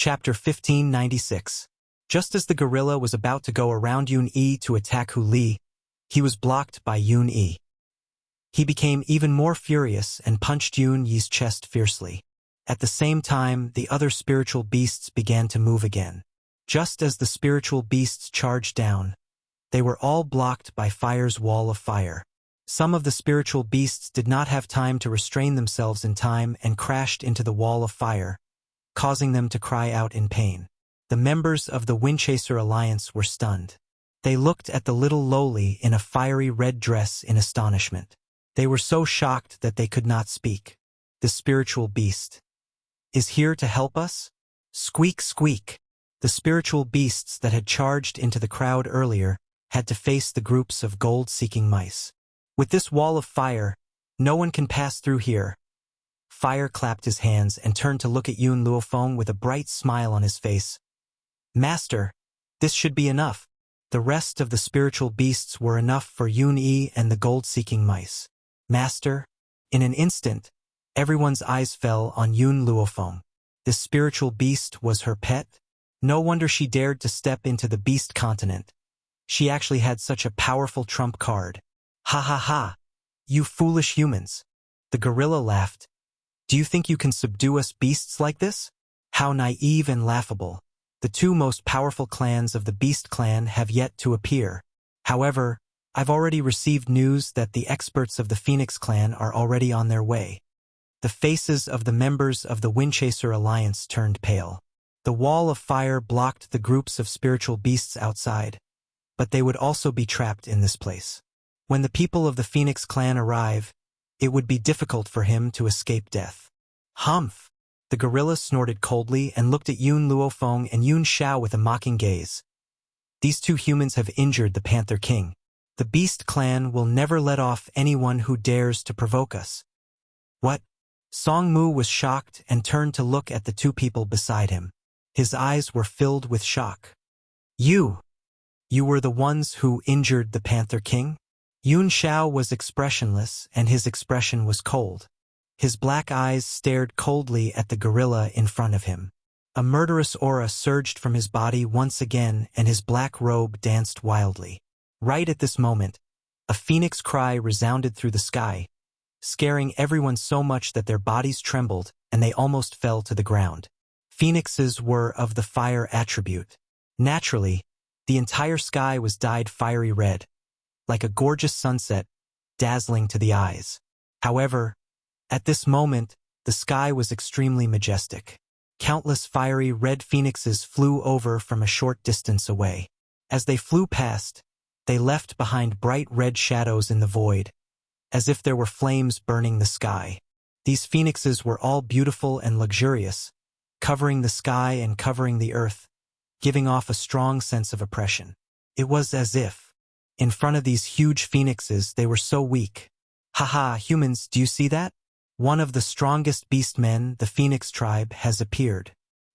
Chapter 1596. Just as the gorilla was about to go around Yun-Yi to attack Hu Li, he was blocked by Yun-Yi. He became even more furious and punched Yun-Yi's chest fiercely. At the same time, the other spiritual beasts began to move again. Just as the spiritual beasts charged down, they were all blocked by fire's wall of fire. Some of the spiritual beasts did not have time to restrain themselves in time and crashed into the wall of fire, causing them to cry out in pain. The members of the Windchaser Alliance were stunned. They looked at the little lowly in a fiery red dress in astonishment. They were so shocked that they could not speak. The spiritual beast is here to help us? Squeak, squeak. The spiritual beasts that had charged into the crowd earlier had to face the groups of gold-seeking mice. With this wall of fire, no one can pass through here. Fire clapped his hands and turned to look at Yun Luofeng with a bright smile on his face. Master, this should be enough. The rest of the spiritual beasts were enough for Yun-Yi and the gold-seeking mice. Master, in an instant, everyone's eyes fell on Yun Luofeng. This spiritual beast was her pet? No wonder she dared to step into the beast continent. She actually had such a powerful trump card. Ha ha ha! You foolish humans! The gorilla laughed. Do you think you can subdue us beasts like this? How naive and laughable. The two most powerful clans of the Beast Clan have yet to appear. However, I've already received news that the experts of the Phoenix Clan are already on their way. The faces of the members of the Windchaser Alliance turned pale. The wall of fire blocked the groups of spiritual beasts outside, but they would also be trapped in this place. When the people of the Phoenix Clan arrive, it would be difficult for him to escape death. Humph! The gorilla snorted coldly and looked at Yun Luofeng and Yun Xiao with a mocking gaze. These two humans have injured the Panther King. The Beast Clan will never let off anyone who dares to provoke us. What? Song Mu was shocked and turned to look at the two people beside him. His eyes were filled with shock. You were the ones who injured the Panther King? Yun Xiao was expressionless and his expression was cold. His black eyes stared coldly at the gorilla in front of him. A murderous aura surged from his body once again and his black robe danced wildly. Right at this moment, a phoenix cry resounded through the sky, scaring everyone so much that their bodies trembled and they almost fell to the ground. Phoenixes were of the fire attribute. Naturally, the entire sky was dyed fiery red, like a gorgeous sunset, dazzling to the eyes. However, at this moment, the sky was extremely majestic. Countless fiery red phoenixes flew over from a short distance away. As they flew past, they left behind bright red shadows in the void, as if there were flames burning the sky. These phoenixes were all beautiful and luxurious, covering the sky and covering the earth, giving off a strong sense of oppression. It was as if, in front of these huge phoenixes, they were so weak. Haha, humans, do you see that? One of the strongest beastmen, the Phoenix tribe, has appeared.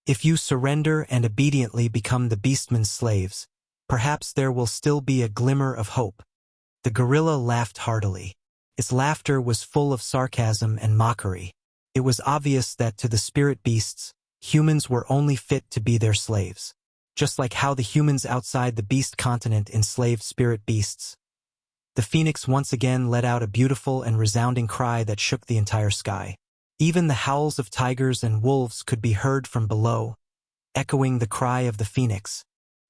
If you surrender and obediently become the beastmen's slaves, perhaps there will still be a glimmer of hope. The gorilla laughed heartily. Its laughter was full of sarcasm and mockery. It was obvious that to the spirit beasts, humans were only fit to be their slaves. Just like how the humans outside the beast continent enslaved spirit beasts. The phoenix once again let out a beautiful and resounding cry that shook the entire sky. Even the howls of tigers and wolves could be heard from below, echoing the cry of the phoenix.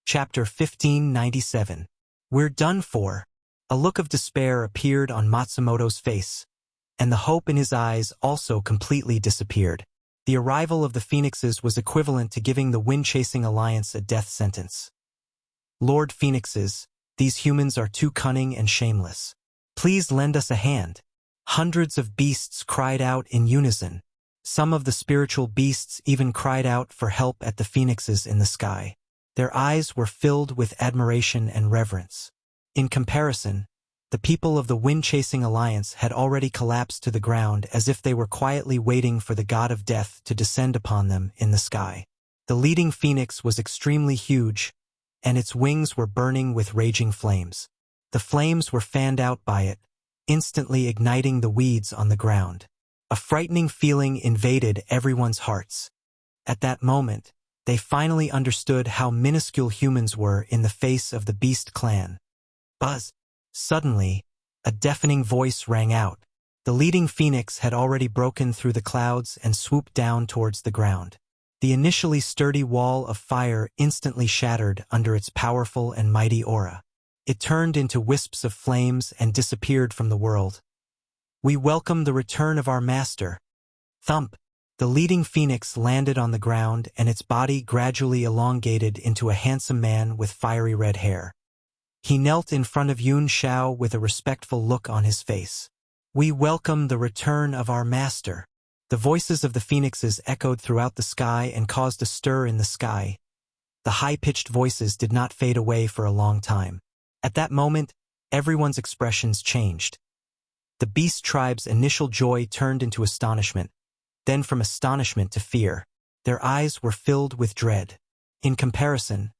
Chapter 1597. We're done for. A look of despair appeared on Matsumoto's face, and the hope in his eyes also completely disappeared. The arrival of the phoenixes was equivalent to giving the wind-chasing alliance a death sentence. Lord Phoenixes, these humans are too cunning and shameless. Please lend us a hand. Hundreds of beasts cried out in unison. Some of the spiritual beasts even cried out for help at the phoenixes in the sky. Their eyes were filled with admiration and reverence. In comparison, the people of the Wind-Chasing Alliance had already collapsed to the ground as if they were quietly waiting for the god of death to descend upon them in the sky. The leading phoenix was extremely huge, and its wings were burning with raging flames. The flames were fanned out by it, instantly igniting the weeds on the ground. A frightening feeling invaded everyone's hearts. At that moment, They finally understood how minuscule humans were in the face of the Beast clan. Buzz! Suddenly, a deafening voice rang out. The leading phoenix had already broken through the clouds and swooped down towards the ground. The initially sturdy wall of fire instantly shattered under its powerful and mighty aura. It turned into wisps of flames and disappeared from the world. We welcome the return of our master. Thump! The leading phoenix landed on the ground and its body gradually elongated into a handsome man with fiery red hair. He knelt in front of Yun Xiao with a respectful look on his face. We welcome the return of our master. The voices of the phoenixes echoed throughout the sky and caused a stir in the sky. The high-pitched voices did not fade away for a long time. At that moment, everyone's expressions changed. The beast tribe's initial joy turned into astonishment, then from astonishment to fear. Their eyes were filled with dread. In comparison,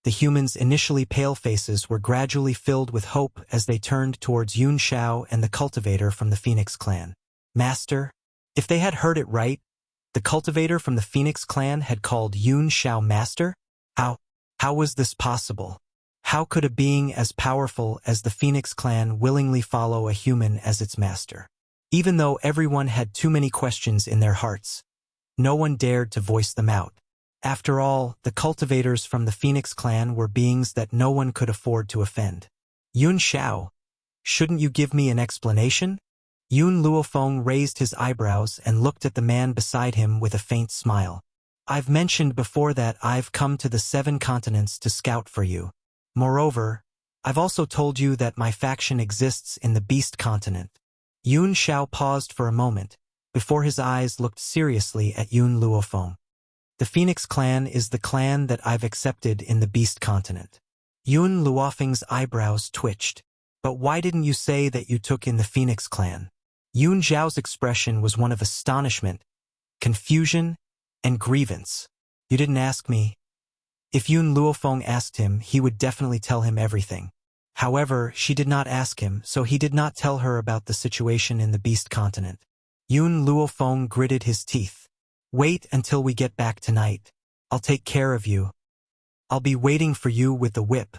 the humans' initially pale faces were gradually filled with hope as they turned towards Yun Xiao and the cultivator from the Phoenix clan. Master? If they had heard it right, the cultivator from the Phoenix clan had called Yun Xiao master? How was this possible? How could a being as powerful as the Phoenix clan willingly follow a human as its master? Even though everyone had too many questions in their hearts, no one dared to voice them out. After all, the cultivators from the Phoenix clan were beings that no one could afford to offend. Yun Xiao, shouldn't you give me an explanation? Yun Luofeng raised his eyebrows and looked at the man beside him with a faint smile. I've mentioned before that I've come to the 7 continents to scout for you. Moreover, I've also told you that my faction exists in the Beast continent. Yun Xiao paused for a moment, before his eyes looked seriously at Yun Luofeng. The Phoenix clan is the clan that I've accepted in the Beast continent. Yun Luofeng's eyebrows twitched. But why didn't you say that you took in the Phoenix clan? Yun Xiao's expression was one of astonishment, confusion, and grievance. You didn't ask me. If Yun Luofeng asked him, he would definitely tell him everything. However, she did not ask him, so he did not tell her about the situation in the Beast continent. Yun Luofeng gritted his teeth. Wait until we get back tonight. I'll take care of you. I'll be waiting for you with the whip.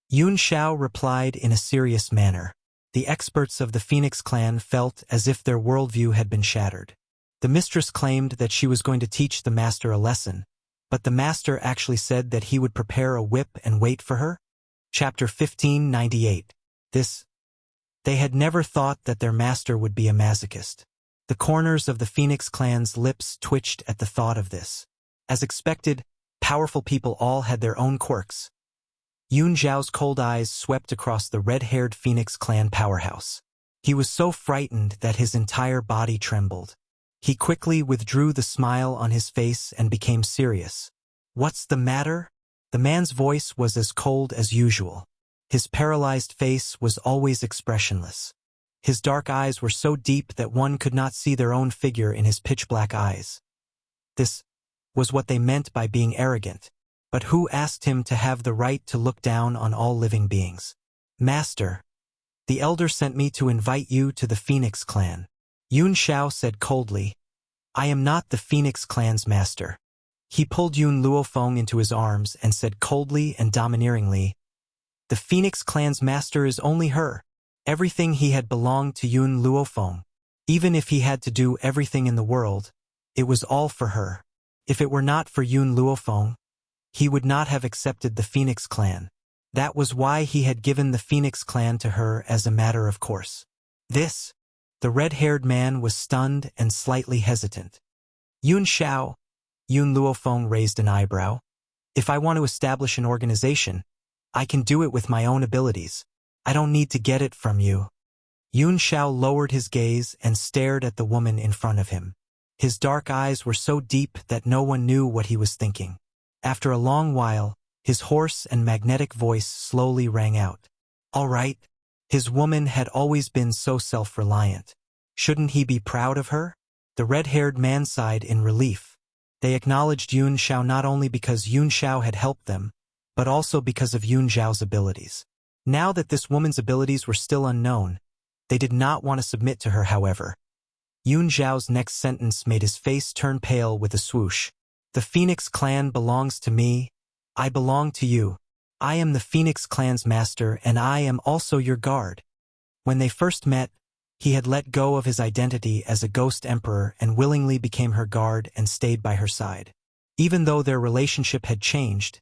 Yun Xiao replied in a serious manner. The experts of the Phoenix clan felt as if their worldview had been shattered. The mistress claimed that she was going to teach the master a lesson, but the master actually said that he would prepare a whip and wait for her? Chapter 1598. They had never thought that their master would be a masochist. The corners of the Phoenix clan's lips twitched at the thought of this. As expected, powerful people all had their own quirks. Yun Xiao's cold eyes swept across the red-haired Phoenix clan powerhouse. He was so frightened that his entire body trembled. He quickly withdrew the smile on his face and became serious. What's the matter? The man's voice was as cold as usual. His paralyzed face was always expressionless. His dark eyes were so deep that one could not see their own figure in his pitch-black eyes. This was what they meant by being arrogant. But who asked him to have the right to look down on all living beings? Master, the elder sent me to invite you to the Phoenix clan. Yun Xiao said coldly, I am not the Phoenix clan's master. He pulled Yun Luofeng into his arms and said coldly and domineeringly, the Phoenix clan's master is only her. Everything he had belonged to Yun Luofeng. Even if he had to do everything in the world, it was all for her. If it were not for Yun Luofeng, he would not have accepted the Phoenix clan. That was why he had given the Phoenix clan to her as a matter of course. The red-haired man was stunned and slightly hesitant. Yun Xiao, Yun Luofeng raised an eyebrow. If I want to establish an organization, I can do it with my own abilities. I don't need to get it from you. Yun Xiao lowered his gaze and stared at the woman in front of him. His dark eyes were so deep that no one knew what he was thinking. After a long while, his hoarse and magnetic voice slowly rang out. All right. His woman had always been so self-reliant. Shouldn't he be proud of her? The red-haired man sighed in relief. They acknowledged Yun Xiao not only because Yun Xiao had helped them, but also because of Yun Xiao's abilities. Now that this woman's abilities were still unknown, they did not want to submit to her, however. Yun Xiao's next sentence made his face turn pale with a swoosh. The Phoenix clan belongs to me. I belong to you. I am the Phoenix clan's master, and I am also your guard. When they first met, he had let go of his identity as a ghost emperor and willingly became her guard and stayed by her side. Even though their relationship had changed,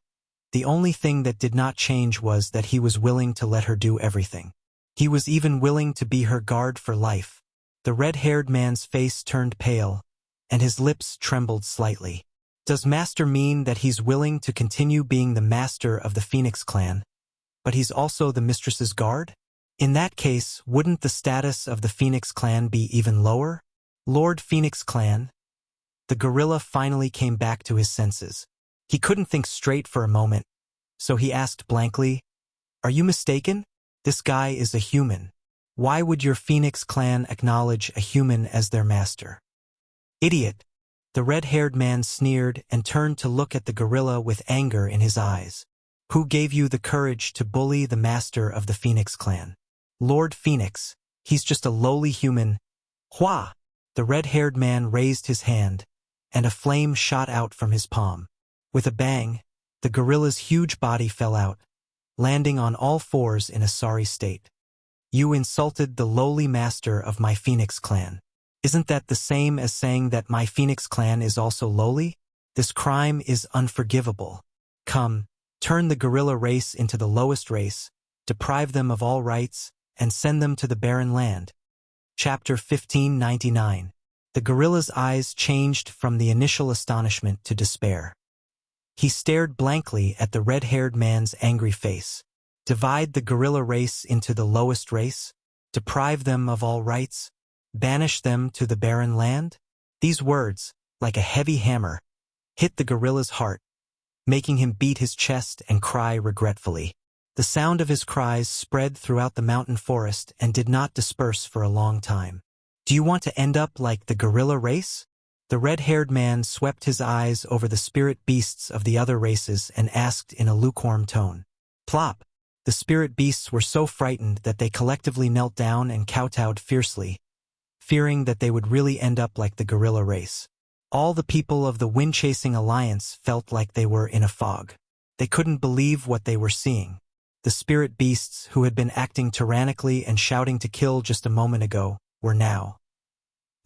the only thing that did not change was that he was willing to let her do everything. He was even willing to be her guard for life. The red-haired man's face turned pale, and his lips trembled slightly. Does master mean that he's willing to continue being the master of the Phoenix clan, but he's also the mistress's guard? In that case, wouldn't the status of the Phoenix clan be even lower? Lord Phoenix clan? The gorilla finally came back to his senses. He couldn't think straight for a moment, so he asked blankly, "Are you mistaken? This guy is a human. Why would your Phoenix clan acknowledge a human as their master?" "Idiot!" The red-haired man sneered and turned to look at the gorilla with anger in his eyes. "Who gave you the courage to bully the master of the Phoenix clan?" "Lord Phoenix. He's just a lowly human." "Hua!" The red-haired man raised his hand, and a flame shot out from his palm. With a bang, the gorilla's huge body fell out, landing on all fours in a sorry state. "You insulted the lowly master of my Phoenix clan. Isn't that the same as saying that my Phoenix clan is also lowly? This crime is unforgivable. Come, turn the gorilla race into the lowest race, deprive them of all rights, and send them to the barren land." Chapter 1599. The gorilla's eyes changed from the initial astonishment to despair. He stared blankly at the red-haired man's angry face. Divide the gorilla race into the lowest race? Deprive them of all rights? Banish them to the barren land? These words, like a heavy hammer, hit the gorilla's heart, making him beat his chest and cry regretfully. The sound of his cries spread throughout the mountain forest and did not disperse for a long time. "Do you want to end up like the gorilla race?" The red-haired man swept his eyes over the spirit beasts of the other races and asked in a lukewarm tone. Plop! The spirit beasts were so frightened that they collectively knelt down and kowtowed fiercely, fearing that they would really end up like the gorilla race. All the people of the wind-chasing alliance felt like they were in a fog. They couldn't believe what they were seeing. The spirit beasts, who had been acting tyrannically and shouting to kill just a moment ago, were now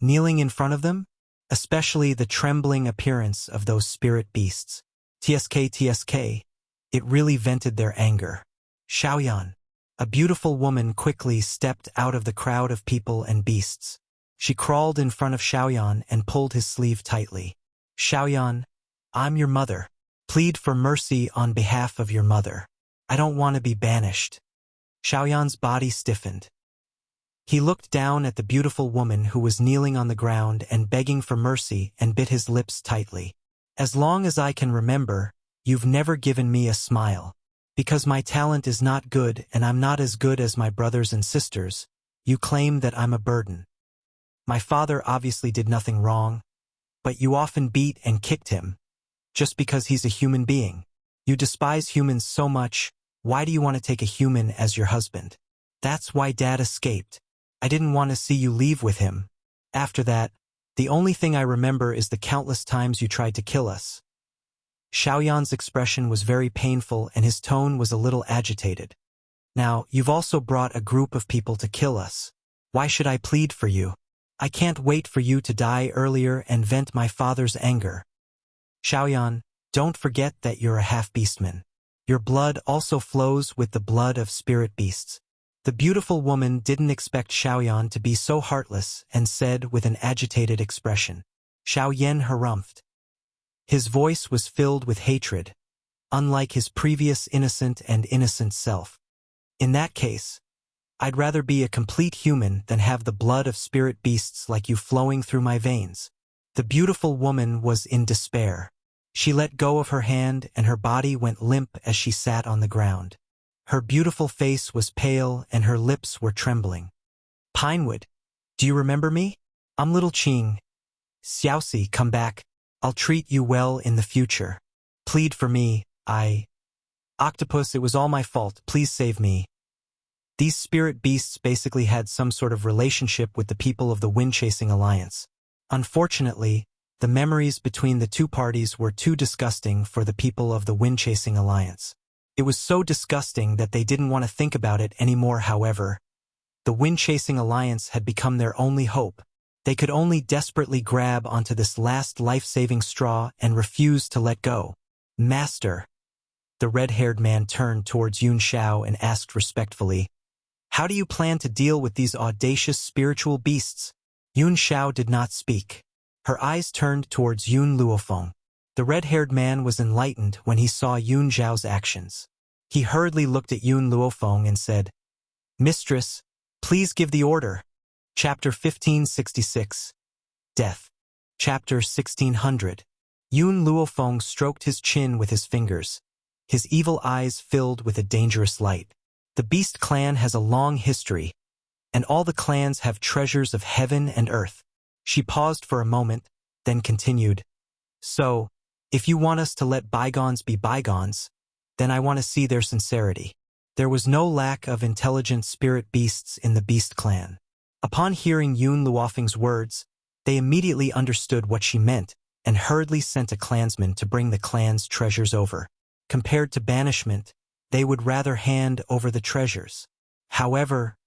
kneeling in front of them, especially the trembling appearance of those spirit beasts. TSK. It really vented their anger. Xiaoyan. A beautiful woman quickly stepped out of the crowd of people and beasts. She crawled in front of Xiaoyan and pulled his sleeve tightly. "Xiaoyan, I'm your mother. Plead for mercy on behalf of your mother. I don't want to be banished." Xiaoyan's body stiffened. He looked down at the beautiful woman who was kneeling on the ground and begging for mercy and bit his lips tightly. "As long as I can remember, you've never given me a smile. Because my talent is not good and I'm not as good as my brothers and sisters, you claim that I'm a burden. My father obviously did nothing wrong, but you often beat and kicked him, just because he's a human being. You despise humans so much, why do you want to take a human as your husband? That's why Dad escaped. I didn't want to see you leave with him. After that, the only thing I remember is the countless times you tried to kill us." Xiaoyan's expression was very painful and his tone was a little agitated. "Now, you've also brought a group of people to kill us. Why should I plead for you? I can't wait for you to die earlier and vent my father's anger. Xiaoyan, don't forget that you're a half-beastman. Your blood also flows with the blood of spirit beasts." The beautiful woman didn't expect Xiaoyan to be so heartless and said with an agitated expression, "Xiaoyan harumphed." His voice was filled with hatred, unlike his previous innocent self. "In that case, I'd rather be a complete human than have the blood of spirit beasts like you flowing through my veins." The beautiful woman was in despair. She let go of her hand and her body went limp as she sat on the ground. Her beautiful face was pale and her lips were trembling. "Pinewood, do you remember me? I'm little Qing. Xiaoxi, come back. I'll treat you well in the future. Plead for me, Octopus, it was all my fault, please save me." These spirit beasts basically had some sort of relationship with the people of the Wind-Chasing Alliance. Unfortunately, The memories between the two parties were too disgusting for the people of the Wind-Chasing Alliance. It was so disgusting that they didn't want to think about it anymore. However, the Wind-Chasing Alliance had become their only hope. They could only desperately grab onto this last life-saving straw and refuse to let go. Master. The red-haired man turned towards Yun Xiao and asked respectfully, "How do you plan to deal with these audacious spiritual beasts?" Yun Xiao did not speak. Her eyes turned towards Yun Luofeng. The red-haired man was enlightened when he saw Yun Xiao's actions. He hurriedly looked at Yun Luofeng and said, "Mistress, please give the order." Chapter 1566. Death. Chapter 1600. Yun Luofeng stroked his chin with his fingers. His evil eyes filled with a dangerous light. The Beast clan has a long history, and all the clans have treasures of heaven and earth. She paused for a moment, then continued, "So, if you want us to let bygones be bygones, then I want to see their sincerity." There was no lack of intelligent spirit beasts in the Beast clan. Upon hearing Yun Luofeng's words, they immediately understood what she meant and hurriedly sent a clansman to bring the clan's treasures over. Compared to banishment, they would rather hand over the treasures. However,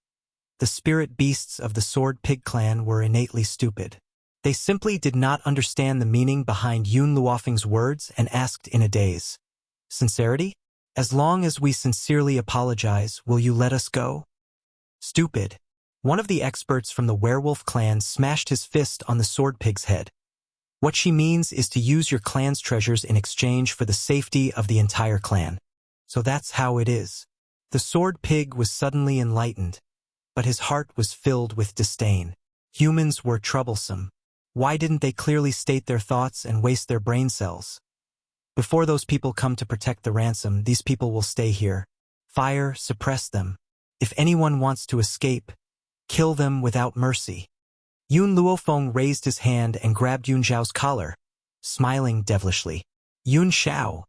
the spirit beasts of the Sword Pig clan were innately stupid. They simply did not understand the meaning behind Yun Luofeng's words and asked in a daze, "Sincerity? As long as we sincerely apologize, will you let us go?" Stupid. One of the experts from the werewolf clan smashed his fist on the Sword Pig's head. What she means is to use your clan's treasures in exchange for the safety of the entire clan. So that's how it is. The Sword Pig was suddenly enlightened, but his heart was filled with disdain. Humans were troublesome. Why didn't they clearly state their thoughts and waste their brain cells? Before those people come to protect the ransom, these people will stay here. Fire, suppress them. If anyone wants to escape, kill them without mercy. Yun Luofeng raised his hand and grabbed Yun Xiao's collar, smiling devilishly. "Yun Xiao,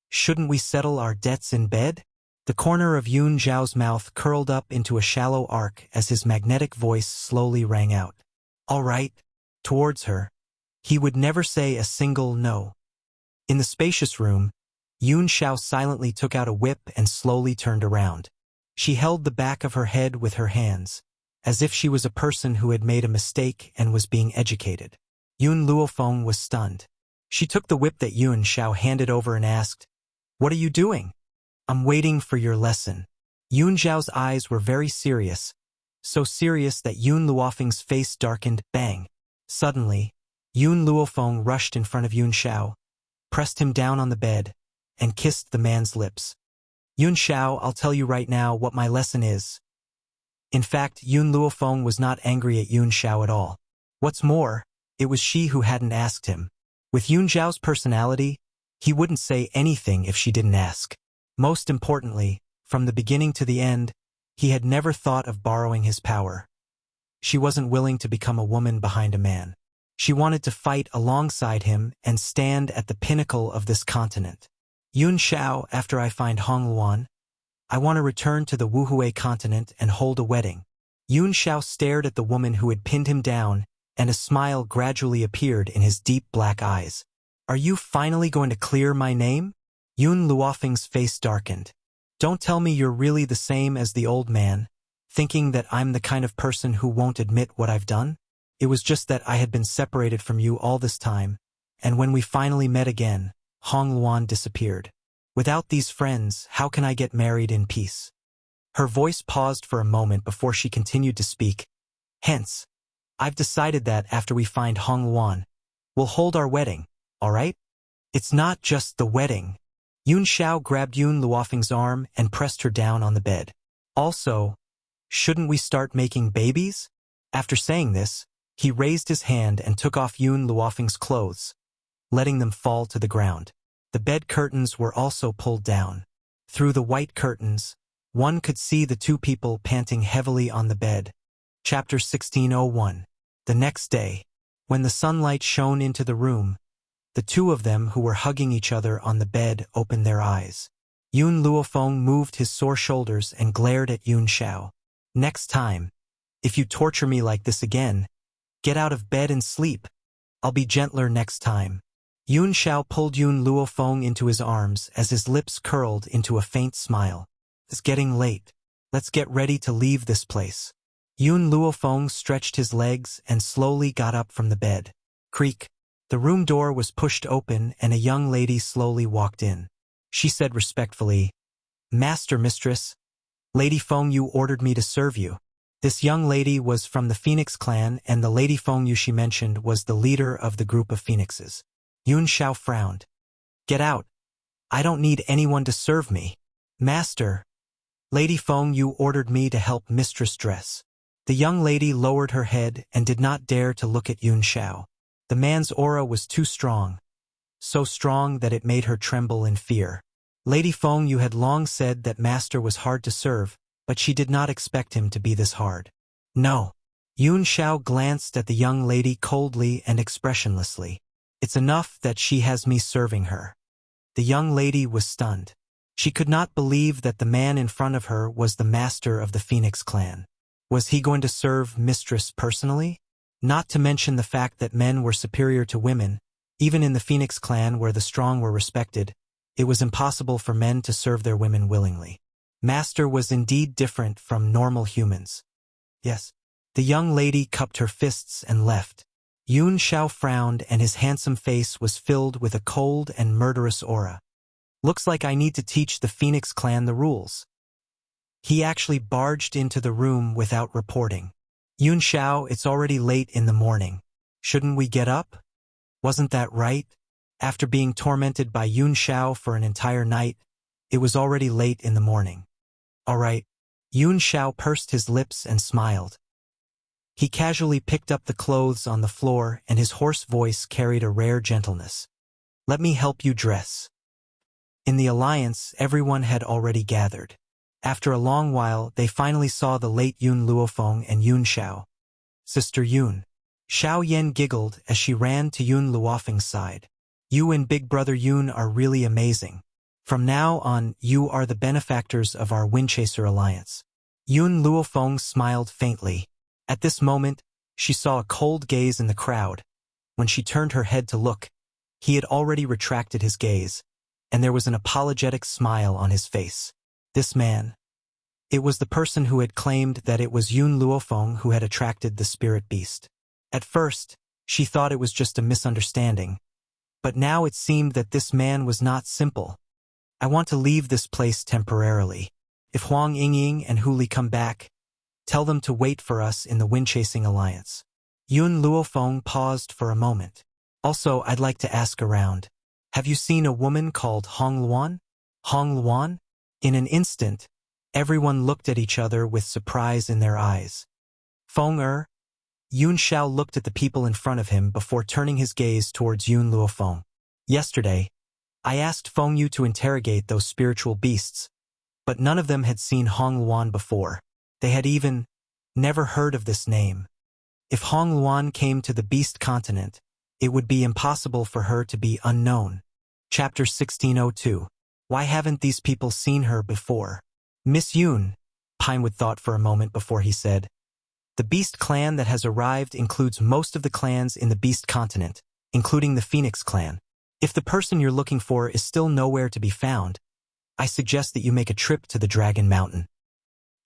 shouldn't we settle our debts in bed?" The corner of Yun Xiao's mouth curled up into a shallow arc as his magnetic voice slowly rang out. "All right." Towards her, he would never say a single no. In the spacious room, Yun Xiao silently took out a whip and slowly turned around. She held the back of her head with her hands, as if she was a person who had made a mistake and was being educated. Yun Luofeng was stunned. She took the whip that Yun Xiao handed over and asked, "What are you doing?" "I'm waiting for your lesson." Yun Xiao's eyes were very serious, so serious that Yun Luofeng's face darkened. Bang! Suddenly, Yun Luofeng rushed in front of Yun Xiao, pressed him down on the bed, and kissed the man's lips. "Yun Xiao, I'll tell you right now what my lesson is." In fact, Yun Luofeng was not angry at Yun Xiao at all. What's more, it was she who hadn't asked him. With Yun Xiao's personality, he wouldn't say anything if she didn't ask. Most importantly, from the beginning to the end, he had never thought of borrowing his power. She wasn't willing to become a woman behind a man. She wanted to fight alongside him and stand at the pinnacle of this continent. "Yun Xiao, after I find Hong Luan, I want to return to the Wuhui continent and hold a wedding." Yun Xiao stared at the woman who had pinned him down, and a smile gradually appeared in his deep black eyes. "Are you finally going to clear my name?" Yun Luofeng's face darkened. "Don't tell me you're really the same as the old man, thinking that I'm the kind of person who won't admit what I've done? It was just that I had been separated from you all this time, and when we finally met again, Hong Luan disappeared. Without these friends, how can I get married in peace?" Her voice paused for a moment before she continued to speak. "Hence, I've decided that after we find Hong Luan, we'll hold our wedding, all right? It's not just the wedding." Yun Xiao grabbed Yun Luofeng's arm and pressed her down on the bed. "Also, shouldn't we start making babies?" After saying this, he raised his hand and took off Yun Luofeng's clothes, letting them fall to the ground. The bed curtains were also pulled down. Through the white curtains, one could see the two people panting heavily on the bed. Chapter 1601. The next day, when the sunlight shone into the room, the two of them who were hugging each other on the bed opened their eyes. Yun Luofeng moved his sore shoulders and glared at Yun Xiao. "Next time, if you torture me like this again, get out of bed and sleep. I'll be gentler next time. Yun Xiao pulled Yun Luofeng into his arms as his lips curled into a faint smile. It's getting late. Let's get ready to leave this place. Yun Luofeng stretched his legs and slowly got up from the bed. Creak. The room door was pushed open and a young lady slowly walked in. She said respectfully, Master, Mistress, Lady Feng Yu ordered me to serve you. This young lady was from the Phoenix clan, and the Lady Feng Yu she mentioned was the leader of the group of phoenixes. Yun Xiao frowned. Get out. I don't need anyone to serve me. Master, Lady Feng Yu ordered me to help Mistress dress. The young lady lowered her head and did not dare to look at Yun Xiao. The man's aura was too strong, so strong that it made her tremble in fear. Lady Feng Yu had long said that Master was hard to serve, but she did not expect him to be this hard. No. Yun Xiao glanced at the young lady coldly and expressionlessly. It's enough that she has me serving her. The young lady was stunned. She could not believe that the man in front of her was the master of the Phoenix clan. Was he going to serve Mistress personally? Not to mention the fact that men were superior to women. Even in the Phoenix clan where the strong were respected, it was impossible for men to serve their women willingly. Master was indeed different from normal humans. Yes. The young lady cupped her fists and left. Yun Xiao frowned and his handsome face was filled with a cold and murderous aura. Looks like I need to teach the Phoenix clan the rules. He actually barged into the room without reporting. Yun Xiao, it's already late in the morning. Shouldn't we get up? Wasn't that right? After being tormented by Yun Xiao for an entire night, it was already late in the morning. All right. Yun Xiao pursed his lips and smiled. He casually picked up the clothes on the floor and his hoarse voice carried a rare gentleness. Let me help you dress. In the alliance, everyone had already gathered. After a long while, they finally saw the late Yun Luofeng and Yun Xiao. Sister Yun. Xiao Yan giggled as she ran to Yun Luofeng's side. You and Big Brother Yun are really amazing. From now on, you are the benefactors of our Windchaser alliance. Yun Luofeng smiled faintly. At this moment, she saw a cold gaze in the crowd. When she turned her head to look, he had already retracted his gaze, and there was an apologetic smile on his face. This man. It was the person who had claimed that it was Yun Luofeng who had attracted the spirit beast. At first, she thought it was just a misunderstanding, but now it seemed that this man was not simple. I want to leave this place temporarily. If Huang Yingying and Huli come back, tell them to wait for us in the Windchasing Alliance. Yun Luofeng paused for a moment. Also, I'd like to ask around. Have you seen a woman called Hong Luan? Hong Luan? In an instant, everyone looked at each other with surprise in their eyes. Feng Er? Yun Xiao looked at the people in front of him before turning his gaze towards Yun Luofeng. Yesterday, I asked Feng Yu to interrogate those spiritual beasts, but none of them had seen Hong Luan before. They had even never heard of this name. If Hong Luan came to the Beast Continent, it would be impossible for her to be unknown. Chapter 1602. Why haven't these people seen her before? Miss Yun, Pinewood thought for a moment before he said, the Beast clan that has arrived includes most of the clans in the Beast Continent, including the Phoenix clan. If the person you're looking for is still nowhere to be found, I suggest that you make a trip to the Dragon Mountain.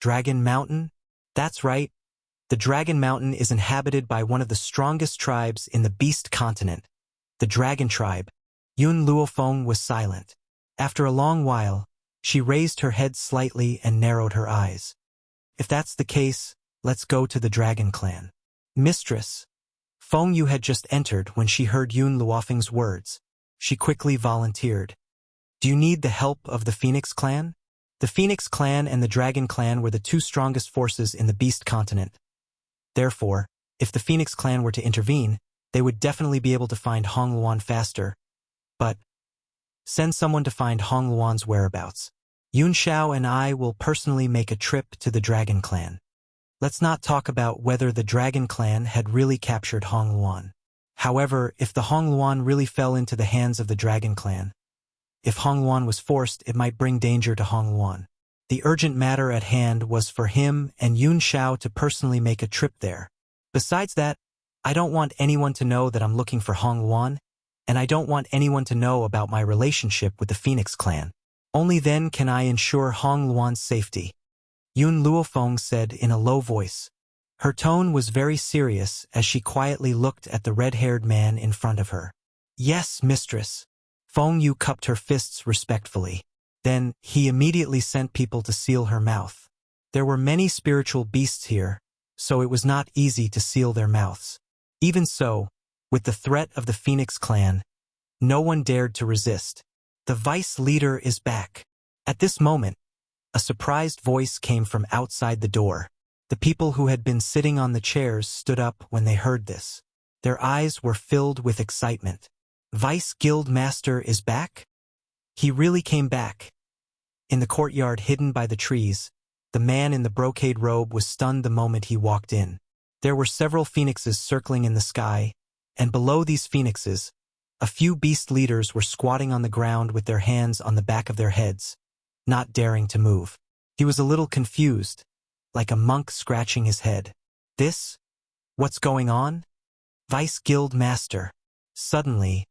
Dragon Mountain? That's right. The Dragon Mountain is inhabited by one of the strongest tribes in the Beast Continent, the Dragon Tribe. Yun Luofeng was silent. After a long while, she raised her head slightly and narrowed her eyes. If that's the case, let's go to the Dragon Clan. Mistress. Feng Yu had just entered when she heard Yun Luofeng's words. She quickly volunteered. Do you need the help of the Phoenix clan? The Phoenix clan and the Dragon clan were the two strongest forces in the Beast Continent. Therefore, if the Phoenix clan were to intervene, they would definitely be able to find Hong Luan faster. But send someone to find Hong Luan's whereabouts. Yun Xiao and I will personally make a trip to the Dragon clan. Let's not talk about whether the Dragon clan had really captured Hong Luan. However, if the Hong Luan really fell into the hands of the Dragon clan, if Hong Luan was forced, it might bring danger to Hong Luan. The urgent matter at hand was for him and Yun Xiao to personally make a trip there. Besides that, I don't want anyone to know that I'm looking for Hong Luan, and I don't want anyone to know about my relationship with the Phoenix clan. Only then can I ensure Hong Luan's safety, Yun Luofeng said in a low voice. Her tone was very serious as she quietly looked at the red-haired man in front of her. Yes, mistress. Feng Yu cupped her fists respectfully. Then, he immediately sent people to seal her mouth. There were many spiritual beasts here, so it was not easy to seal their mouths. Even so, with the threat of the Phoenix clan, no one dared to resist. The vice leader is back. At this moment, a surprised voice came from outside the door. The people who had been sitting on the chairs stood up when they heard this. Their eyes were filled with excitement. Vice Guild Master is back? He really came back. In the courtyard hidden by the trees, the man in the brocade robe was stunned the moment he walked in. There were several phoenixes circling in the sky, and below these phoenixes, a few beast leaders were squatting on the ground with their hands on the back of their heads, not daring to move. He was a little confused, like a monk scratching his head. This? What's going on? Vice Guild Master. Suddenly,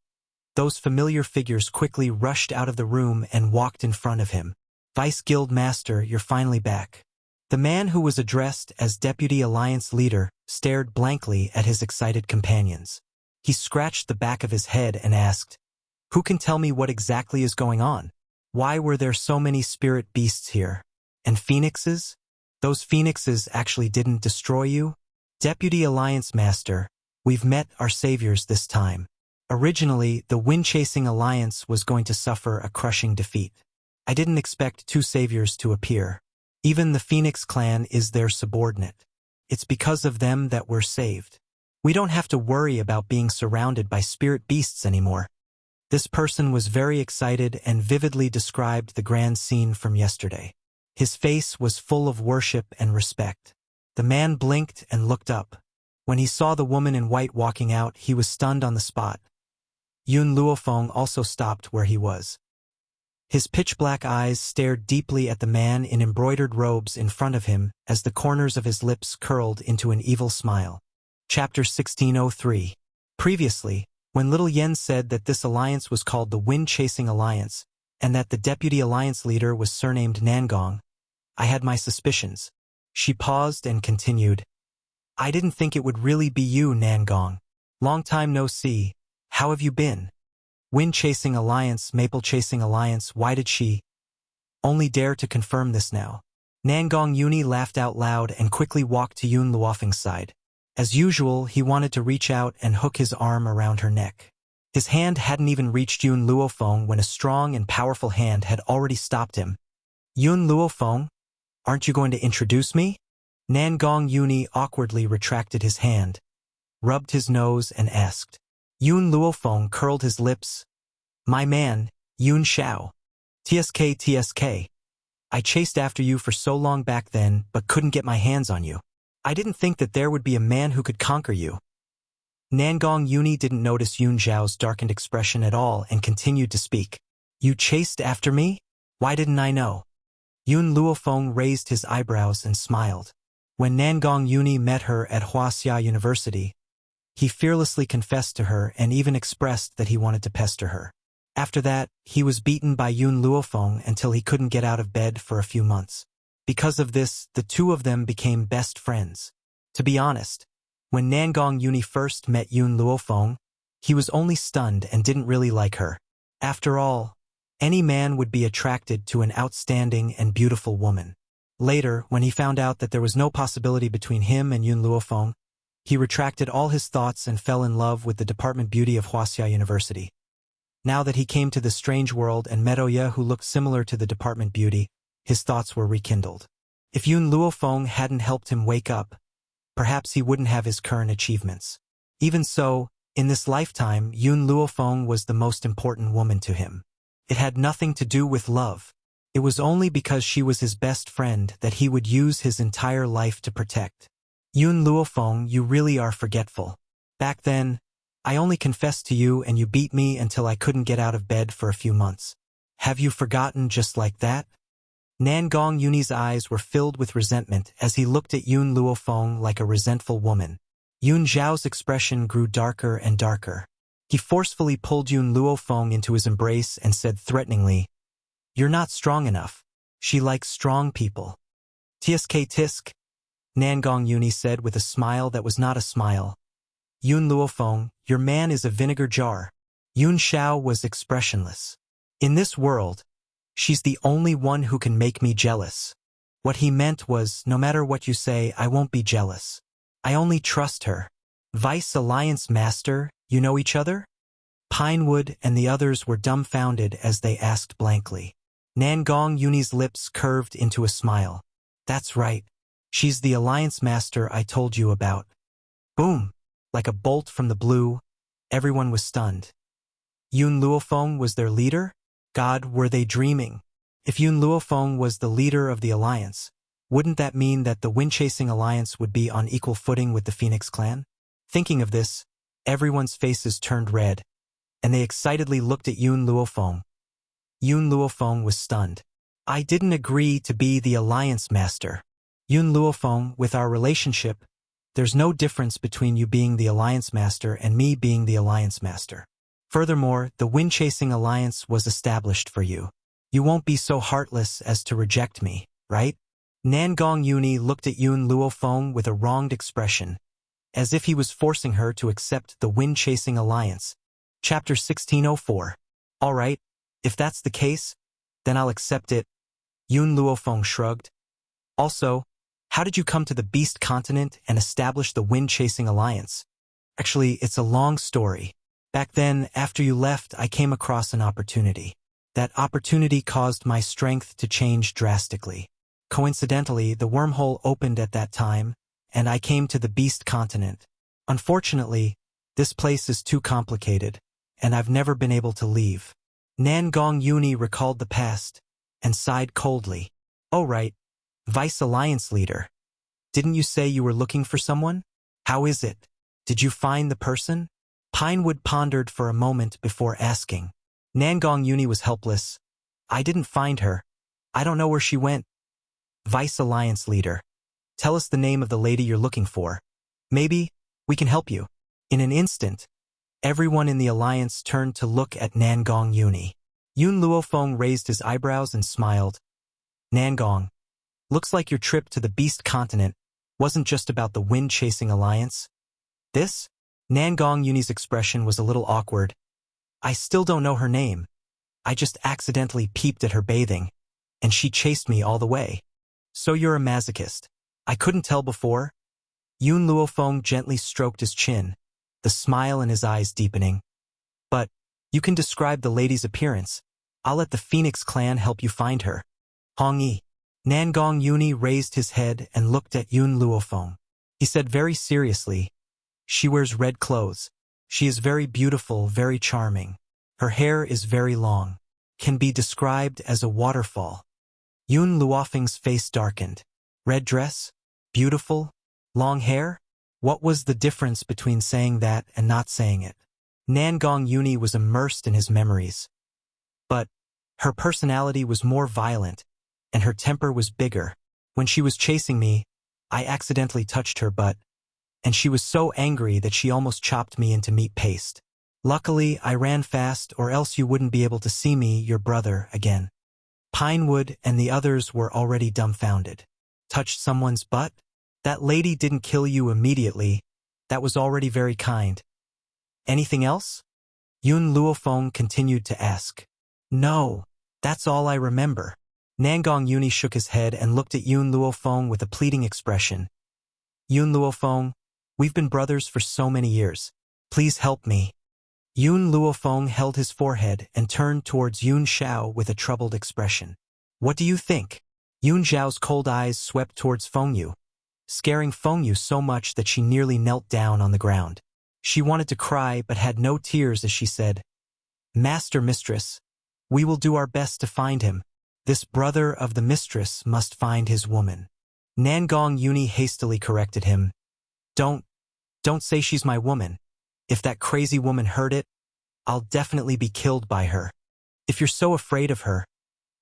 those familiar figures quickly rushed out of the room and walked in front of him. Vice Guild Master, you're finally back. The man who was addressed as Deputy Alliance Leader stared blankly at his excited companions. He scratched the back of his head and asked, "Who can tell me what exactly is going on? Why were there so many spirit beasts here? And phoenixes? Those phoenixes actually didn't destroy you? Deputy Alliance Master, we've met our saviors this time. Originally, the wind-chasing alliance was going to suffer a crushing defeat. I didn't expect two saviors to appear. Even the Phoenix clan is their subordinate. It's because of them that we're saved. We don't have to worry about being surrounded by spirit beasts anymore." This person was very excited and vividly described the grand scene from yesterday. His face was full of worship and respect. The man blinked and looked up. When he saw the woman in white walking out, he was stunned on the spot. Yun Luofeng also stopped where he was. His pitch-black eyes stared deeply at the man in embroidered robes in front of him as the corners of his lips curled into an evil smile. Chapter 1603. Previously, when Little Yen said that this alliance was called the Wind-Chasing Alliance, and that the Deputy Alliance Leader was surnamed Nangong, I had my suspicions. She paused and continued, "I didn't think it would really be you, Nangong. Long time no see. How have you been? Wind-Chasing Alliance, Maple-Chasing Alliance, why did she only dare to confirm this now?" Nangong Yuni laughed out loud and quickly walked to Yun Luofeng's side. As usual, he wanted to reach out and hook his arm around her neck. His hand hadn't even reached Yun Luofeng when a strong and powerful hand had already stopped him. "Yun Luofeng, aren't you going to introduce me?" Nangong Yuni awkwardly retracted his hand, rubbed his nose and asked. Yun Luofeng curled his lips. "My man, Yun Xiao. TSK. I chased after you for so long back then, but couldn't get my hands on you. I didn't think that there would be a man who could conquer you." Nangong Yuni didn't notice Yun Xiao's darkened expression at all and continued to speak. "You chased after me? Why didn't I know?" Yun Luofeng raised his eyebrows and smiled. When Nangong Yuni met her at Wuxia University, he fearlessly confessed to her and even expressed that he wanted to pester her. After that, he was beaten by Yun Luofeng until he couldn't get out of bed for a few months. Because of this, the two of them became best friends. To be honest, when Nangong Yuni first met Yun Luofeng, he was only stunned and didn't really like her. After all, any man would be attracted to an outstanding and beautiful woman. Later, when he found out that there was no possibility between him and Yun Luofeng, he retracted all his thoughts and fell in love with the department beauty of Wuxia University. Now that he came to the strange world and met Oya who looked similar to the department beauty, his thoughts were rekindled. If Yun Luofeng hadn't helped him wake up, perhaps he wouldn't have his current achievements. Even so, in this lifetime, Yun Luofeng was the most important woman to him. It had nothing to do with love. It was only because she was his best friend that he would use his entire life to protect. "Yun Luofeng, you really are forgetful. Back then, I only confessed to you and you beat me until I couldn't get out of bed for a few months. Have you forgotten just like that?" Nangong Yuni's eyes were filled with resentment as he looked at Yun Luofeng like a resentful woman. Yun Zhao's expression grew darker and darker. He forcefully pulled Yun Luofeng into his embrace and said threateningly, "You're not strong enough. She likes strong people." "Tsk tisk," Nangong Yuni said with a smile that was not a smile. "Yun Luofeng, your man is a vinegar jar." Yun Xiao was expressionless. "In this world, she's the only one who can make me jealous." What he meant was, no matter what you say, I won't be jealous. I only trust her. "Vice Alliance Master, you know each other?" Pinewood and the others were dumbfounded as they asked blankly. Nangong Yuni's lips curved into a smile. "That's right. She's the Alliance Master I told you about." Boom! Like a bolt from the blue, everyone was stunned. Yun Luofeng was their leader? God, were they dreaming? If Yun Luofeng was the leader of the Alliance, wouldn't that mean that the Wind-Chasing Alliance would be on equal footing with the Phoenix Clan? Thinking of this, everyone's faces turned red, and they excitedly looked at Yun Luofeng. Yun Luofeng was stunned. "I didn't agree to be the Alliance Master. Yun Luofeng, with our relationship, there's no difference between you being the Alliance Master and me being the Alliance Master. Furthermore, the Wind-Chasing Alliance was established for you. You won't be so heartless as to reject me, right?" Nangong Yuni looked at Yun Luofeng with a wronged expression, as if he was forcing her to accept the Wind-Chasing Alliance. Chapter 1604. "All right, if that's the case, then I'll accept it." Yun Luofeng shrugged. "Also, how did you come to the Beast Continent and establish the Wind-Chasing Alliance?" "Actually, it's a long story. Back then, after you left, I came across an opportunity. That opportunity caused my strength to change drastically. Coincidentally, the wormhole opened at that time, and I came to the Beast Continent. Unfortunately, this place is too complicated, and I've never been able to leave." Nangong Yuni recalled the past and sighed coldly. "Oh right, Vice Alliance Leader. Didn't you say you were looking for someone? How is it? Did you find the person?" Pinewood pondered for a moment before asking. Nangong Yuni was helpless. "I didn't find her. I don't know where she went." "Vice Alliance Leader, tell us the name of the lady you're looking for. Maybe we can help you." In an instant, everyone in the Alliance turned to look at Nangong Yuni. Yun Luofeng raised his eyebrows and smiled. "Nangong, looks like your trip to the Beast Continent wasn't just about the Wind-Chasing Alliance." "This?" Nangong Yuni's expression was a little awkward. "I still don't know her name. I just accidentally peeped at her bathing, and she chased me all the way." "So you're a masochist. I couldn't tell before." Yun Luofeng gently stroked his chin, the smile in his eyes deepening. "But you can describe the lady's appearance. I'll let the Phoenix Clan help you find her." "Hong Yi." Nangong Yuni raised his head and looked at Yun Luofeng. He said very seriously, "She wears red clothes. She is very beautiful, very charming. Her hair is very long. Can be described as a waterfall." Yun Luofeng's face darkened. Red dress? Beautiful? Long hair? What was the difference between saying that and not saying it? Nangong Yuni was immersed in his memories. But her personality was more violent, and her temper was bigger. When she was chasing me, I accidentally touched her butt, and she was so angry that she almost chopped me into meat paste. Luckily, I ran fast, or else you wouldn't be able to see me, your brother, again." Pinewood and the others were already dumbfounded. "Touched someone's butt? That lady didn't kill you immediately. That was already very kind. Anything else?" Yun Luofeng continued to ask. "No, that's all I remember." Nangong Yuni shook his head and looked at Yun Luofeng with a pleading expression. "Yun Luofeng, we've been brothers for so many years. Please help me." Yun Luofeng held his forehead and turned towards Yun Xiao with a troubled expression. "What do you think?" Yun Xiao's cold eyes swept towards Fengyu, scaring Fengyu so much that she nearly knelt down on the ground. She wanted to cry but had no tears as she said, "Master Mistress, we will do our best to find him. This brother of the mistress must find his woman." Nangong Yuni hastily corrected him. Don't say she's my woman. If that crazy woman heard it, I'll definitely be killed by her. If you're so afraid of her,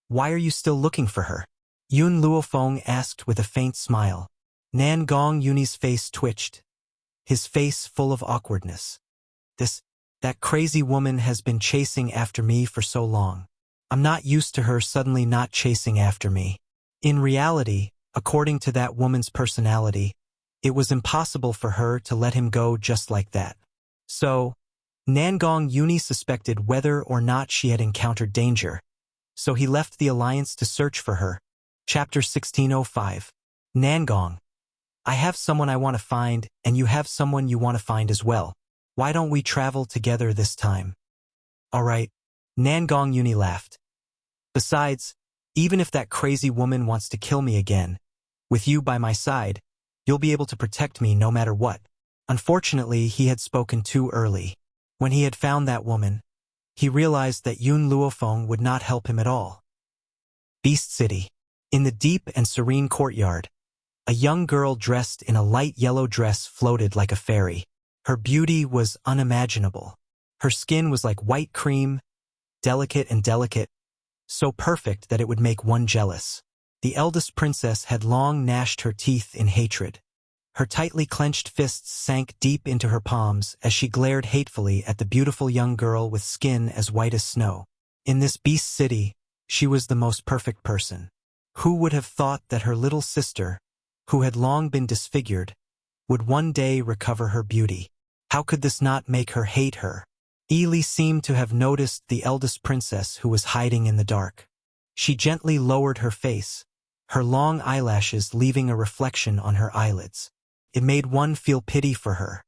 why are you still looking for her?" Yun Luofeng asked with a faint smile. Nangong Yuni's face twitched. his face full of awkwardness. That crazy woman has been chasing after me for so long. I'm not used to her suddenly not chasing after me. In reality, according to that woman's personality, it was impossible for her to let him go just like that. So, Nangong Yuni suspected whether or not she had encountered danger, so he left the alliance to search for her. Chapter 1605. Nangong. I have someone I want to find, and you have someone you want to find as well. Why don't we travel together this time? All right, Nangong Yuni laughed. Besides, even if that crazy woman wants to kill me again, with you by my side, you'll be able to protect me no matter what. Unfortunately, he had spoken too early. When he had found that woman, he realized that Yun Luofeng would not help him at all. Beast City. In the deep and serene courtyard, a young girl dressed in a light yellow dress floated like a fairy. Her beauty was unimaginable. Her skin was like white cream, delicate, so perfect that it would make one jealous. The eldest princess had long gnashed her teeth in hatred. Her tightly clenched fists sank deep into her palms as she glared hatefully at the beautiful young girl with skin as white as snow. In this beast city, she was the most perfect person. Who would have thought that her little sister, who had long been disfigured, would one day recover her beauty? How could this not make her hate her? Ili seemed to have noticed the eldest princess who was hiding in the dark. She gently lowered her face, her long eyelashes leaving a reflection on her eyelids. It made one feel pity for her.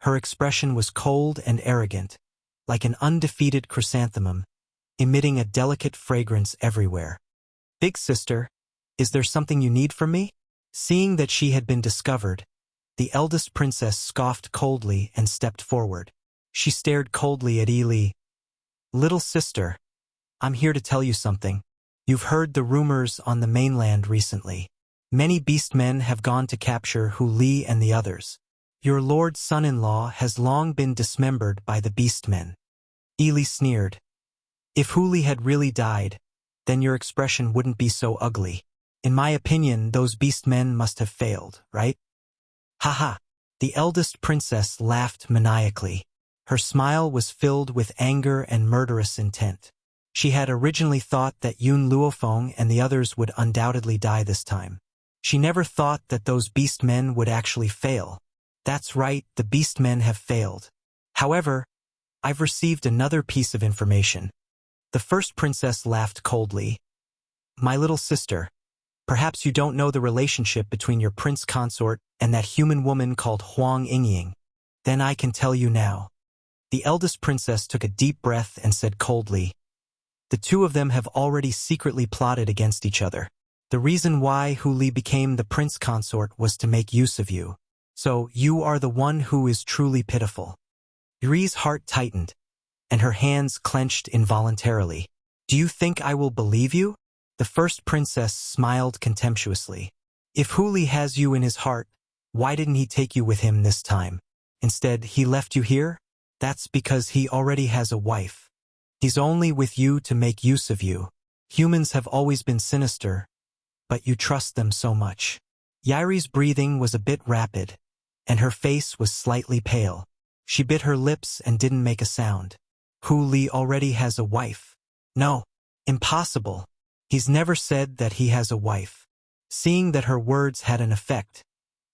Her expression was cold and arrogant, like an undefeated chrysanthemum, emitting a delicate fragrance everywhere. Big sister, is there something you need from me? Seeing that she had been discovered, the eldest princess scoffed coldly and stepped forward. She stared coldly at Ili. Little sister, I'm here to tell you something. You've heard the rumors on the mainland recently. Many beastmen have gone to capture Hu Li and the others. Your lord's son-in-law has long been dismembered by the beastmen. Ili sneered. If Hu Li had really died, then your expression wouldn't be so ugly. In my opinion, those beastmen must have failed, right? Haha. The eldest princess laughed maniacally. Her smile was filled with anger and murderous intent. She had originally thought that Yun Luofeng and the others would undoubtedly die this time. She never thought that those beastmen would actually fail. That's right, the beastmen have failed. However, I've received another piece of information. The first princess laughed coldly. My little sister, perhaps you don't know the relationship between your prince consort and that human woman called Huang Yingying. Then I can tell you now. The eldest princess took a deep breath and said coldly, the two of them have already secretly plotted against each other. The reason why Hu Li became the prince consort was to make use of you. So you are the one who is truly pitiful. Yuri's heart tightened, and her hands clenched involuntarily. Do you think I will believe you? The first princess smiled contemptuously. If Hu Li has you in his heart, why didn't he take you with him this time? Instead, he left you here? That's because he already has a wife. He's only with you to make use of you. Humans have always been sinister, but you trust them so much. Yairi's breathing was a bit rapid, and her face was slightly pale. She bit her lips and didn't make a sound. Hu Li already has a wife. No, impossible. He's never said that he has a wife. Seeing that her words had an effect,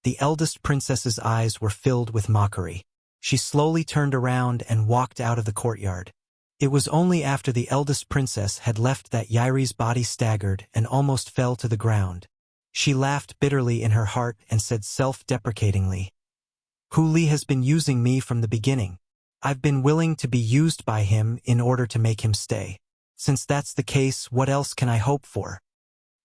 the eldest princess's eyes were filled with mockery. She slowly turned around and walked out of the courtyard. It was only after the eldest princess had left that Yairi's body staggered and almost fell to the ground. She laughed bitterly in her heart and said self-deprecatingly, Hu Li has been using me from the beginning. I've been willing to be used by him in order to make him stay. Since that's the case, what else can I hope for?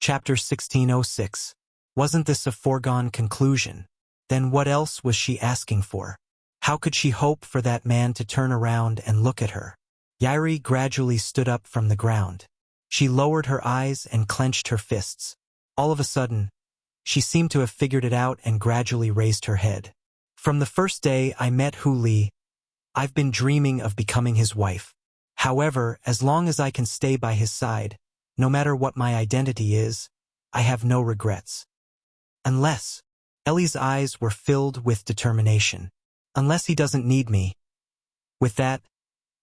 Chapter 1606. Wasn't this a foregone conclusion? Then what else was she asking for? How could she hope for that man to turn around and look at her? Yairi gradually stood up from the ground. She lowered her eyes and clenched her fists. All of a sudden, she seemed to have figured it out and gradually raised her head. From the first day I met Hu Li, I've been dreaming of becoming his wife. However, as long as I can stay by his side, no matter what my identity is, I have no regrets. Unless, Ellie's eyes were filled with determination. Unless he doesn't need me. With that,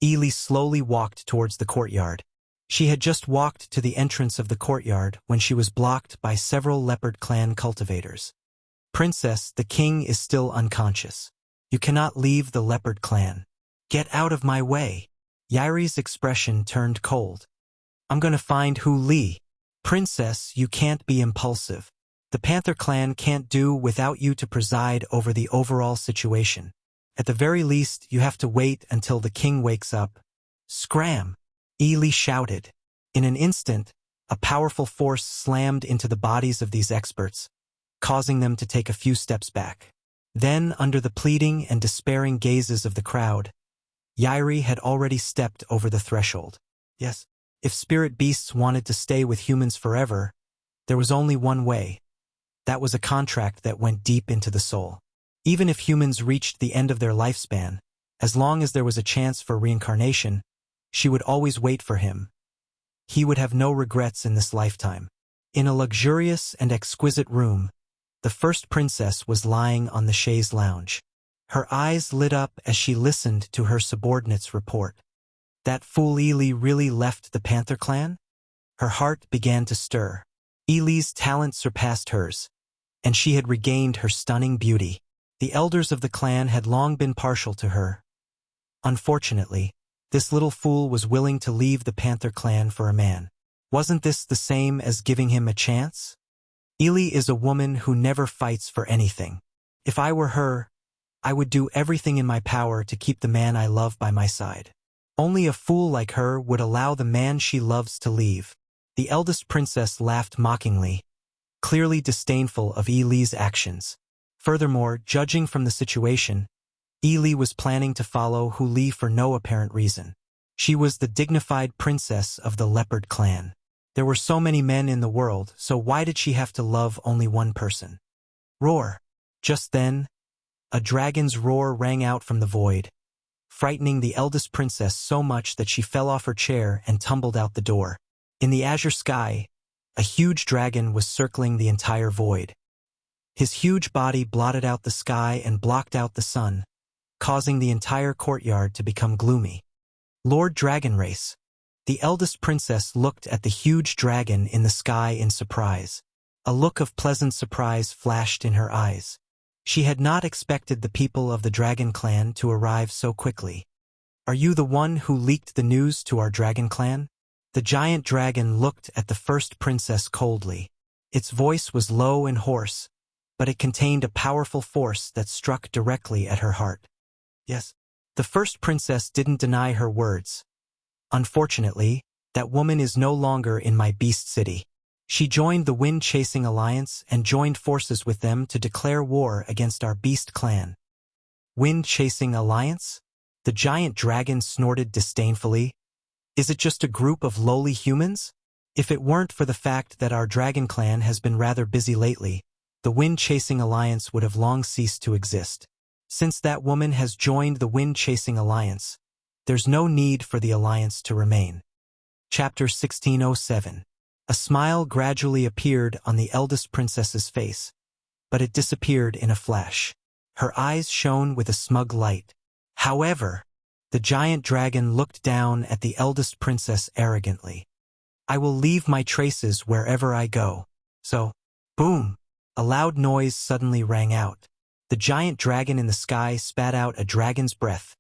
Ely slowly walked towards the courtyard. She had just walked to the entrance of the courtyard when she was blocked by several leopard clan cultivators. Princess, the king is still unconscious. You cannot leave the leopard clan. Get out of my way. Yairi's expression turned cold. I'm gonna find Hu Li. Princess, you can't be impulsive. The Panther clan can't do without you to preside over the overall situation. At the very least, you have to wait until the king wakes up. Scram! Ely shouted. In an instant, a powerful force slammed into the bodies of these experts, causing them to take a few steps back. Then, under the pleading and despairing gazes of the crowd, Yairi had already stepped over the threshold. Yes, if spirit beasts wanted to stay with humans forever, there was only one way. That was a contract that went deep into the soul. Even if humans reached the end of their lifespan, as long as there was a chance for reincarnation, she would always wait for him. He would have no regrets in this lifetime. In a luxurious and exquisite room, the first princess was lying on the chaise lounge. Her eyes lit up as she listened to her subordinate's report. That fool Ely really left the Panther clan? Her heart began to stir. Ely's talent surpassed hers, and she had regained her stunning beauty. The elders of the clan had long been partial to her. Unfortunately, this little fool was willing to leave the Panther clan for a man. Wasn't this the same as giving him a chance? Ely is a woman who never fights for anything. If I were her, I would do everything in my power to keep the man I love by my side. Only a fool like her would allow the man she loves to leave. The eldest princess laughed mockingly, clearly disdainful of Ely's actions. Furthermore, judging from the situation, Ely was planning to follow Hu Li for no apparent reason. She was the dignified princess of the leopard clan. There were so many men in the world, so why did she have to love only one person? Roar! Just then, a dragon's roar rang out from the void, frightening the eldest princess so much that she fell off her chair and tumbled out the door. In the azure sky, a huge dragon was circling the entire void. His huge body blotted out the sky and blocked out the sun, causing the entire courtyard to become gloomy. Lord Dragonrace. The eldest princess looked at the huge dragon in the sky in surprise. A look of pleasant surprise flashed in her eyes. She had not expected the people of the Dragon Clan to arrive so quickly. Are you the one who leaked the news to our Dragon Clan? The giant dragon looked at the first princess coldly. Its voice was low and hoarse, but it contained a powerful force that struck directly at her heart. Yes, the first princess didn't deny her words. Unfortunately, that woman is no longer in my beast city. She joined the Wind-Chasing Alliance and joined forces with them to declare war against our beast clan. Wind-Chasing Alliance? The giant dragon snorted disdainfully. Is it just a group of lowly humans? If it weren't for the fact that our dragon clan has been rather busy lately, the Wind-Chasing Alliance would have long ceased to exist. Since that woman has joined the Wind-Chasing Alliance, there's no need for the alliance to remain. Chapter 1607. A smile gradually appeared on the eldest princess's face, but it disappeared in a flash. Her eyes shone with a smug light. However, the giant dragon looked down at the eldest princess arrogantly. I will leave my traces wherever I go. So, boom! A loud noise suddenly rang out. The giant dragon in the sky spat out a dragon's breath,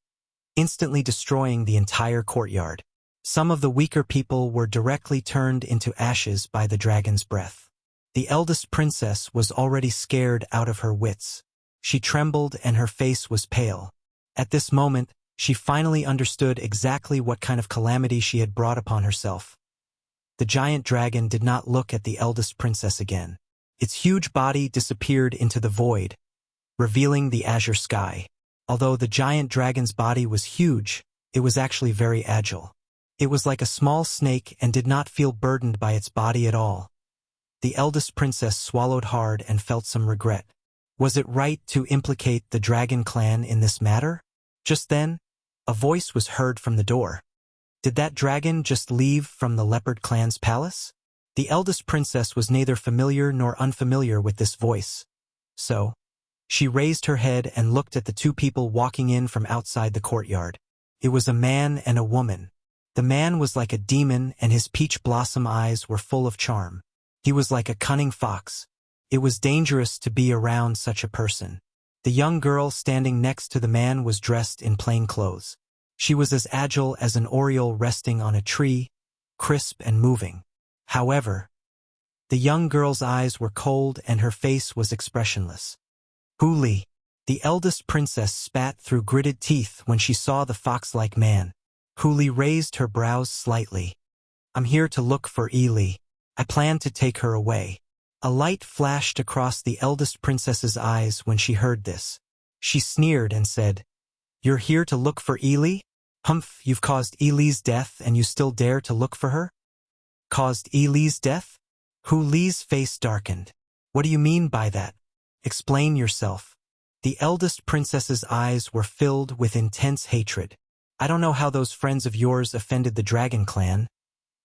instantly destroying the entire courtyard. Some of the weaker people were directly turned into ashes by the dragon's breath. The eldest princess was already scared out of her wits. She trembled and her face was pale. At this moment, she finally understood exactly what kind of calamity she had brought upon herself. The giant dragon did not look at the eldest princess again. Its huge body disappeared into the void, revealing the azure sky. Although the giant dragon's body was huge, it was actually very agile. It was like a small snake and did not feel burdened by its body at all. The eldest princess swallowed hard and felt some regret. Was it right to implicate the Dragon Clan in this matter? Just then, a voice was heard from the door. Did that dragon just leave from the Leopard Clan's palace? The eldest princess was neither familiar nor unfamiliar with this voice. So, She raised her head and looked at the two people walking in from outside the courtyard. It was a man and a woman. The man was like a demon and his peach blossom eyes were full of charm. He was like a cunning fox. It was dangerous to be around such a person. The young girl standing next to the man was dressed in plain clothes. She was as agile as an oriole resting on a tree, crisp and moving. However, the young girl's eyes were cold and her face was expressionless. Hu Li, the eldest princess, spat through gritted teeth when she saw the fox-like man. Hu Li raised her brows slightly. I'm here to look for Yi Li. I plan to take her away. A light flashed across the eldest princess's eyes when she heard this. She sneered and said, You're here to look for Yi Li? Humph, you've caused Yi Li's death and you still dare to look for her? Caused Yi Li's death? Hu Li's face darkened. What do you mean by that? Explain yourself. The eldest princess's eyes were filled with intense hatred. I don't know how those friends of yours offended the Dragon Clan,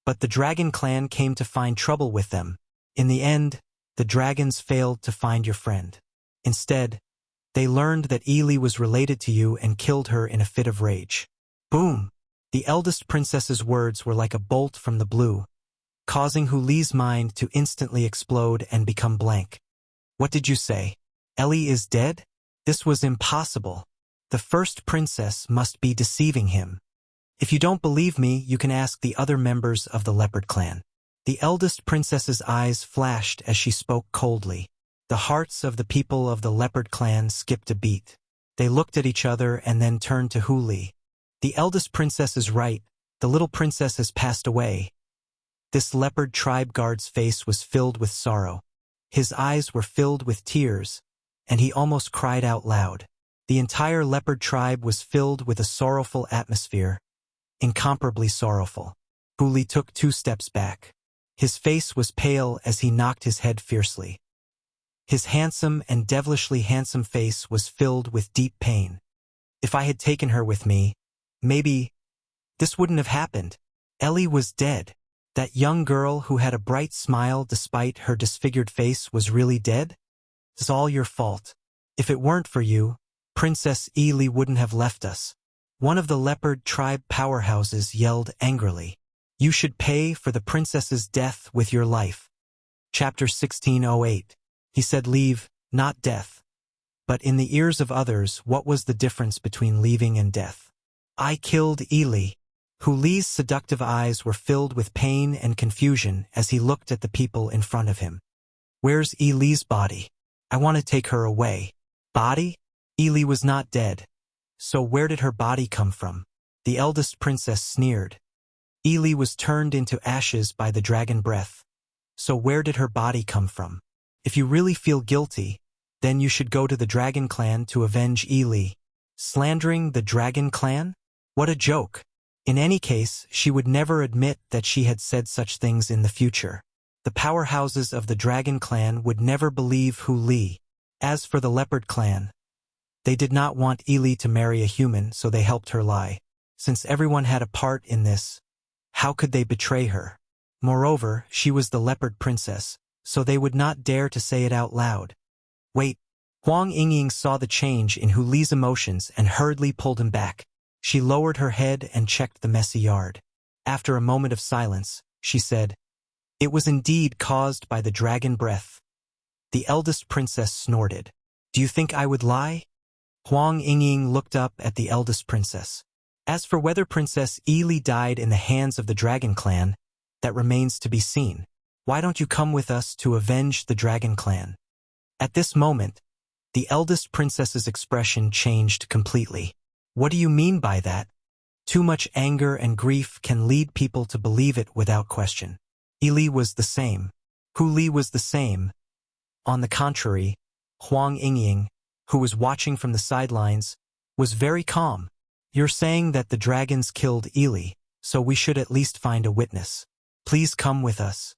but the Dragon Clan came to find trouble with them. In the end, the dragons failed to find your friend. Instead, they learned that Yi Li was related to you and killed her in a fit of rage. Boom! The eldest princess's words were like a bolt from the blue, causing Hu Li's mind to instantly explode and become blank. What did you say? Ellie is dead? This was impossible. The first princess must be deceiving him. If you don't believe me, you can ask the other members of the Leopard Clan. The eldest princess's eyes flashed as she spoke coldly. The hearts of the people of the Leopard Clan skipped a beat. They looked at each other and then turned to Hu Li. The eldest princess is right. The little princess has passed away. This leopard tribe guard's face was filled with sorrow. His eyes were filled with tears, and he almost cried out loud. The entire leopard tribe was filled with a sorrowful atmosphere, incomparably sorrowful. Hu Li took 2 steps back. His face was pale as he knocked his head fiercely. His handsome and devilishly handsome face was filled with deep pain. If I had taken her with me, maybe this wouldn't have happened. Ellie was dead. That young girl who had a bright smile despite her disfigured face was really dead? It's all your fault. If it weren't for you, Princess Yi Li wouldn't have left us. One of the leopard tribe powerhouses yelled angrily. You should pay for the princess's death with your life. Chapter 1608. He said leave, not death. But in the ears of others, what was the difference between leaving and death? I killed Yi Li. Hu Li's seductive eyes were filled with pain and confusion as he looked at the people in front of him. Where's Yi Li's body? I want to take her away. Body? Yi Li was not dead. So where did her body come from? The eldest princess sneered. Yi Li was turned into ashes by the dragon breath. So where did her body come from? If you really feel guilty, then you should go to the Dragon Clan to avenge Yi Li. Slandering the Dragon Clan? What a joke. In any case, she would never admit that she had said such things in the future. The powerhouses of the Dragon Clan would never believe Hu Li. As for the Leopard Clan, they did not want Yi Li to marry a human, so they helped her lie. Since everyone had a part in this, how could they betray her? Moreover, she was the Leopard Princess, so they would not dare to say it out loud. Wait. Huang Yingying saw the change in Hu Li's emotions and hurriedly pulled him back. She lowered her head and checked the messy yard. After a moment of silence, she said, It was indeed caused by the dragon breath. The eldest princess snorted. Do you think I would lie? Huang Yingying looked up at the eldest princess. As for whether Princess Yi Li died in the hands of the Dragon Clan, that remains to be seen. Why don't you come with us to avenge the Dragon Clan? At this moment, the eldest princess's expression changed completely. What do you mean by that? Too much anger and grief can lead people to believe it without question. Yi Li was the same. Hu Li was the same. On the contrary, Huang Yingying, who was watching from the sidelines, was very calm. You're saying that the dragons killed Yi Li, so we should at least find a witness. Please come with us.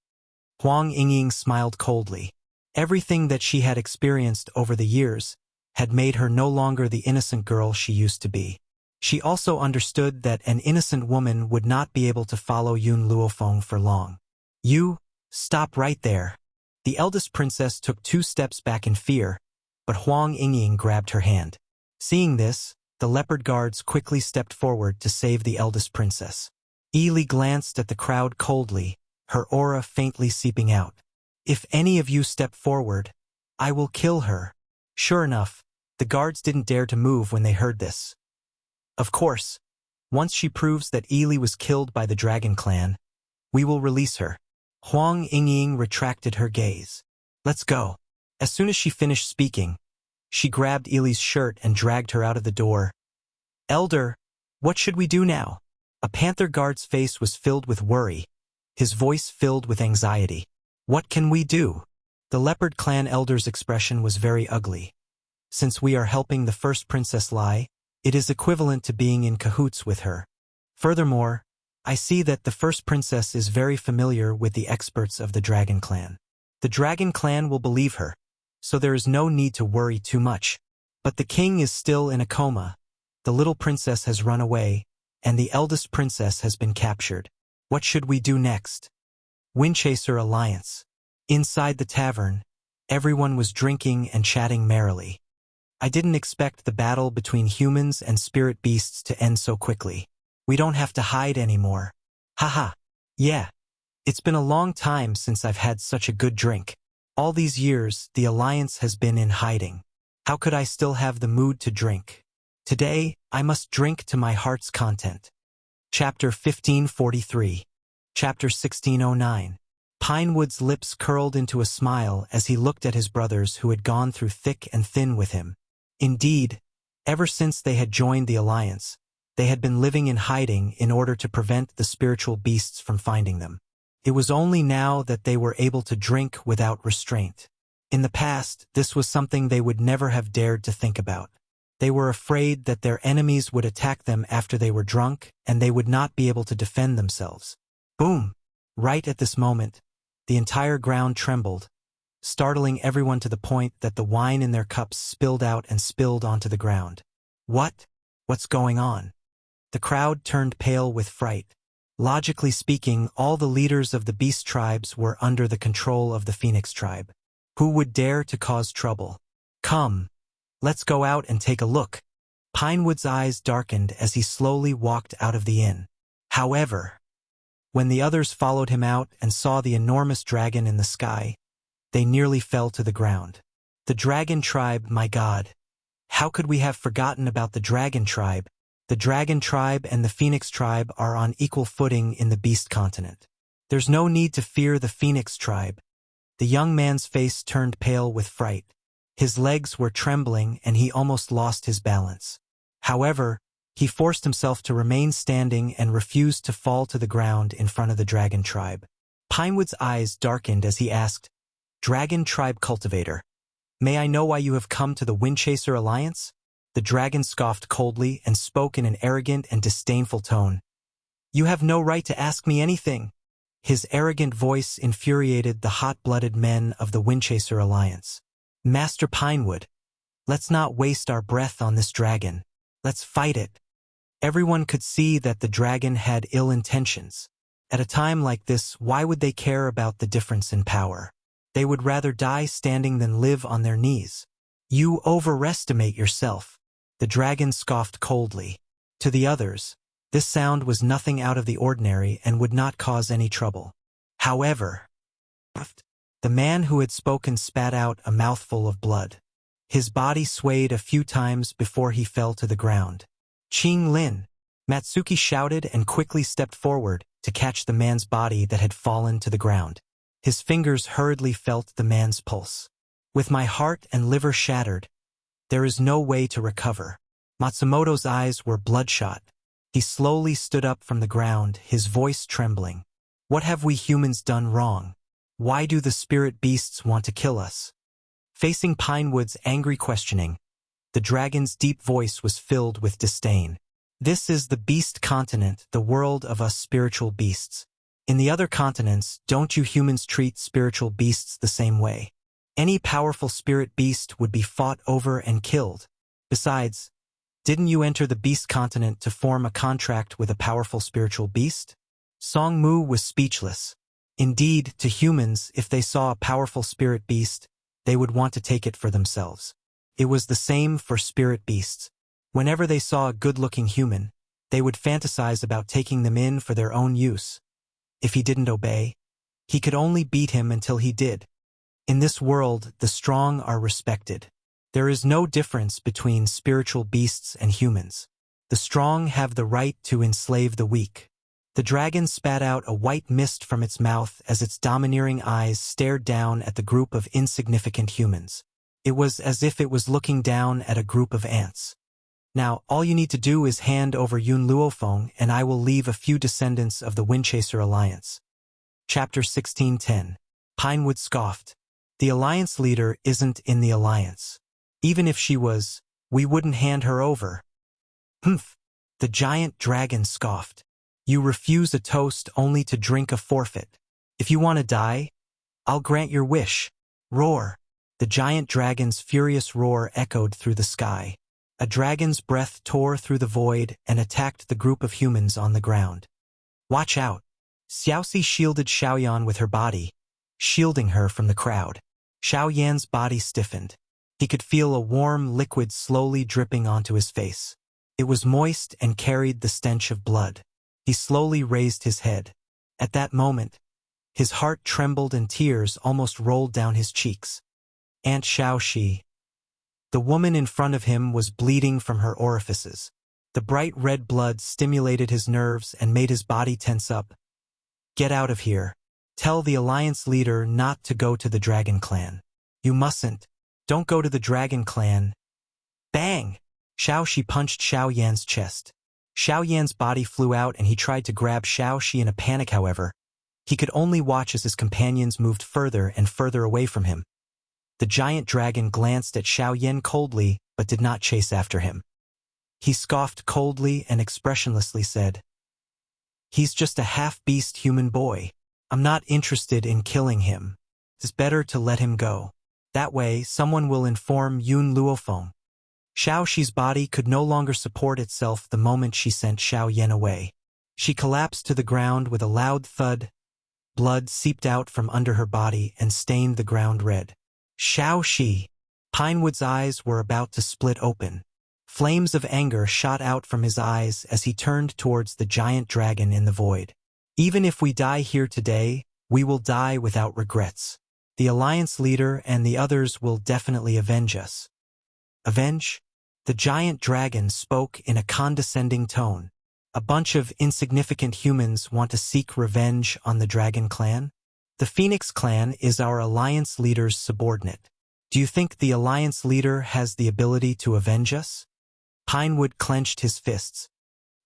Huang Yingying smiled coldly. Everything that she had experienced over the years had made her no longer the innocent girl she used to be. She also understood that an innocent woman would not be able to follow Yun Luofeng for long. You, stop right there. The eldest princess took 2 steps back in fear, but Huang Yingying grabbed her hand. Seeing this, the leopard guards quickly stepped forward to save the eldest princess. Li glanced at the crowd coldly, her aura faintly seeping out. "If any of you step forward, I will kill her." Sure enough, the guards didn't dare to move when they heard this. Of course, once she proves that Li was killed by the Dragon Clan, we will release her. Huang Yingying retracted her gaze. "Let's go." As soon as she finished speaking, she grabbed Li's shirt and dragged her out of the door. "Elder, what should we do now?" A panther guard's face was filled with worry, his voice filled with anxiety. "What can we do?" The leopard clan elder's expression was very ugly. "Since we are helping the first Princess Lai, it is equivalent to being in cahoots with her. Furthermore, I see that the first princess is very familiar with the experts of the Dragon Clan. The Dragon Clan will believe her, so there is no need to worry too much. But the king is still in a coma, the little princess has run away, and the eldest princess has been captured. What should we do next?" Windchaser Alliance. Inside the tavern, everyone was drinking and chatting merrily. I didn't expect the battle between humans and spirit beasts to end so quickly. We don't have to hide anymore. Haha. Yeah. It's been a long time since I've had such a good drink. All these years, the Alliance has been in hiding. How could I still have the mood to drink? Today, I must drink to my heart's content. Chapter 1543. Chapter 1609. Pinewood's lips curled into a smile as he looked at his brothers who had gone through thick and thin with him. Indeed, ever since they had joined the Alliance, they had been living in hiding in order to prevent the spiritual beasts from finding them. It was only now that they were able to drink without restraint. In the past, this was something they would never have dared to think about. They were afraid that their enemies would attack them after they were drunk, and they would not be able to defend themselves. Boom! Right at this moment, the entire ground trembled, startling everyone to the point that the wine in their cups spilled out and spilled onto the ground. What? What's going on? The crowd turned pale with fright. Logically speaking, all the leaders of the beast tribes were under the control of the Phoenix tribe. Who would dare to cause trouble? Come, let's go out and take a look. Pinewood's eyes darkened as he slowly walked out of the inn. However, when the others followed him out and saw the enormous dragon in the sky, they nearly fell to the ground. The Dragon Tribe, my God! How could we have forgotten about the Dragon Tribe? The Dragon Tribe and the Phoenix Tribe are on equal footing in the Beast Continent. There's no need to fear the Phoenix Tribe. The young man's face turned pale with fright. His legs were trembling and he almost lost his balance. However, he forced himself to remain standing and refused to fall to the ground in front of the Dragon Tribe. Pinewood's eyes darkened as he asked, "Dragon Tribe Cultivator, may I know why you have come to the Windchaser Alliance?" The dragon scoffed coldly and spoke in an arrogant and disdainful tone. "You have no right to ask me anything." His arrogant voice infuriated the hot-blooded men of the Windchaser Alliance. "Master Pinewood, let's not waste our breath on this dragon. Let's fight it." Everyone could see that the dragon had ill intentions. At a time like this, why would they care about the difference in power? They would rather die standing than live on their knees. "You overestimate yourself," the dragon scoffed coldly. To the others, this sound was nothing out of the ordinary and would not cause any trouble. However, the man who had spoken spat out a mouthful of blood. His body swayed a few times before he fell to the ground. "Qing Lin!" Matsuki shouted and quickly stepped forward to catch the man's body that had fallen to the ground. His fingers hurriedly felt the man's pulse. "With my heart and liver shattered, there is no way to recover." Matsumoto's eyes were bloodshot. He slowly stood up from the ground, his voice trembling. "What have we humans done wrong? Why do the spirit beasts want to kill us?" Facing Pinewood's angry questioning, the dragon's deep voice was filled with disdain. "This is the beast continent, the world of us spiritual beasts. In the other continents, don't you humans treat spiritual beasts the same way? Any powerful spirit beast would be fought over and killed. Besides, didn't you enter the beast continent to form a contract with a powerful spiritual beast?" Song Mu was speechless. Indeed, to humans, if they saw a powerful spirit beast, they would want to take it for themselves. It was the same for spirit beasts. Whenever they saw a good-looking human, they would fantasize about taking them in for their own use. If he didn't obey, he could only beat him until he did. In this world, the strong are respected. There is no difference between spiritual beasts and humans. The strong have the right to enslave the weak. The dragon spat out a white mist from its mouth as its domineering eyes stared down at the group of insignificant humans. It was as if it was looking down at a group of ants. Now, all you need to do is hand over Yun Luofeng, and I will leave a few descendants of the Windchaser Alliance. Chapter 16:10. Pinewood scoffed. The Alliance leader isn't in the Alliance. Even if she was, we wouldn't hand her over. Humph! The giant dragon scoffed. You refuse a toast only to drink a forfeit. If you want to die, I'll grant your wish. Roar! The giant dragon's furious roar echoed through the sky. A dragon's breath tore through the void and attacked the group of humans on the ground. Watch out! Xiaoxi shielded Xiaoyan with her body, shielding her from the crowd. Xiaoyan's body stiffened. He could feel a warm liquid slowly dripping onto his face. It was moist and carried the stench of blood. He slowly raised his head. At that moment, his heart trembled and tears almost rolled down his cheeks. Aunt Xiaoxi. The woman in front of him was bleeding from her orifices. The bright red blood stimulated his nerves and made his body tense up. Get out of here. Tell the Alliance leader not to go to the Dragon Clan. You mustn't. Don't go to the Dragon Clan. Bang! Xiaoxi punched Xiaoyan's chest. Xiaoyan's body flew out and he tried to grab Xiaoxi in a panic. However, he could only watch as his companions moved further and further away from him. The giant dragon glanced at Xiaoyan coldly but did not chase after him. He scoffed coldly and expressionlessly said, "He's just a half-beast human boy. I'm not interested in killing him. It's better to let him go. That way, someone will inform Yun Luofeng." Xiaoxi's body could no longer support itself the moment she sent Xiaoyan away. She collapsed to the ground with a loud thud. Blood seeped out from under her body and stained the ground red. Xiaoxi! Pinewood's eyes were about to split open. Flames of anger shot out from his eyes as he turned towards the giant dragon in the void. Even if we die here today, we will die without regrets. The Alliance leader and the others will definitely avenge us. Avenge? The giant dragon spoke in a condescending tone. A bunch of insignificant humans want to seek revenge on the Dragon Clan? The Phoenix Clan is our Alliance leader's subordinate. Do you think the Alliance leader has the ability to avenge us? Pinewood clenched his fists.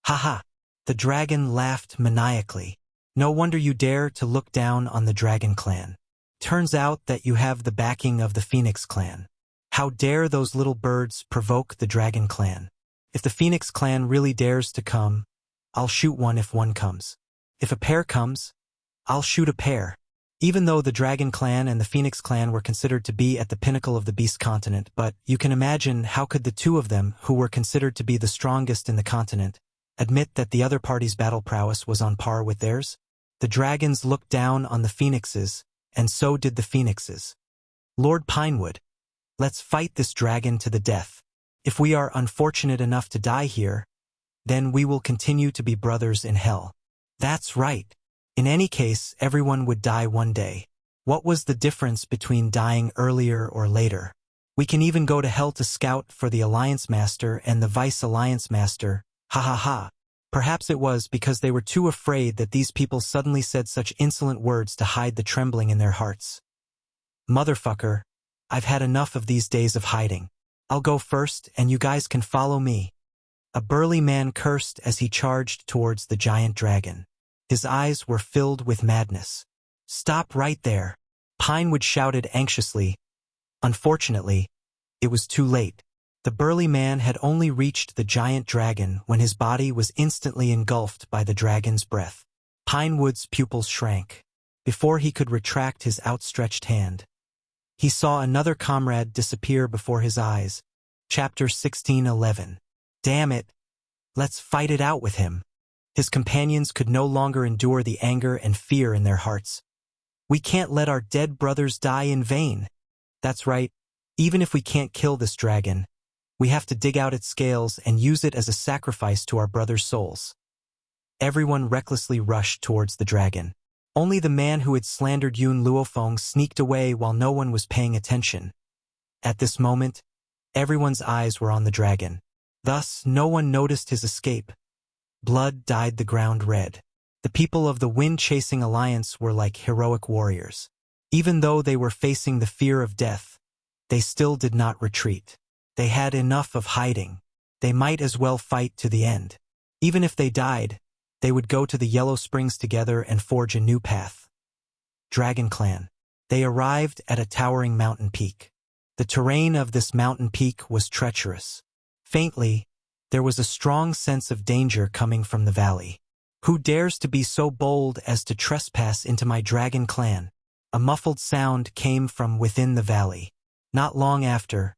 Ha! The dragon laughed maniacally. No wonder you dare to look down on the Dragon Clan. Turns out that you have the backing of the Phoenix Clan. How dare those little birds provoke the Dragon Clan? If the Phoenix Clan really dares to come, I'll shoot one if one comes. If a pair comes, I'll shoot a pair. Even though the Dragon Clan and the Phoenix Clan were considered to be at the pinnacle of the Beast Continent, but you can imagine how could the two of them, who were considered to be the strongest in the continent, admit that the other party's battle prowess was on par with theirs? The dragons looked down on the phoenixes, and so did the phoenixes. Lord Pinewood, let's fight this dragon to the death. If we are unfortunate enough to die here, then we will continue to be brothers in hell. That's right. In any case, everyone would die one day. What was the difference between dying earlier or later? We can even go to hell to scout for the Alliance Master and the Vice Alliance Master. Ha. Perhaps it was because they were too afraid that these people suddenly said such insolent words to hide the trembling in their hearts. Motherfucker, I've had enough of these days of hiding. I'll go first and you guys can follow me. A burly man cursed as he charged towards the giant dragon. His eyes were filled with madness. Stop right there, Pinewood shouted anxiously. Unfortunately, it was too late. The burly man had only reached the giant dragon when his body was instantly engulfed by the dragon's breath. Pinewood's pupils shrank. Before he could retract his outstretched hand, he saw another comrade disappear before his eyes. Chapter 16:11. Damn it! Let's fight it out with him. His companions could no longer endure the anger and fear in their hearts. We can't let our dead brothers die in vain. That's right. Even if we can't kill this dragon, we have to dig out its scales and use it as a sacrifice to our brother's souls. Everyone recklessly rushed towards the dragon. Only the man who had slandered Yun Luofeng sneaked away while no one was paying attention. At this moment, everyone's eyes were on the dragon. Thus, no one noticed his escape. Blood dyed the ground red. The people of the Wind-Chasing Alliance were like heroic warriors. Even though they were facing the fear of death, they still did not retreat. They had enough of hiding. They might as well fight to the end. Even if they died, they would go to the Yellow Springs together and forge a new path. Dragon Clan. They arrived at a towering mountain peak. The terrain of this mountain peak was treacherous. Faintly, there was a strong sense of danger coming from the valley. Who dares to be so bold as to trespass into my dragon clan? A muffled sound came from within the valley. Not long after,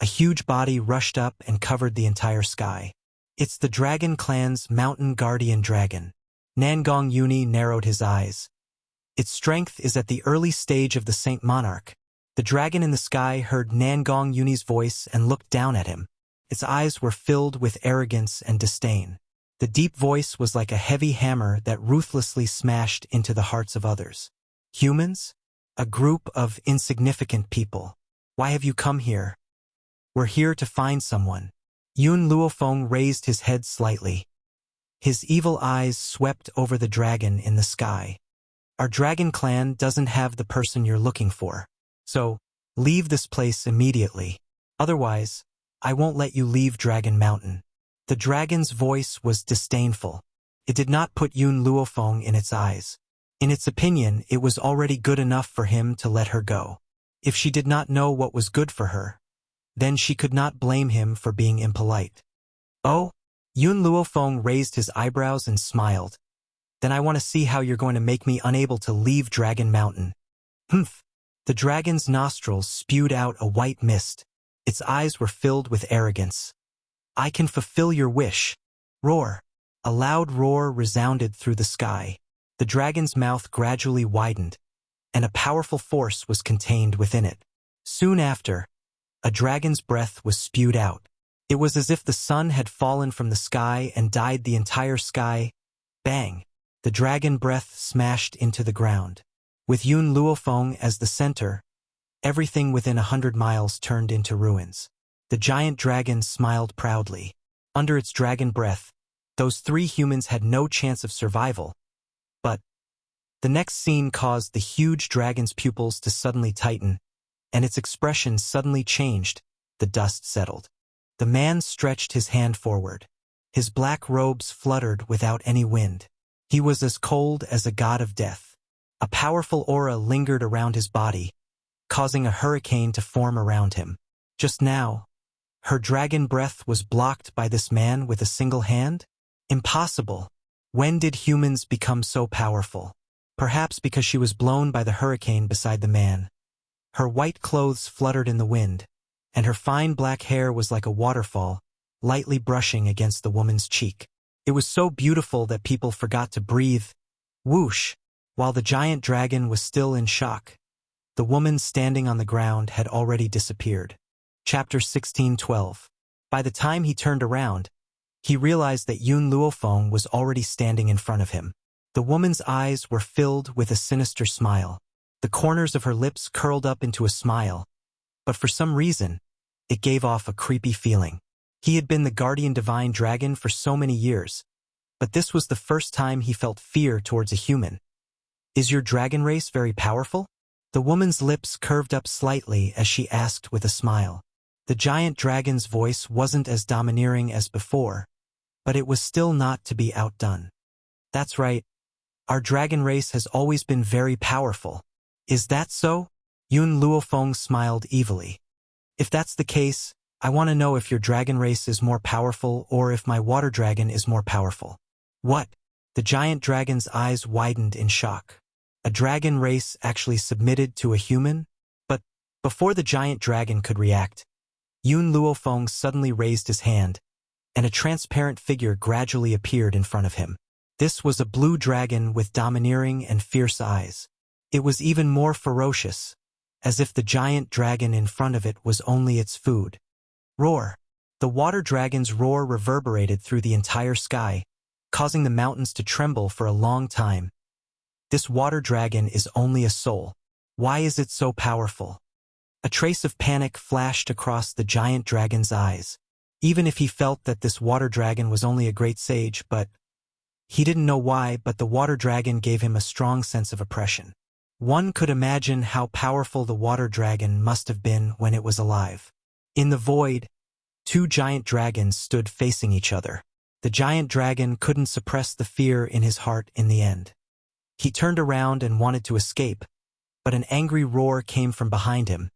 a huge body rushed up and covered the entire sky. It's the Dragon Clan's mountain guardian dragon. Nangong Yuni narrowed his eyes. Its strength is at the early stage of the Saint Monarch. The dragon in the sky heard Nangong Yuni's voice and looked down at him. Its eyes were filled with arrogance and disdain. The deep voice was like a heavy hammer that ruthlessly smashed into the hearts of others. Humans? A group of insignificant people. Why have you come here? We're here to find someone. Yun Luofeng raised his head slightly. His evil eyes swept over the dragon in the sky. Our dragon clan doesn't have the person you're looking for. So, leave this place immediately. Otherwise, I won't let you leave Dragon Mountain. The dragon's voice was disdainful. It did not put Yun Luofeng in its eyes. In its opinion, it was already good enough for him to let her go. If she did not know what was good for her, then she could not blame him for being impolite. Oh? Yun Luofeng raised his eyebrows and smiled. Then I want to see how you're going to make me unable to leave Dragon Mountain. Humph! The dragon's nostrils spewed out a white mist. Its eyes were filled with arrogance. I can fulfill your wish. Roar! A loud roar resounded through the sky. The dragon's mouth gradually widened, and a powerful force was contained within it. Soon after, a dragon's breath was spewed out. It was as if the sun had fallen from the sky and dyed the entire sky. Bang! The dragon breath smashed into the ground. With Yun Luofeng as the center, everything within 100 miles turned into ruins. The giant dragon smiled proudly. Under its dragon breath, those 3 humans had no chance of survival. But the next scene caused the huge dragon's pupils to suddenly tighten, and its expression suddenly changed. The dust settled. The man stretched his hand forward. His black robes fluttered without any wind. He was as cold as a god of death. A powerful aura lingered around his body, causing a hurricane to form around him. Just now, her dragon breath was blocked by this man with a single hand? Impossible. When did humans become so powerful? Perhaps because she was blown by the hurricane beside the man. Her white clothes fluttered in the wind, and her fine black hair was like a waterfall, lightly brushing against the woman's cheek. It was so beautiful that people forgot to breathe. Whoosh! While the giant dragon was still in shock, the woman standing on the ground had already disappeared. Chapter 16:12. By the time he turned around, he realized that Yun Luofeng was already standing in front of him. The woman's eyes were filled with a sinister smile. The corners of her lips curled up into a smile, but for some reason, it gave off a creepy feeling. He had been the guardian divine dragon for so many years, but this was the first time he felt fear towards a human. Is your dragon race very powerful? The woman's lips curved up slightly as she asked with a smile. The giant dragon's voice wasn't as domineering as before, but it was still not to be outdone. That's right. Our dragon race has always been very powerful. Is that so? Yun Luofeng smiled evilly. If that's the case, I want to know if your dragon race is more powerful or if my water dragon is more powerful. What? The giant dragon's eyes widened in shock. A dragon race actually submitted to a human? But before the giant dragon could react, Yun Luofeng suddenly raised his hand, and a transparent figure gradually appeared in front of him. This was a blue dragon with domineering and fierce eyes. It was even more ferocious, as if the giant dragon in front of it was only its food. Roar! The water dragon's roar reverberated through the entire sky, causing the mountains to tremble for a long time. This water dragon is only a soul. Why is it so powerful? A trace of panic flashed across the giant dragon's eyes. Even if he felt that this water dragon was only a great sage, but he didn't know why, but the water dragon gave him a strong sense of oppression. One could imagine how powerful the water dragon must have been when it was alive. In the void, two giant dragons stood facing each other. The giant dragon couldn't suppress the fear in his heart in the end. He turned around and wanted to escape, but an angry roar came from behind him,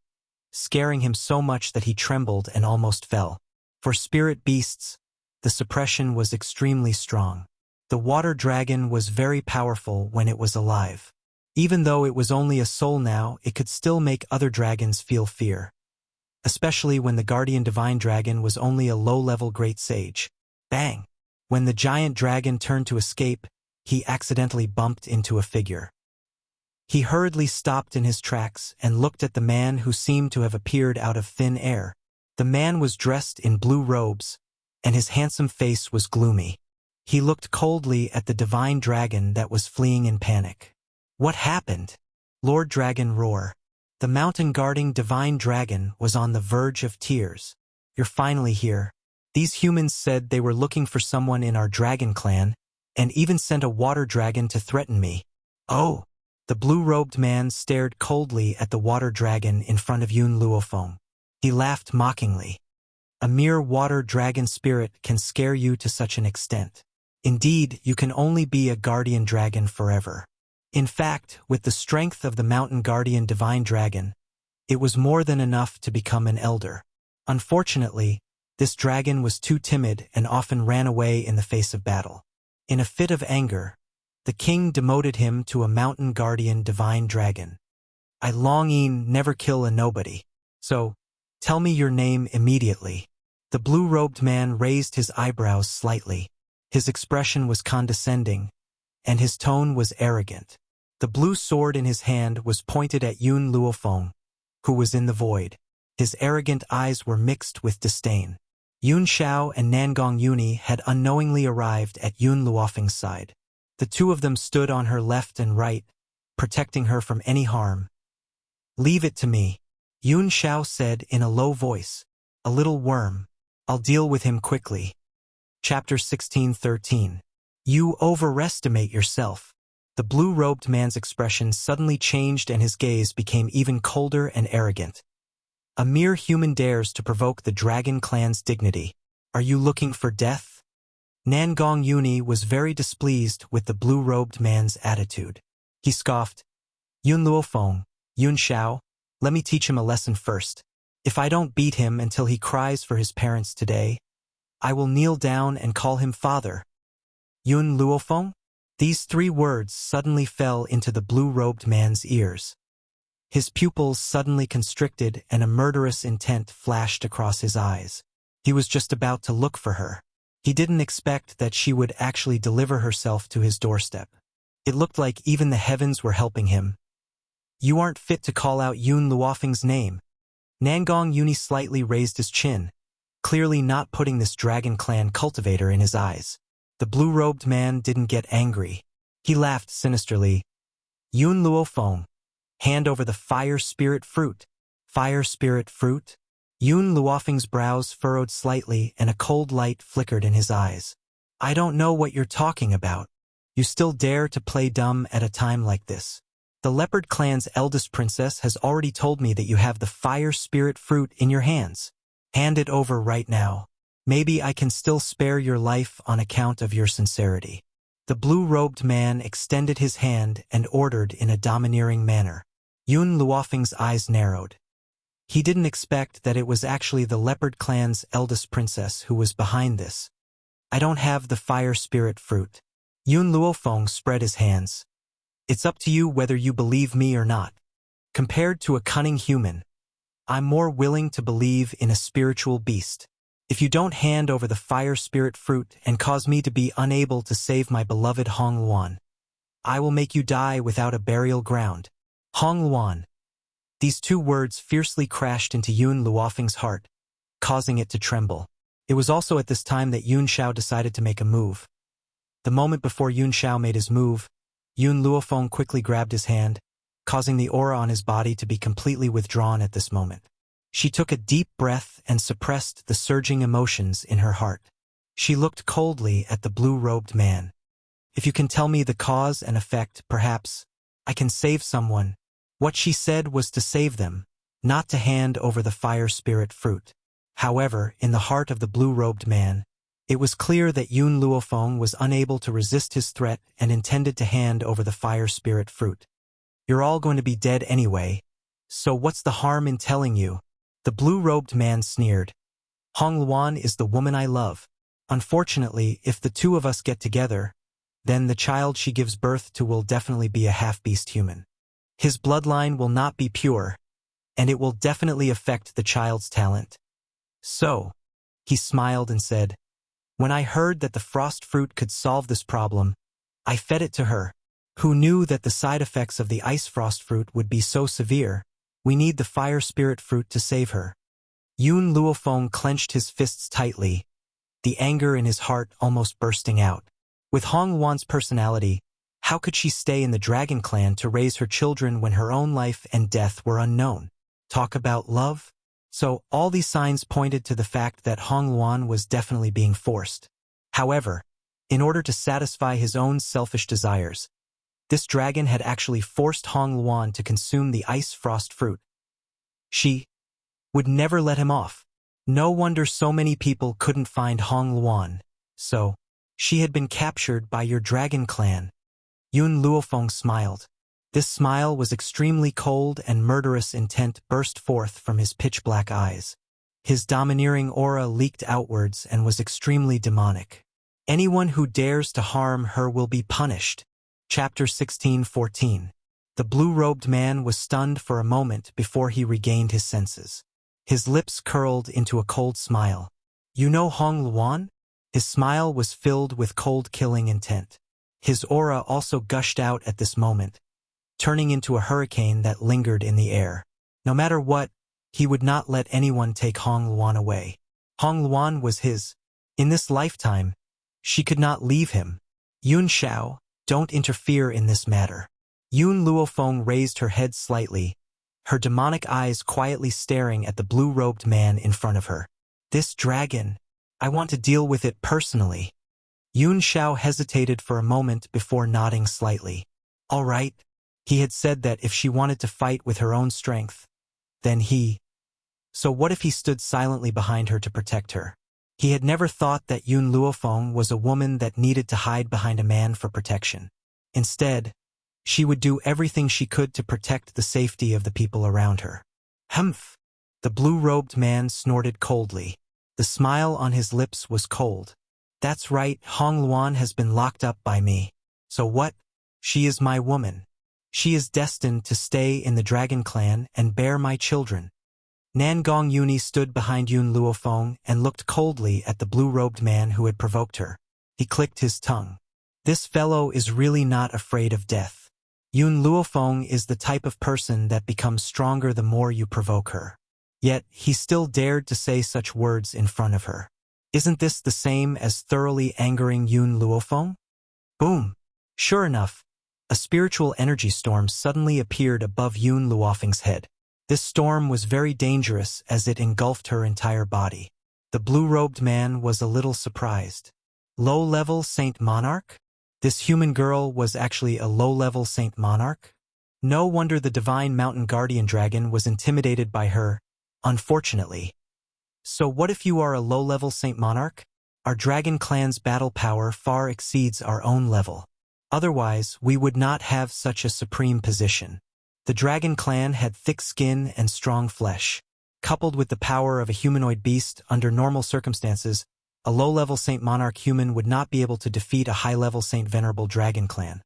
scaring him so much that he trembled and almost fell. For spirit beasts, the suppression was extremely strong. The water dragon was very powerful when it was alive. Even though it was only a soul now, it could still make other dragons feel fear. Especially when the guardian divine dragon was only a low-level great sage. Bang! When the giant dragon turned to escape, he accidentally bumped into a figure. He hurriedly stopped in his tracks and looked at the man who seemed to have appeared out of thin air. The man was dressed in blue robes, and his handsome face was gloomy. He looked coldly at the divine dragon that was fleeing in panic. What happened? Lord Dragon roar. The mountain-guarding divine dragon was on the verge of tears. You're finally here. These humans said they were looking for someone in our dragon clan, and even sent a water dragon to threaten me. Oh! The blue-robed man stared coldly at the water dragon in front of Yun Luofeng. He laughed mockingly. A mere water dragon spirit can scare you to such an extent. Indeed, you can only be a guardian dragon forever. In fact, with the strength of the mountain guardian divine dragon, it was more than enough to become an elder. Unfortunately, this dragon was too timid and often ran away in the face of battle. In a fit of anger, the king demoted him to a mountain guardian divine dragon. I longing never kill a nobody. So, tell me your name immediately. The blue-robed man raised his eyebrows slightly. His expression was condescending, and his tone was arrogant. The blue sword in his hand was pointed at Yun Luofeng, who was in the void. His arrogant eyes were mixed with disdain. Yun Xiao and Nangong Yuni had unknowingly arrived at Yun Luofeng's side. The two of them stood on her left and right, protecting her from any harm. Leave it to me, Yun Xiao said in a low voice. A little worm. I'll deal with him quickly. Chapter 16:13. You overestimate yourself. The blue-robed man's expression suddenly changed and his gaze became even colder and arrogant. A mere human dares to provoke the dragon clan's dignity. Are you looking for death? Nangong Yuni was very displeased with the blue-robed man's attitude. He scoffed. Yun Luofeng, Yun Xiao, let me teach him a lesson first. If I don't beat him until he cries for his parents today, I will kneel down and call him father. Yun Luofeng? These three words suddenly fell into the blue-robed man's ears. His pupils suddenly constricted and a murderous intent flashed across his eyes. He was just about to look for her. He didn't expect that she would actually deliver herself to his doorstep. It looked like even the heavens were helping him. You aren't fit to call out Yun Luofeng's name. Nangong Yuni slightly raised his chin, clearly not putting this dragon clan cultivator in his eyes. The blue-robed man didn't get angry. He laughed sinisterly. Yun Luofeng, hand over the fire spirit fruit. Fire spirit fruit? Yun Luofeng's brows furrowed slightly and a cold light flickered in his eyes. I don't know what you're talking about. You still dare to play dumb at a time like this. The leopard clan's eldest princess has already told me that you have the fire spirit fruit in your hands. Hand it over right now. Maybe I can still spare your life on account of your sincerity. The blue-robed man extended his hand and ordered in a domineering manner. Yun Luofeng's eyes narrowed. He didn't expect that it was actually the leopard clan's eldest princess who was behind this. I don't have the fire spirit fruit. Yun Luofeng spread his hands. It's up to you whether you believe me or not. Compared to a cunning human, I'm more willing to believe in a spiritual beast. If you don't hand over the fire spirit fruit and cause me to be unable to save my beloved Hong Luan, I will make you die without a burial ground. Hong Luan. These two words fiercely crashed into Yun Luofeng's heart, causing it to tremble. It was also at this time that Yun Xiao decided to make a move. The moment before Yun Xiao made his move, Yun Luofeng quickly grabbed his hand, causing the aura on his body to be completely withdrawn at this moment. She took a deep breath and suppressed the surging emotions in her heart. She looked coldly at the blue-robed man. If you can tell me the cause and effect, perhaps I can save someone. What she said was to save them, not to hand over the fire spirit fruit. However, in the heart of the blue-robed man, it was clear that Yun Luofeng was unable to resist his threat and intended to hand over the fire spirit fruit. You're all going to be dead anyway, so what's the harm in telling you? The blue-robed man sneered. Hong Luan is the woman I love. Unfortunately, if the two of us get together, then the child she gives birth to will definitely be a half-beast human. His bloodline will not be pure, and it will definitely affect the child's talent. So, he smiled and said, when I heard that the frost fruit could solve this problem, I fed it to her. Who knew that the side effects of the ice frost fruit would be so severe? We need the fire spirit fruit to save her. Yun Luofeng clenched his fists tightly, the anger in his heart almost bursting out. With Hong Luan's personality, how could she stay in the dragon clan to raise her children when her own life and death were unknown? Talk about love? So, all these signs pointed to the fact that Hong Luan was definitely being forced. However, in order to satisfy his own selfish desires, this dragon had actually forced Hong Luan to consume the ice frost fruit. She would never let him off. No wonder so many people couldn't find Hong Luan. So, she had been captured by your dragon clan. Yun Luofeng smiled. This smile was extremely cold and murderous intent burst forth from his pitch-black eyes. His domineering aura leaked outwards and was extremely demonic. Anyone who dares to harm her will be punished. Chapter 16:14. The blue-robed man was stunned for a moment before he regained his senses. His lips curled into a cold smile. You know Hong Luan? His smile was filled with cold killing intent. His aura also gushed out at this moment, turning into a hurricane that lingered in the air. No matter what, he would not let anyone take Hong Luan away. Hong Luan was his. In this lifetime, she could not leave him. Yun Xiao, don't interfere in this matter. Yun Luofeng raised her head slightly, her demonic eyes quietly staring at the blue-robed man in front of her. This dragon, I want to deal with it personally. Yun Xiao hesitated for a moment before nodding slightly. All right. He had said that if she wanted to fight with her own strength, then he. So what if he stood silently behind her to protect her? He had never thought that Yun Luofeng was a woman that needed to hide behind a man for protection. Instead, she would do everything she could to protect the safety of the people around her. Humph! The blue-robed man snorted coldly. The smile on his lips was cold. That's right, Hong Luan has been locked up by me. So what? She is my woman. She is destined to stay in the dragon clan and bear my children. Nangong Yuni stood behind Yun Luofeng and looked coldly at the blue-robed man who had provoked her. He clicked his tongue. This fellow is really not afraid of death. Yun Luofeng is the type of person that becomes stronger the more you provoke her. Yet, he still dared to say such words in front of her. Isn't this the same as thoroughly angering Yun Luofeng? Boom! Sure enough, a spiritual energy storm suddenly appeared above Yun Luofeng's head. This storm was very dangerous as it engulfed her entire body. The blue-robed man was a little surprised. Low-level Saint Monarch? This human girl was actually a low-level Saint Monarch? No wonder the divine mountain guardian dragon was intimidated by her, unfortunately. So what if you are a low-level Saint Monarch? Our dragon clan's battle power far exceeds our own level. Otherwise, we would not have such a supreme position. The dragon clan had thick skin and strong flesh. Coupled with the power of a humanoid beast under normal circumstances, a low-level Saint Monarch human would not be able to defeat a high-level Saint Venerable dragon clan.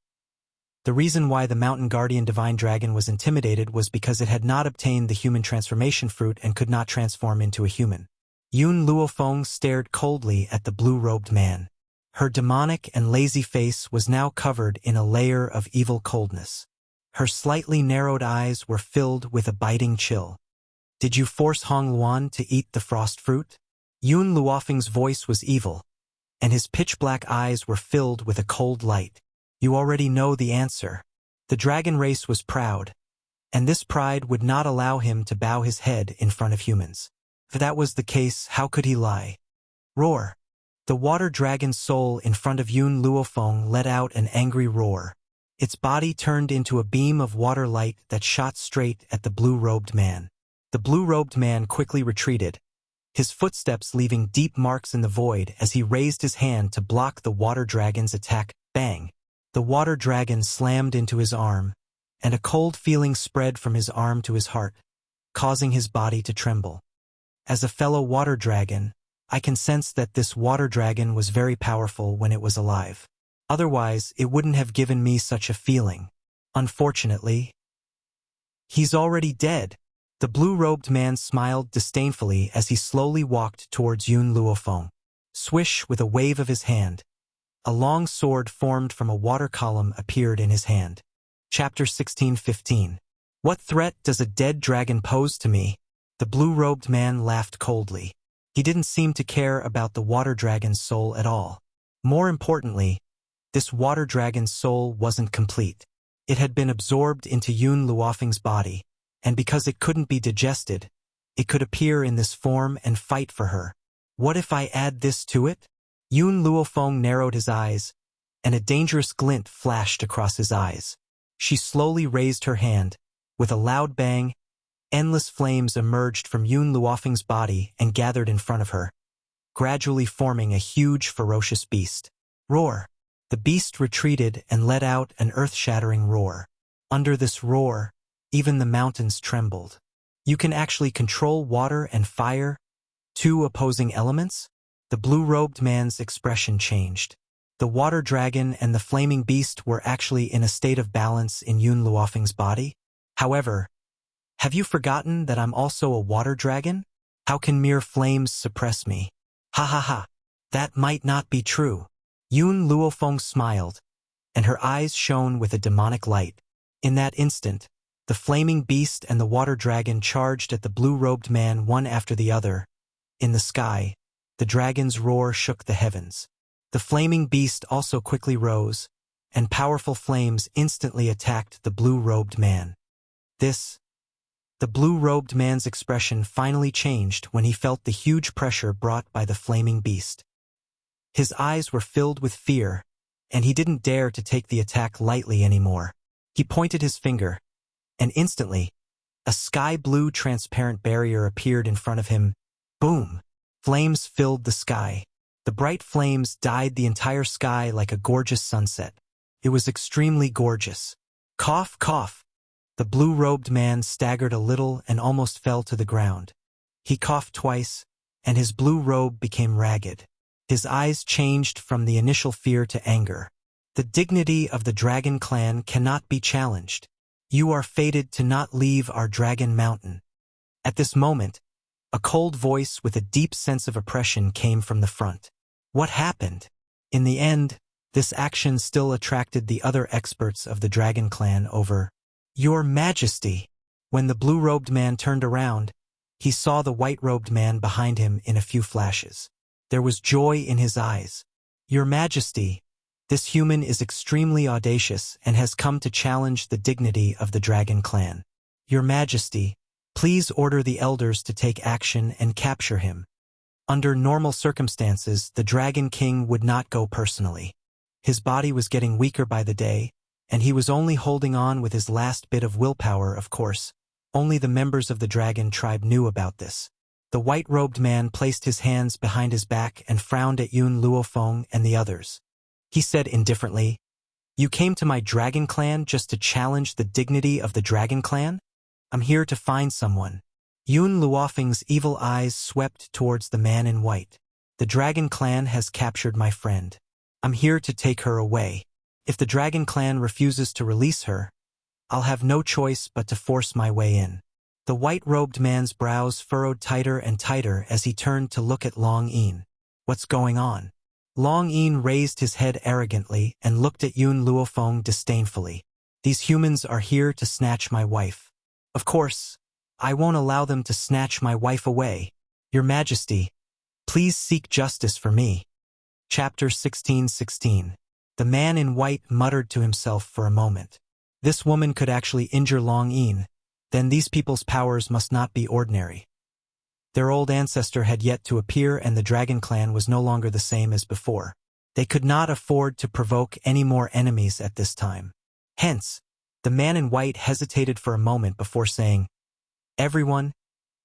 The reason why the mountain guardian divine dragon was intimidated was because it had not obtained the human transformation fruit and could not transform into a human. Yun Luofeng stared coldly at the blue-robed man. Her demonic and lazy face was now covered in a layer of evil coldness. Her slightly narrowed eyes were filled with a biting chill. Did you force Hong Luan to eat the frost fruit? Yun Luofeng's voice was evil, and his pitch-black eyes were filled with a cold light. You already know the answer. The dragon race was proud, and this pride would not allow him to bow his head in front of humans. If that was the case, how could he lie? Roar. The water dragon's soul in front of Yun Luofeng let out an angry roar. Its body turned into a beam of water light that shot straight at the blue-robed man. The blue-robed man quickly retreated, his footsteps leaving deep marks in the void as he raised his hand to block the water dragon's attack. Bang! The water dragon slammed into his arm, and a cold feeling spread from his arm to his heart, causing his body to tremble. As a fellow water dragon, I can sense that this water dragon was very powerful when it was alive. Otherwise, it wouldn't have given me such a feeling. Unfortunately, he's already dead. The blue-robed man smiled disdainfully as he slowly walked towards Yun Luofeng. Swish, with a wave of his hand, a long sword formed from a water column appeared in his hand. Chapter 16:15. What threat does a dead dragon pose to me? The blue-robed man laughed coldly. He didn't seem to care about the water dragon's soul at all. More importantly, this water dragon's soul wasn't complete. It had been absorbed into Yun Luofeng's body, and because it couldn't be digested, it could appear in this form and fight for her. What if I add this to it? Yun Luofeng narrowed his eyes, and a dangerous glint flashed across his eyes. She slowly raised her hand. With a loud bang, endless flames emerged from Yun Luofeng's body and gathered in front of her, gradually forming a huge, ferocious beast. Roar! The beast retreated and let out an earth-shattering roar. Under this roar, even the mountains trembled. You can actually control water and fire, two opposing elements? The blue-robed man's expression changed. The water dragon and the flaming beast were actually in a state of balance in Yun Luofeng's body. However, have you forgotten that I'm also a water dragon? How can mere flames suppress me? Ha ha ha. That might not be true. Yun Luofeng smiled, and her eyes shone with a demonic light. In that instant, the flaming beast and the water dragon charged at the blue-robed man one after the other. In the sky, the dragon's roar shook the heavens. The flaming beast also quickly rose, and powerful flames instantly attacked the blue-robed man. The blue-robed man's expression finally changed when he felt the huge pressure brought by the flaming beast. His eyes were filled with fear, and he didn't dare to take the attack lightly anymore. He pointed his finger, and instantly, a sky-blue transparent barrier appeared in front of him. Boom! Flames filled the sky. The bright flames dyed the entire sky like a gorgeous sunset. It was extremely gorgeous. Cough, cough! The blue-robed man staggered a little and almost fell to the ground. He coughed twice, and his blue robe became ragged. His eyes changed from the initial fear to anger. The dignity of the dragon clan cannot be challenged. You are fated to not leave our dragon mountain. At this moment, a cold voice with a deep sense of oppression came from the front. What happened? In the end, this action still attracted the other experts of the dragon clan over. Your Majesty! When the blue-robed man turned around, he saw the white-robed man behind him in a few flashes. There was joy in his eyes. Your Majesty, this human is extremely audacious and has come to challenge the dignity of the dragon clan. Your Majesty, please order the elders to take action and capture him. Under normal circumstances, the Dragon King would not go personally. His body was getting weaker by the day, and he was only holding on with his last bit of willpower, of course. Only the members of the dragon tribe knew about this. The white-robed man placed his hands behind his back and frowned at Yun Luofeng and the others. He said indifferently, You came to my dragon clan just to challenge the dignity of the dragon clan? I'm here to find someone. Yun Luofeng's evil eyes swept towards the man in white. The dragon clan has captured my friend. I'm here to take her away. If the dragon clan refuses to release her, I'll have no choice but to force my way in. The white-robed man's brows furrowed tighter and tighter as he turned to look at Long Yin. What's going on? Long Yin raised his head arrogantly and looked at Yun Luofeng disdainfully. These humans are here to snatch my wife. Of course, I won't allow them to snatch my wife away. Your Majesty, please seek justice for me. Chapter 16:16. The man in white muttered to himself for a moment. This woman could actually injure Long Yin. Then these people's powers must not be ordinary. Their old ancestor had yet to appear, and the Dragon Clan was no longer the same as before. They could not afford to provoke any more enemies at this time. Hence, the man in white hesitated for a moment before saying, "Everyone,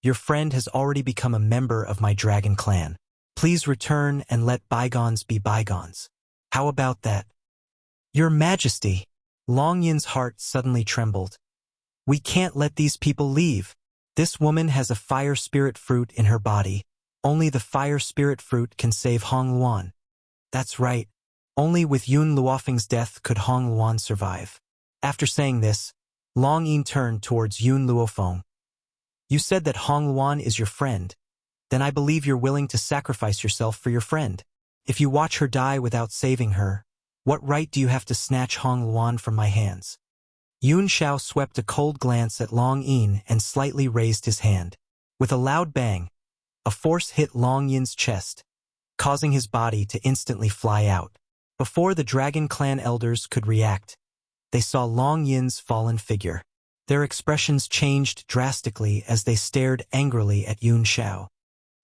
your friend has already become a member of my Dragon Clan. Please return and let bygones be bygones. How about that?" Your Majesty, Long Yin's heart suddenly trembled. We can't let these people leave. This woman has a fire spirit fruit in her body. Only the fire spirit fruit can save Hong Luan. That's right. Only with Yun Luofeng's death could Hong Luan survive. After saying this, Long Yin turned towards Yun Luofeng. You said that Hong Luan is your friend. Then I believe you're willing to sacrifice yourself for your friend. If you watch her die without saving her, what right do you have to snatch Hong Luan from my hands? Yun Xiao swept a cold glance at Long Yin and slightly raised his hand. With a loud bang, a force hit Long Yin's chest, causing his body to instantly fly out. Before the Dragon Clan elders could react, they saw Long Yin's fallen figure. Their expressions changed drastically as they stared angrily at Yun Xiao.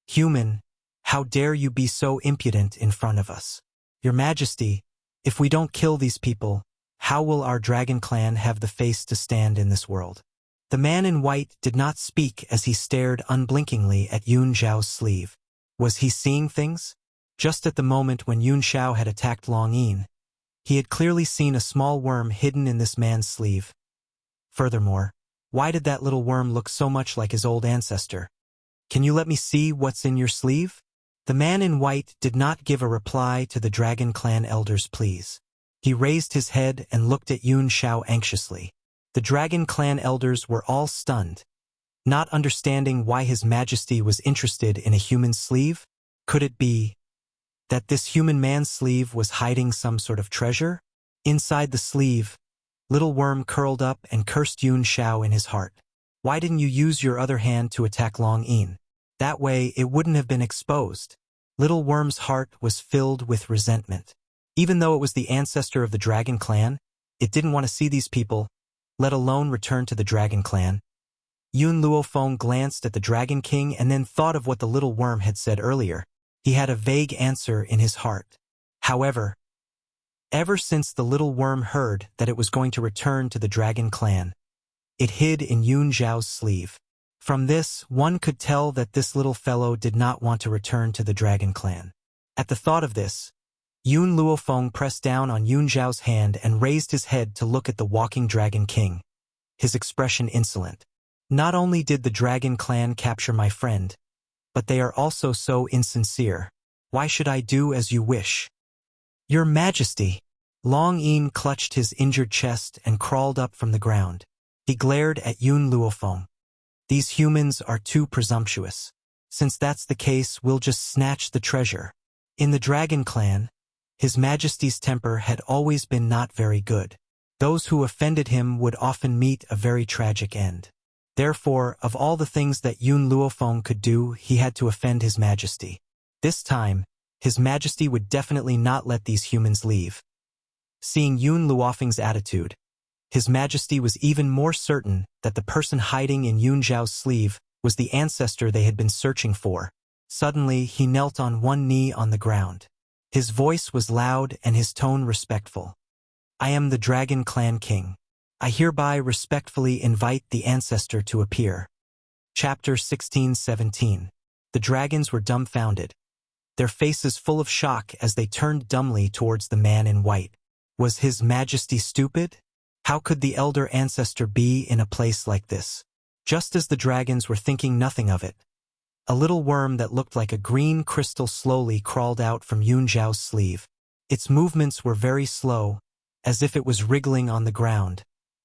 Human, how dare you be so impudent in front of us? Your Majesty, if we don't kill these people, how will our Dragon Clan have the face to stand in this world? The man in white did not speak as he stared unblinkingly at Yun Xiao's sleeve. Was he seeing things? Just at the moment when Yun Xiao had attacked Long Yin, he had clearly seen a small worm hidden in this man's sleeve. Furthermore, why did that little worm look so much like his old ancestor? Can you let me see what's in your sleeve? The man in white did not give a reply to the Dragon Clan elders' pleas. He raised his head and looked at Yun Xiao anxiously. The Dragon Clan elders were all stunned, not understanding why His Majesty was interested in a human sleeve. Could it be that this human man's sleeve was hiding some sort of treasure? Inside the sleeve, Little Worm curled up and cursed Yun Xiao in his heart. Why didn't you use your other hand to attack Long Yin? That way it wouldn't have been exposed. Little Worm's heart was filled with resentment. Even though it was the ancestor of the Dragon Clan, it didn't want to see these people, let alone return to the Dragon Clan. Yun Luofeng glanced at the Dragon King and then thought of what the little worm had said earlier. He had a vague answer in his heart. However, ever since the little worm heard that it was going to return to the Dragon Clan, it hid in Yun Xiao's sleeve. From this, one could tell that this little fellow did not want to return to the Dragon Clan. At the thought of this, Yun Luofeng pressed down on Yun Xiao's hand and raised his head to look at the walking Dragon King, his expression insolent. Not only did the Dragon Clan capture my friend, but they are also so insincere. Why should I do as you wish? Your Majesty! Long Yin clutched his injured chest and crawled up from the ground. He glared at Yun Luofeng. These humans are too presumptuous. Since that's the case, we'll just snatch the treasure. In the Dragon Clan, His Majesty's temper had always been not very good. Those who offended him would often meet a very tragic end. Therefore, of all the things that Yun Luofeng could do, he had to offend His Majesty. This time, His Majesty would definitely not let these humans leave. Seeing Yun Luofeng's attitude, His Majesty was even more certain that the person hiding in Yun Xiao's sleeve was the ancestor they had been searching for. Suddenly, he knelt on one knee on the ground. His voice was loud and his tone respectful. I am the Dragon Clan King. I hereby respectfully invite the ancestor to appear. Chapter 16:17. The dragons were dumbfounded, their faces full of shock as they turned dumbly towards the man in white. Was His Majesty stupid? How could the elder ancestor be in a place like this? Just as the dragons were thinking nothing of it, a little worm that looked like a green crystal slowly crawled out from Yun Xiao's sleeve. Its movements were very slow, as if it was wriggling on the ground,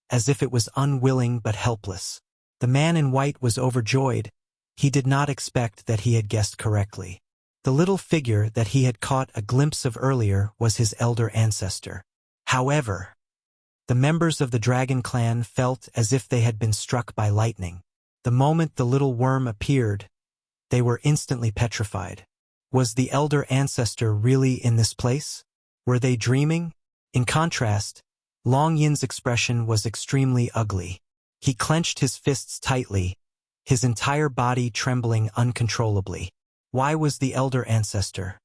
as if it was unwilling but helpless. The man in white was overjoyed. He did not expect that he had guessed correctly. The little figure that he had caught a glimpse of earlier was his elder ancestor. However, The members of the dragon clan felt as if they had been struck by lightning. The moment the little worm appeared, they were instantly petrified. Was the elder ancestor really in this place? Were they dreaming? In contrast, Long Yin's expression was extremely ugly. He clenched his fists tightly, his entire body trembling uncontrollably. Why was the elder ancestor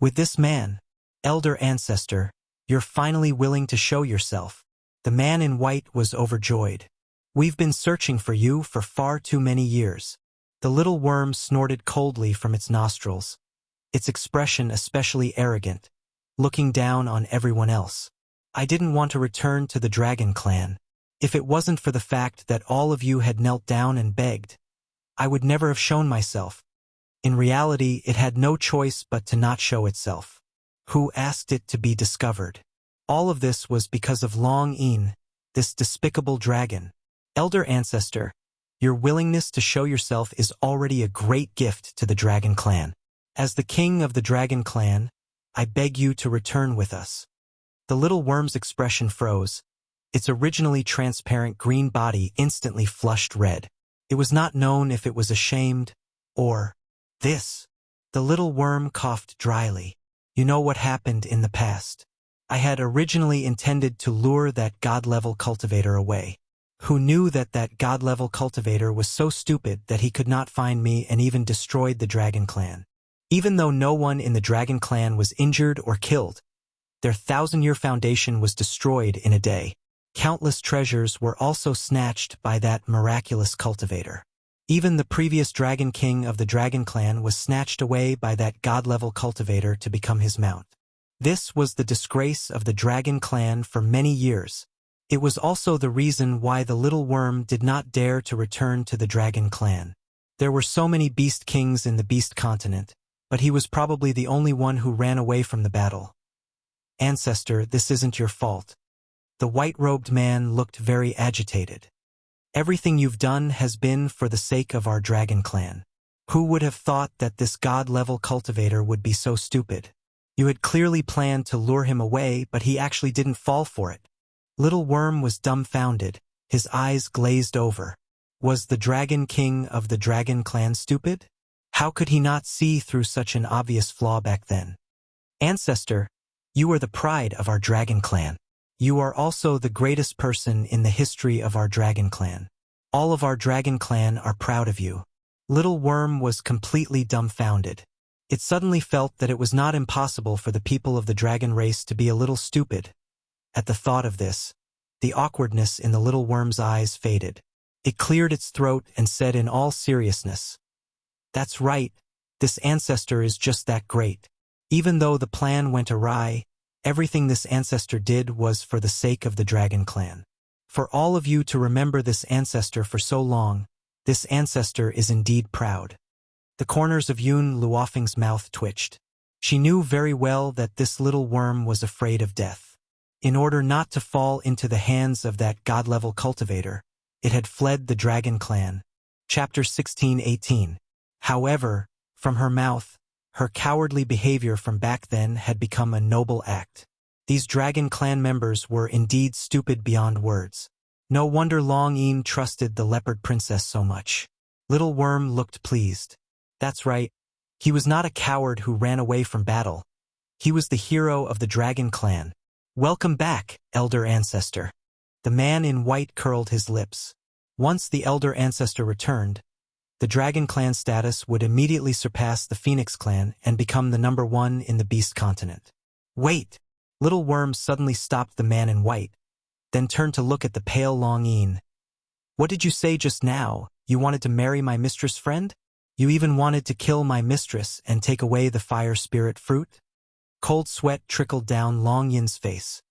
with this man? Elder ancestor, you're finally willing to show yourself. The man in white was overjoyed. We've been searching for you for far too many years. The little worm snorted coldly from its nostrils, its expression especially arrogant, looking down on everyone else. I didn't want to return to the dragon clan. If it wasn't for the fact that all of you had knelt down and begged, I would never have shown myself. In reality, it had no choice but to not show itself. Who asked it to be discovered? All of this was because of Long Yin, this despicable dragon. Elder ancestor, your willingness to show yourself is already a great gift to the dragon clan. As the king of the dragon clan, I beg you to return with us. The little worm's expression froze. Its originally transparent green body instantly flushed red. It was not known if it was ashamed or this. The little worm coughed dryly. You know what happened in the past. I had originally intended to lure that god-level cultivator away. Who knew that that god-level cultivator was so stupid that he could not find me and even destroyed the dragon clan. Even though no one in the dragon clan was injured or killed, their 1,000-year foundation was destroyed in a day. Countless treasures were also snatched by that miraculous cultivator. Even the previous dragon king of the dragon clan was snatched away by that god-level cultivator to become his mount. This was the disgrace of the dragon clan for many years. It was also the reason why the little worm did not dare to return to the dragon clan. There were so many beast kings in the beast continent, but he was probably the only one who ran away from the battle. Ancestor, this isn't your fault. The white-robed man looked very agitated. Everything you've done has been for the sake of our dragon clan. Who would have thought that this god-level cultivator would be so stupid? You had clearly planned to lure him away, but he actually didn't fall for it. Little Worm was dumbfounded, his eyes glazed over. Was the dragon king of the dragon clan stupid? How could he not see through such an obvious flaw back then? Ancestor, you are the pride of our dragon clan. You are also the greatest person in the history of our dragon clan. All of our dragon clan are proud of you. Little Worm was completely dumbfounded. It suddenly felt that it was not impossible for the people of the dragon race to be a little stupid. At the thought of this, the awkwardness in the little worm's eyes faded. It cleared its throat and said in all seriousness, "That's right, this ancestor is just that great. Even though the plan went awry, everything this ancestor did was for the sake of the dragon clan. For all of you to remember this ancestor for so long, this ancestor is indeed proud." The corners of Yun Luofeng's mouth twitched. She knew very well that this little worm was afraid of death. In order not to fall into the hands of that god-level cultivator, it had fled the dragon clan. Chapter 16:18. However, from her mouth, her cowardly behavior from back then had become a noble act. These dragon clan members were indeed stupid beyond words. No wonder Long Yin trusted the leopard princess so much. Little Worm looked pleased. That's right, he was not a coward who ran away from battle. He was the hero of the dragon clan. Welcome back, elder ancestor. The man in white curled his lips. Once the elder ancestor returned, the dragon clan status would immediately surpass the Phoenix clan and become the #1 in the beast continent. Wait! Little Worm suddenly stopped the man in white, then turned to look at the pale Long Yin. What did you say just now? You wanted to marry my mistress friend? You even wanted to kill my mistress and take away the fire spirit fruit? Cold sweat trickled down Long Yin's face.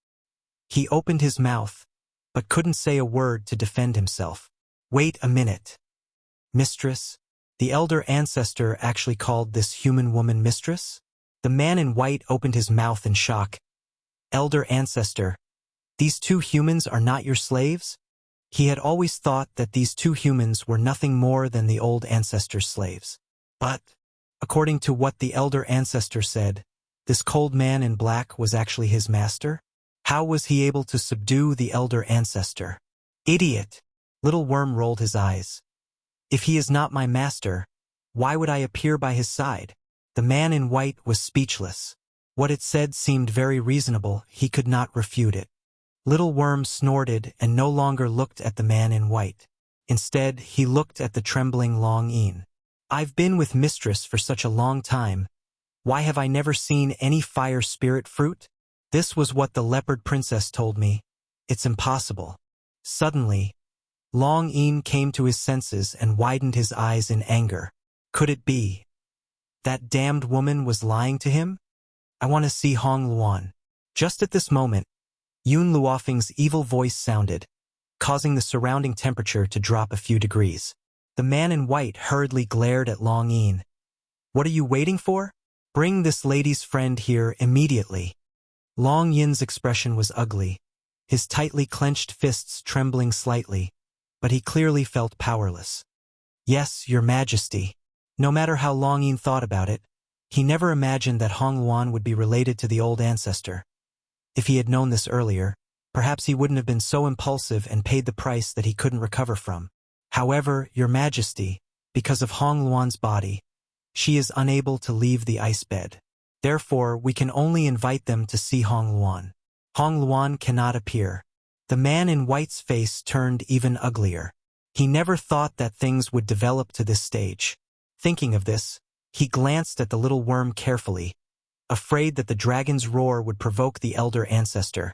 He opened his mouth, but couldn't say a word to defend himself. Wait a minute. Mistress? The elder ancestor actually called this human woman mistress? The man in white opened his mouth in shock. Elder ancestor, these two humans are not your slaves? He had always thought that these two humans were nothing more than the old ancestor's slaves. But, according to what the elder ancestor said, this cold man in black was actually his master? How was he able to subdue the elder ancestor? Idiot! Little Worm rolled his eyes. If he is not my master, why would I appear by his side? The man in white was speechless. What it said seemed very reasonable, he could not refute it. Little Worm snorted and no longer looked at the man in white. Instead, he looked at the trembling Long Yin. I've been with Mistress for such a long time. Why have I never seen any fire spirit fruit? This was what the leopard princess told me. It's impossible. Suddenly, Long Yin came to his senses and widened his eyes in anger. Could it be that damned woman was lying to him? I want to see Hong Luan. Just at this moment, Yun Luofeng's evil voice sounded, causing the surrounding temperature to drop a few degrees. The man in white hurriedly glared at Long Yin. What are you waiting for? Bring this lady's friend here immediately. Long Yin's expression was ugly, his tightly clenched fists trembling slightly, but he clearly felt powerless. Yes, Your Majesty. No matter how Long Yin thought about it, he never imagined that Hong Luan would be related to the old ancestor. If he had known this earlier, perhaps he wouldn't have been so impulsive and paid the price that he couldn't recover from. However, Your Majesty, because of Hong Luan's body, she is unable to leave the ice bed. Therefore, we can only invite them to see Hong Luan. Hong Luan cannot appear. The man in white's face turned even uglier. He never thought that things would develop to this stage. Thinking of this, he glanced at the little worm carefully, afraid that the dragon's roar would provoke the elder ancestor.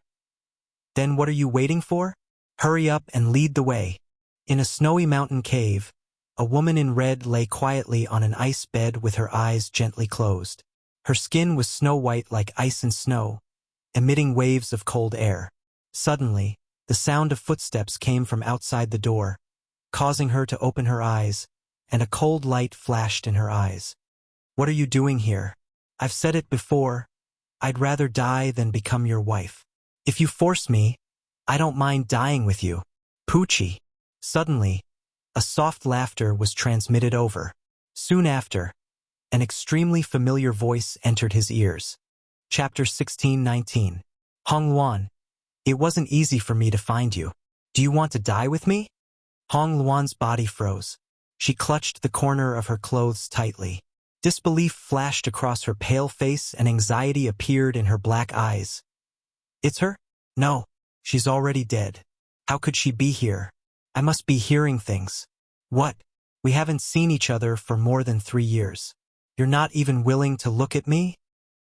Then what are you waiting for? Hurry up and lead the way. In a snowy mountain cave, a woman in red lay quietly on an ice bed with her eyes gently closed. Her skin was snow-white like ice and snow, emitting waves of cold air. Suddenly, the sound of footsteps came from outside the door, causing her to open her eyes, and a cold light flashed in her eyes. What are you doing here? I've said it before, I'd rather die than become your wife. If you force me, I don't mind dying with you. Poochie. Suddenly, a soft laughter was transmitted over. Soon after, an extremely familiar voice entered his ears. Chapter 16:19. Hong Luan, it wasn't easy for me to find you. Do you want to die with me? Hong Luan's body froze. She clutched the corner of her clothes tightly. Disbelief flashed across her pale face and anxiety appeared in her black eyes. It's her? No, she's already dead. How could she be here? I must be hearing things. What? We haven't seen each other for more than 3 years. You're not even willing to look at me?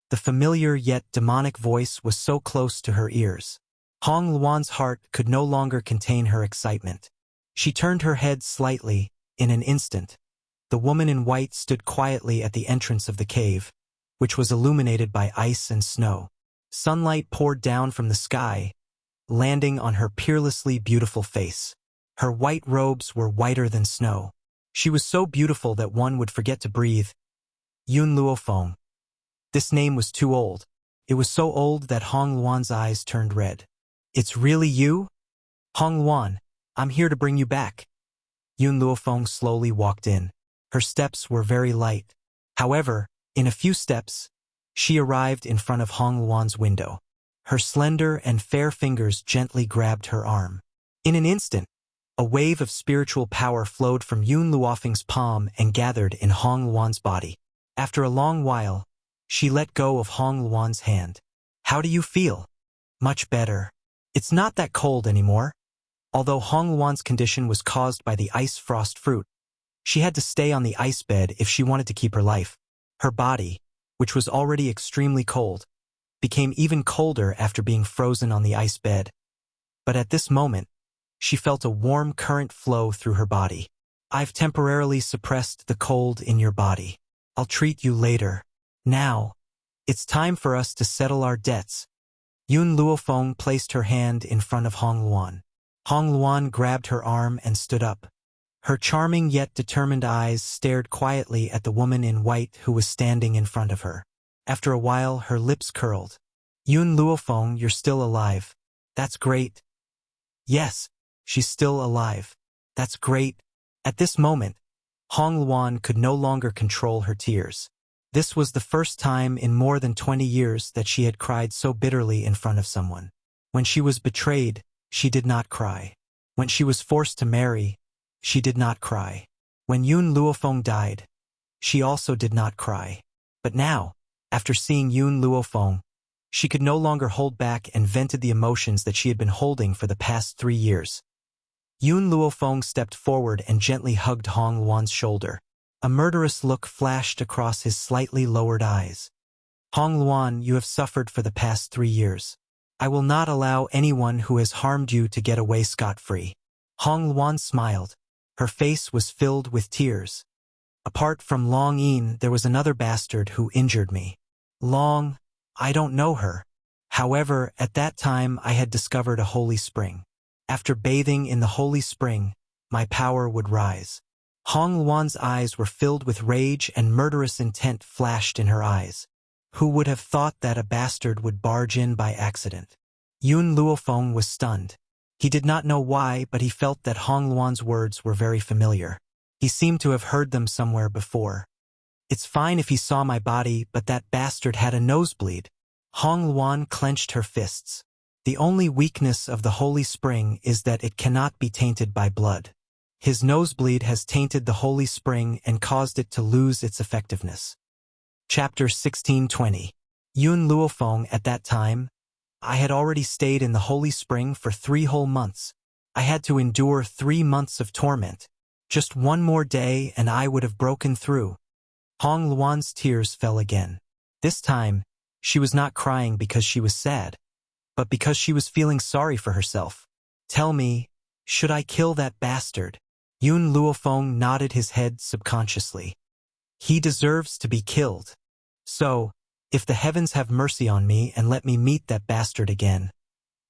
The familiar yet demonic voice was so close to her ears. Hong Luan's heart could no longer contain her excitement. She turned her head slightly. In an instant, the woman in white stood quietly at the entrance of the cave, which was illuminated by ice and snow. Sunlight poured down from the sky, landing on her peerlessly beautiful face. Her white robes were whiter than snow. She was so beautiful that one would forget to breathe. Yun Luofeng. This name was too old. It was so old that Hong Luan's eyes turned red. It's really you? Hong Luan, I'm here to bring you back. Yun Luofeng slowly walked in. Her steps were very light. However, in a few steps, she arrived in front of Hong Luan's window. Her slender and fair fingers gently grabbed her arm. In an instant, a wave of spiritual power flowed from Yun Luofeng's palm and gathered in Hong Luan's body. After a long while, she let go of Hong Luan's hand. How do you feel? Much better. It's not that cold anymore. Although Hong Luan's condition was caused by the ice frost fruit, she had to stay on the ice bed if she wanted to keep her life. Her body, which was already extremely cold, became even colder after being frozen on the ice bed. But at this moment, she felt a warm current flow through her body. I've temporarily suppressed the cold in your body. I'll treat you later. Now, it's time for us to settle our debts. Yun Luofeng placed her hand in front of Hong Luan. Hong Luan grabbed her arm and stood up. Her charming yet determined eyes stared quietly at the woman in white who was standing in front of her. After a while, her lips curled. Yun Luofeng, you're still alive. That's great. Yes, she's still alive. That's great. At this moment, Hong Luan could no longer control her tears. This was the first time in more than 20 years that she had cried so bitterly in front of someone. When she was betrayed, she did not cry. When she was forced to marry, she did not cry. When Yun Luofeng died, she also did not cry. But now, after seeing Yun Luofeng, she could no longer hold back and vented the emotions that she had been holding for the past 3 years. Yun Luofeng stepped forward and gently hugged Hong Luan's shoulder. A murderous look flashed across his slightly lowered eyes. Hong Luan, you have suffered for the past 3 years. I will not allow anyone who has harmed you to get away scot-free. Hong Luan smiled. Her face was filled with tears. Apart from Long Yin, there was another bastard who injured me. Long, I don't know her. However, at that time I had discovered a holy spring. After bathing in the holy spring, my power would rise. Hong Luan's eyes were filled with rage and murderous intent flashed in her eyes. Who would have thought that a bastard would barge in by accident? Yun Luofeng was stunned. He did not know why, but he felt that Hong Luan's words were very familiar. He seemed to have heard them somewhere before. It's fine if he saw my body, but that bastard had a nosebleed. Hong Luan clenched her fists. The only weakness of the holy spring is that it cannot be tainted by blood. His nosebleed has tainted the holy spring and caused it to lose its effectiveness. Chapter 1620. Yun Luofeng, at that time, I had already stayed in the holy spring for 3 whole months. I had to endure 3 months of torment. Just one more day and I would have broken through. Hong Luan's tears fell again. This time, she was not crying because she was sad, but because she was feeling sorry for herself. Tell me, should I kill that bastard? Yun Luofeng nodded his head subconsciously. He deserves to be killed. So, if the heavens have mercy on me and let me meet that bastard again,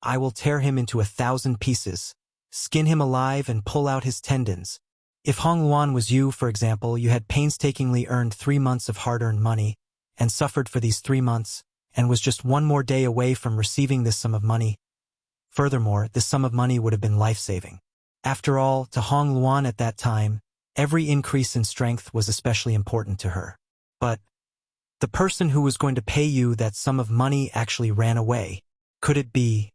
I will tear him into 1,000 pieces, skin him alive and pull out his tendons. If Hong Luan was you, for example, you had painstakingly earned 3 months of hard-earned money, and suffered for these 3 months, and was just one more day away from receiving this sum of money. Furthermore, this sum of money would have been life-saving. After all, to Hong Luan at that time, every increase in strength was especially important to her. But the person who was going to pay you that sum of money actually ran away. Could it be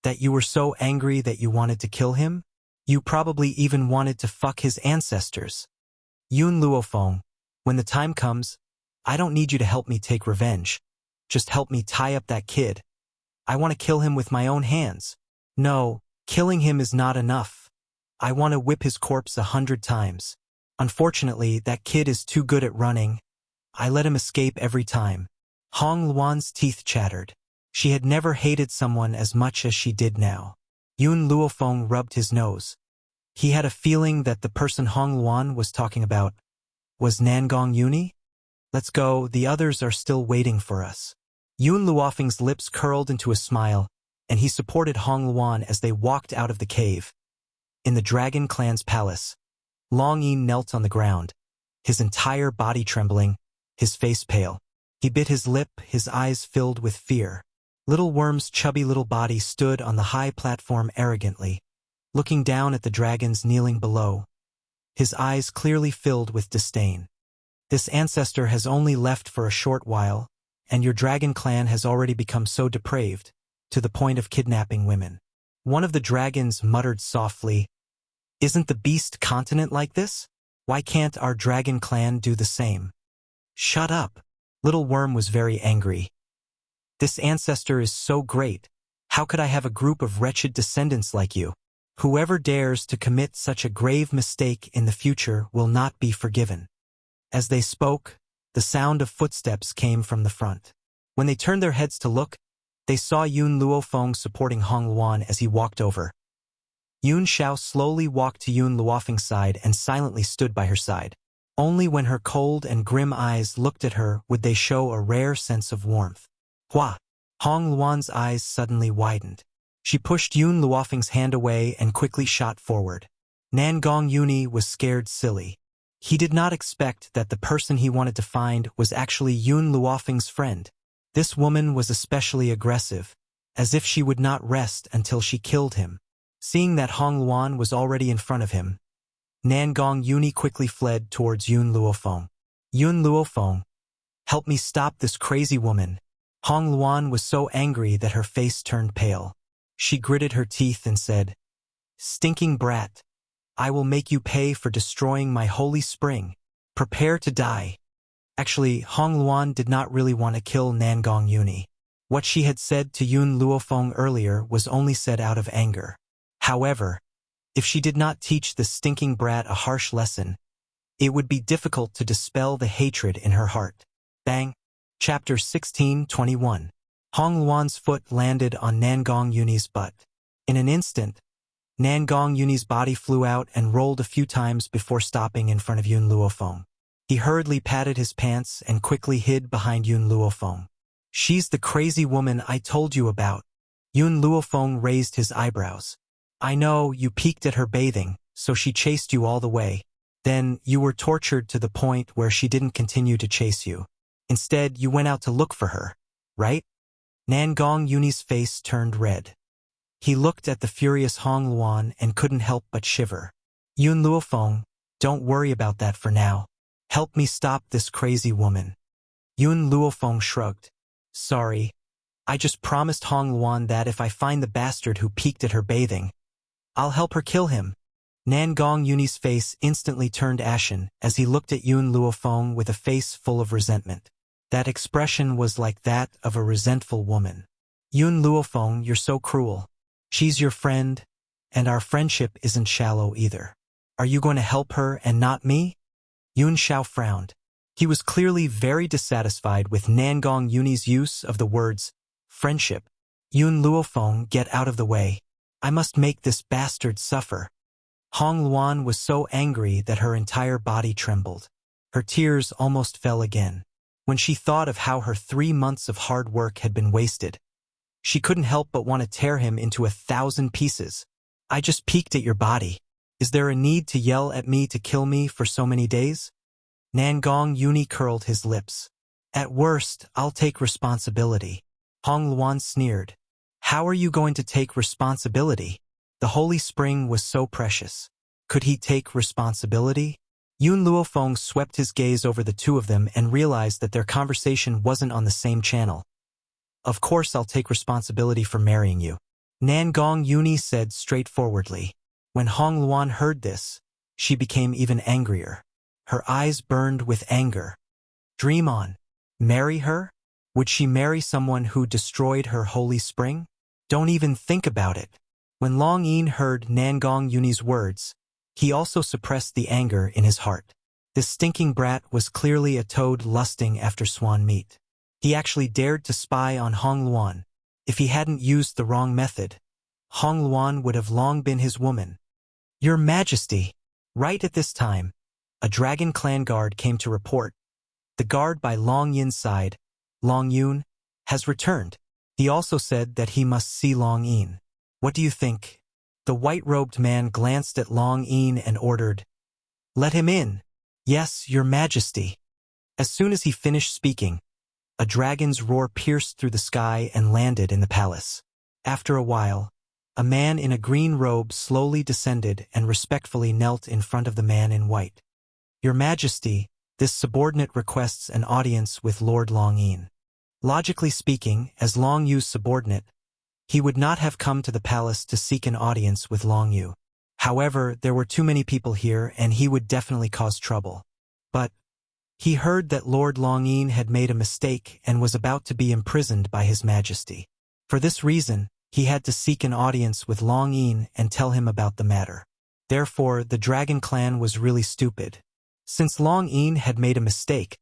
that you were so angry that you wanted to kill him? You probably even wanted to fuck his ancestors. Yun Luofeng, when the time comes, I don't need you to help me take revenge. Just help me tie up that kid. I want to kill him with my own hands. No, killing him is not enough. I want to whip his corpse 100 times. Unfortunately, that kid is too good at running. I let him escape every time. Hong Luan's teeth chattered. She had never hated someone as much as she did now. Yun Luofeng rubbed his nose. He had a feeling that the person Hong Luan was talking about was Nangong Yuni. Let's go, the others are still waiting for us. Yun Luofeng's lips curled into a smile, and he supported Hong Luan as they walked out of the cave. In the Dragon Clan's palace, Long Yin knelt on the ground, his entire body trembling, his face pale. He bit his lip, his eyes filled with fear. Little Worm's chubby little body stood on the high platform arrogantly, looking down at the dragons kneeling below, his eyes clearly filled with disdain. This ancestor has only left for a short while, and your dragon clan has already become so depraved, to the point of kidnapping women. One of the dragons muttered softly, "Isn't the beast continent like this? Why can't our dragon clan do the same?" "Shut up." Little Worm was very angry. "This ancestor is so great. How could I have a group of wretched descendants like you? Whoever dares to commit such a grave mistake in the future will not be forgiven." As they spoke, the sound of footsteps came from the front. When they turned their heads to look, they saw Yun Luofeng supporting Hong Luan as he walked over. Yun Xiao slowly walked to Yun Luofeng's side and silently stood by her side. Only when her cold and grim eyes looked at her would they show a rare sense of warmth. Hua! Hong Luan's eyes suddenly widened. She pushed Yun Luofeng's hand away and quickly shot forward. Nangong Yuni was scared silly. He did not expect that the person he wanted to find was actually Yun Luofeng's friend. This woman was especially aggressive, as if she would not rest until she killed him. Seeing that Hong Luan was already in front of him, Nangong Yuni quickly fled towards Yun Luofeng. "Yun Luofeng, help me stop this crazy woman." Hong Luan was so angry that her face turned pale. She gritted her teeth and said, "Stinking brat, I will make you pay for destroying my holy spring. Prepare to die." Actually, Hong Luan did not really want to kill Nangong Yuni. What she had said to Yun Luofeng earlier was only said out of anger. However, if she did not teach the stinking brat a harsh lesson, it would be difficult to dispel the hatred in her heart. Bang! Chapter 16:21. Hong Luan's foot landed on Nangong Yuni's butt. In an instant, Nangong Yuni's body flew out and rolled a few times before stopping in front of Yun Luofeng. He hurriedly patted his pants and quickly hid behind Yun Luofeng. "She's the crazy woman I told you about." Yun Luofeng raised his eyebrows. "I know you peeked at her bathing, so she chased you all the way. Then you were tortured to the point where she didn't continue to chase you. Instead, you went out to look for her, right?" Nangong Yuni's face turned red. He looked at the furious Hong Luan and couldn't help but shiver. "Yun Luofeng, don't worry about that for now. Help me stop this crazy woman." Yun Luofeng shrugged. "Sorry. I just promised Hong Luan that if I find the bastard who peeked at her bathing, I'll help her kill him." Nangong Yuni's face instantly turned ashen as he looked at Yun Luofeng with a face full of resentment. That expression was like that of a resentful woman. "Yun Luofeng, you're so cruel. She's your friend, and our friendship isn't shallow either. Are you going to help her and not me?" Yun Xiao frowned. He was clearly very dissatisfied with Nangong Yuni's use of the words friendship. "Yun Luofeng, get out of the way. I must make this bastard suffer." Hong Luan was so angry that her entire body trembled. Her tears almost fell again. When she thought of how her 3 months of hard work had been wasted, she couldn't help but want to tear him into 1,000 pieces. "I just peeked at your body. Is there a need to yell at me to kill me for so many days?" Nangong Yuni curled his lips. "At worst, I'll take responsibility." Hong Luan sneered. "How are you going to take responsibility? The holy spring was so precious. Could he take responsibility?" Yun Luofeng swept his gaze over the two of them and realized that their conversation wasn't on the same channel. "Of course I'll take responsibility for marrying you," Nangong Yuni said straightforwardly. When Hong Luan heard this, she became even angrier. Her eyes burned with anger. Dream on. Marry her? Would she marry someone who destroyed her holy spring? Don't even think about it. When Long Yin heard Nangong Yuni's words, he also suppressed the anger in his heart. This stinking brat was clearly a toad lusting after swan meat. He actually dared to spy on Hong Luan. If he hadn't used the wrong method, Hong Luan would have long been his woman. "Your Majesty!" Right at this time, a dragon clan guard came to report. The guard by Long Yin's side, Long Yun, has returned. He also said that he must see Long Yin. "What do you think?" The white-robed man glanced at Long Yin and ordered, "Let him in." "Yes, Your Majesty." As soon as he finished speaking, a dragon's roar pierced through the sky and landed in the palace. After a while, a man in a green robe slowly descended and respectfully knelt in front of the man in white. "Your Majesty, this subordinate requests an audience with Lord Long Yin." Logically speaking, as Long Yu's subordinate, he would not have come to the palace to seek an audience with Long Yu. However, there were too many people here and he would definitely cause trouble. But he heard that Lord Long Yin had made a mistake and was about to be imprisoned by His Majesty. For this reason, he had to seek an audience with Long Yin and tell him about the matter. Therefore, the Dragon Clan was really stupid. Since Long Yin had made a mistake,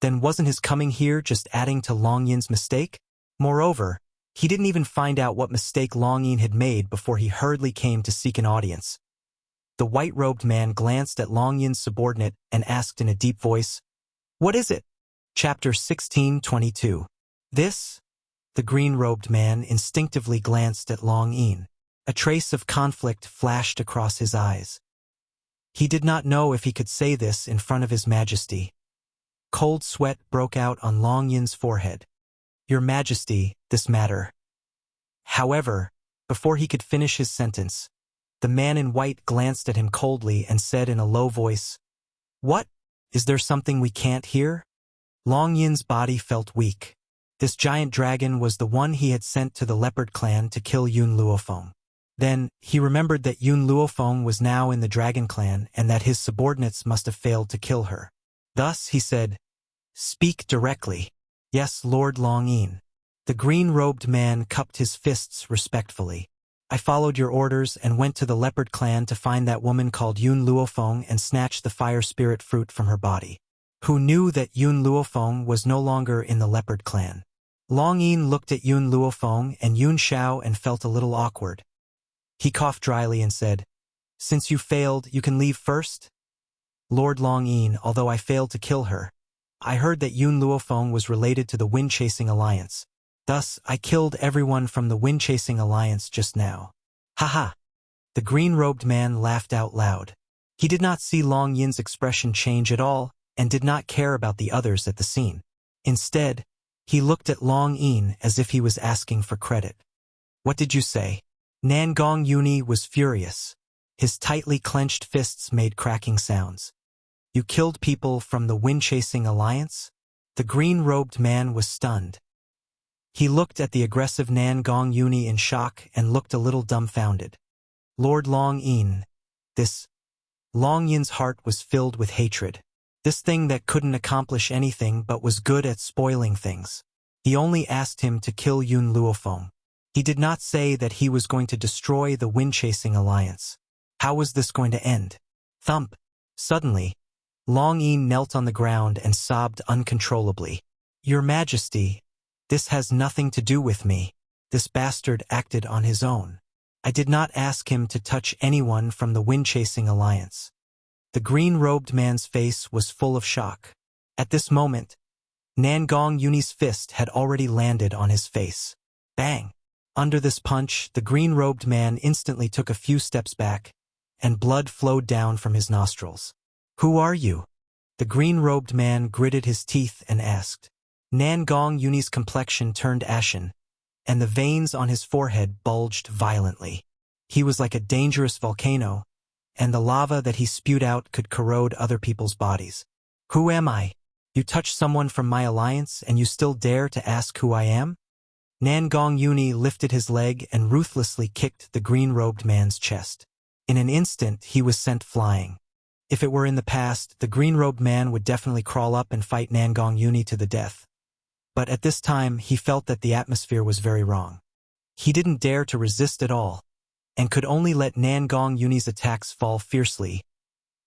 then wasn't his coming here just adding to Long Yin's mistake? Moreover, he didn't even find out what mistake Long Yin had made before he hurriedly came to seek an audience. The white-robed man glanced at Long Yin's subordinate and asked in a deep voice, "What is it?" Chapter 16:22. "This?" The green-robed man instinctively glanced at Long Yin. A trace of conflict flashed across his eyes. He did not know if he could say this in front of His Majesty. Cold sweat broke out on Long Yin's forehead. "Your Majesty, this matter." However, before he could finish his sentence, the man in white glanced at him coldly and said in a low voice, "What? Is there something we can't hear?" Long Yin's body felt weak. This giant dragon was the one he had sent to the leopard clan to kill Yun Luofeng. Then, he remembered that Yun Luofeng was now in the dragon clan and that his subordinates must have failed to kill her. Thus, he said, "Speak directly." "Yes, Lord Longyin." The green-robed man cupped his fists respectfully. "I followed your orders and went to the leopard clan to find that woman called Yun Luofeng and snatch the fire spirit fruit from her body." Who knew that Yun Luofeng was no longer in the leopard clan? Longyin looked at Yun Luofeng and Yun Xiao and felt a little awkward. He coughed dryly and said, "Since you failed, you can leave first?" "Lord Longyin, although I failed to kill her, I heard that Yun Luofeng was related to the Wind-Chasing Alliance. Thus, I killed everyone from the Wind-Chasing Alliance just now." "Ha-ha!" The green-robed man laughed out loud. He did not see Longyin's expression change at all and did not care about the others at the scene. Instead, he looked at Longyin as if he was asking for credit. "What did you say?" Nangong Yuni was furious. His tightly clenched fists made cracking sounds. "You killed people from the Wind-Chasing Alliance?" The green-robed man was stunned. He looked at the aggressive Nangong Yuni in shock and looked a little dumbfounded. "Lord Longyin, this..." Longyin's heart was filled with hatred. This thing that couldn't accomplish anything but was good at spoiling things. He only asked him to kill Yun Luofeng. He did not say that he was going to destroy the Wind-Chasing Alliance. How was this going to end? Thump! Suddenly, Longyin knelt on the ground and sobbed uncontrollably. "Your Majesty, this has nothing to do with me. This bastard acted on his own. I did not ask him to touch anyone from the Wind-Chasing Alliance." The green-robed man's face was full of shock. At this moment, Nangong Yuni's fist had already landed on his face. Bang! Under this punch, the green-robed man instantly took a few steps back, and blood flowed down from his nostrils. "Who are you?" The green-robed man gritted his teeth and asked. Nangong Yuni's complexion turned ashen, and the veins on his forehead bulged violently. He was like a dangerous volcano, and the lava that he spewed out could corrode other people's bodies. "Who am I? You touch someone from my alliance and you still dare to ask who I am?" Nangong Yuni lifted his leg and ruthlessly kicked the green-robed man's chest. In an instant, he was sent flying. If it were in the past, the green-robed man would definitely crawl up and fight Nangong Yuni to the death. But at this time, he felt that the atmosphere was very wrong. He didn't dare to resist at all, and could only let Nangong Yuni's attacks fall fiercely.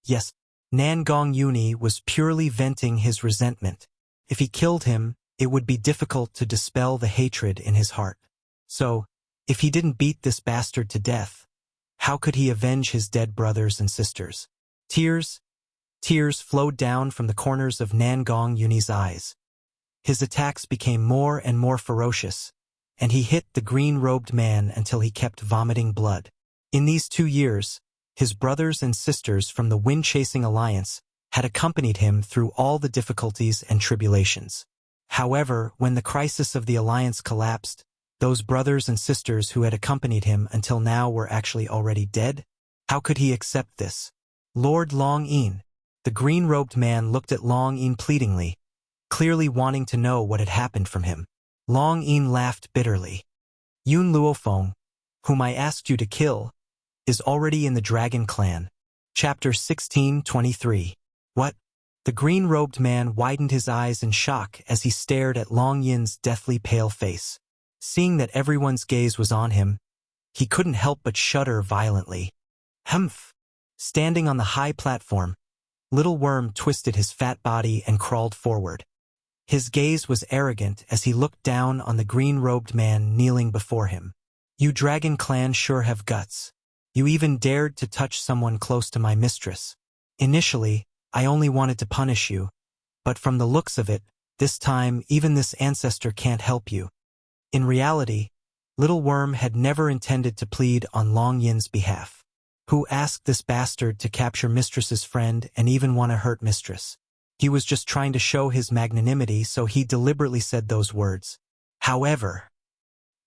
Yes, Nangong Yuni was purely venting his resentment. If he killed him, it would be difficult to dispel the hatred in his heart. So, if he didn't beat this bastard to death, how could he avenge his dead brothers and sisters? Tears flowed down from the corners of Nangong Yuni's eyes. His attacks became more and more ferocious, and he hit the green-robed man until he kept vomiting blood. In these 2 years, his brothers and sisters from the Wind-Chasing Alliance had accompanied him through all the difficulties and tribulations. However, when the crisis of the alliance collapsed, those brothers and sisters who had accompanied him until now were actually already dead? How could he accept this? "Lord Longyin." The green-robed man looked at Longyin pleadingly, clearly wanting to know what had happened from him. Longyin laughed bitterly. "Yun Luofeng, whom I asked you to kill, is already in the Dragon Clan." Chapter 16:23. "What?" The green-robed man widened his eyes in shock as he stared at Longyin's deathly pale face. Seeing that everyone's gaze was on him, he couldn't help but shudder violently. Humph! Standing on the high platform, Little Worm twisted his fat body and crawled forward. His gaze was arrogant as he looked down on the green-robed man kneeling before him. "You Dragon Clan sure have guts. You even dared to touch someone close to my mistress. Initially, I only wanted to punish you, but from the looks of it, this time even this ancestor can't help you." In reality, Little Worm had never intended to plead on Longyin's behalf. Who asked this bastard to capture mistress's friend and even want to hurt mistress? He was just trying to show his magnanimity, so he deliberately said those words. However,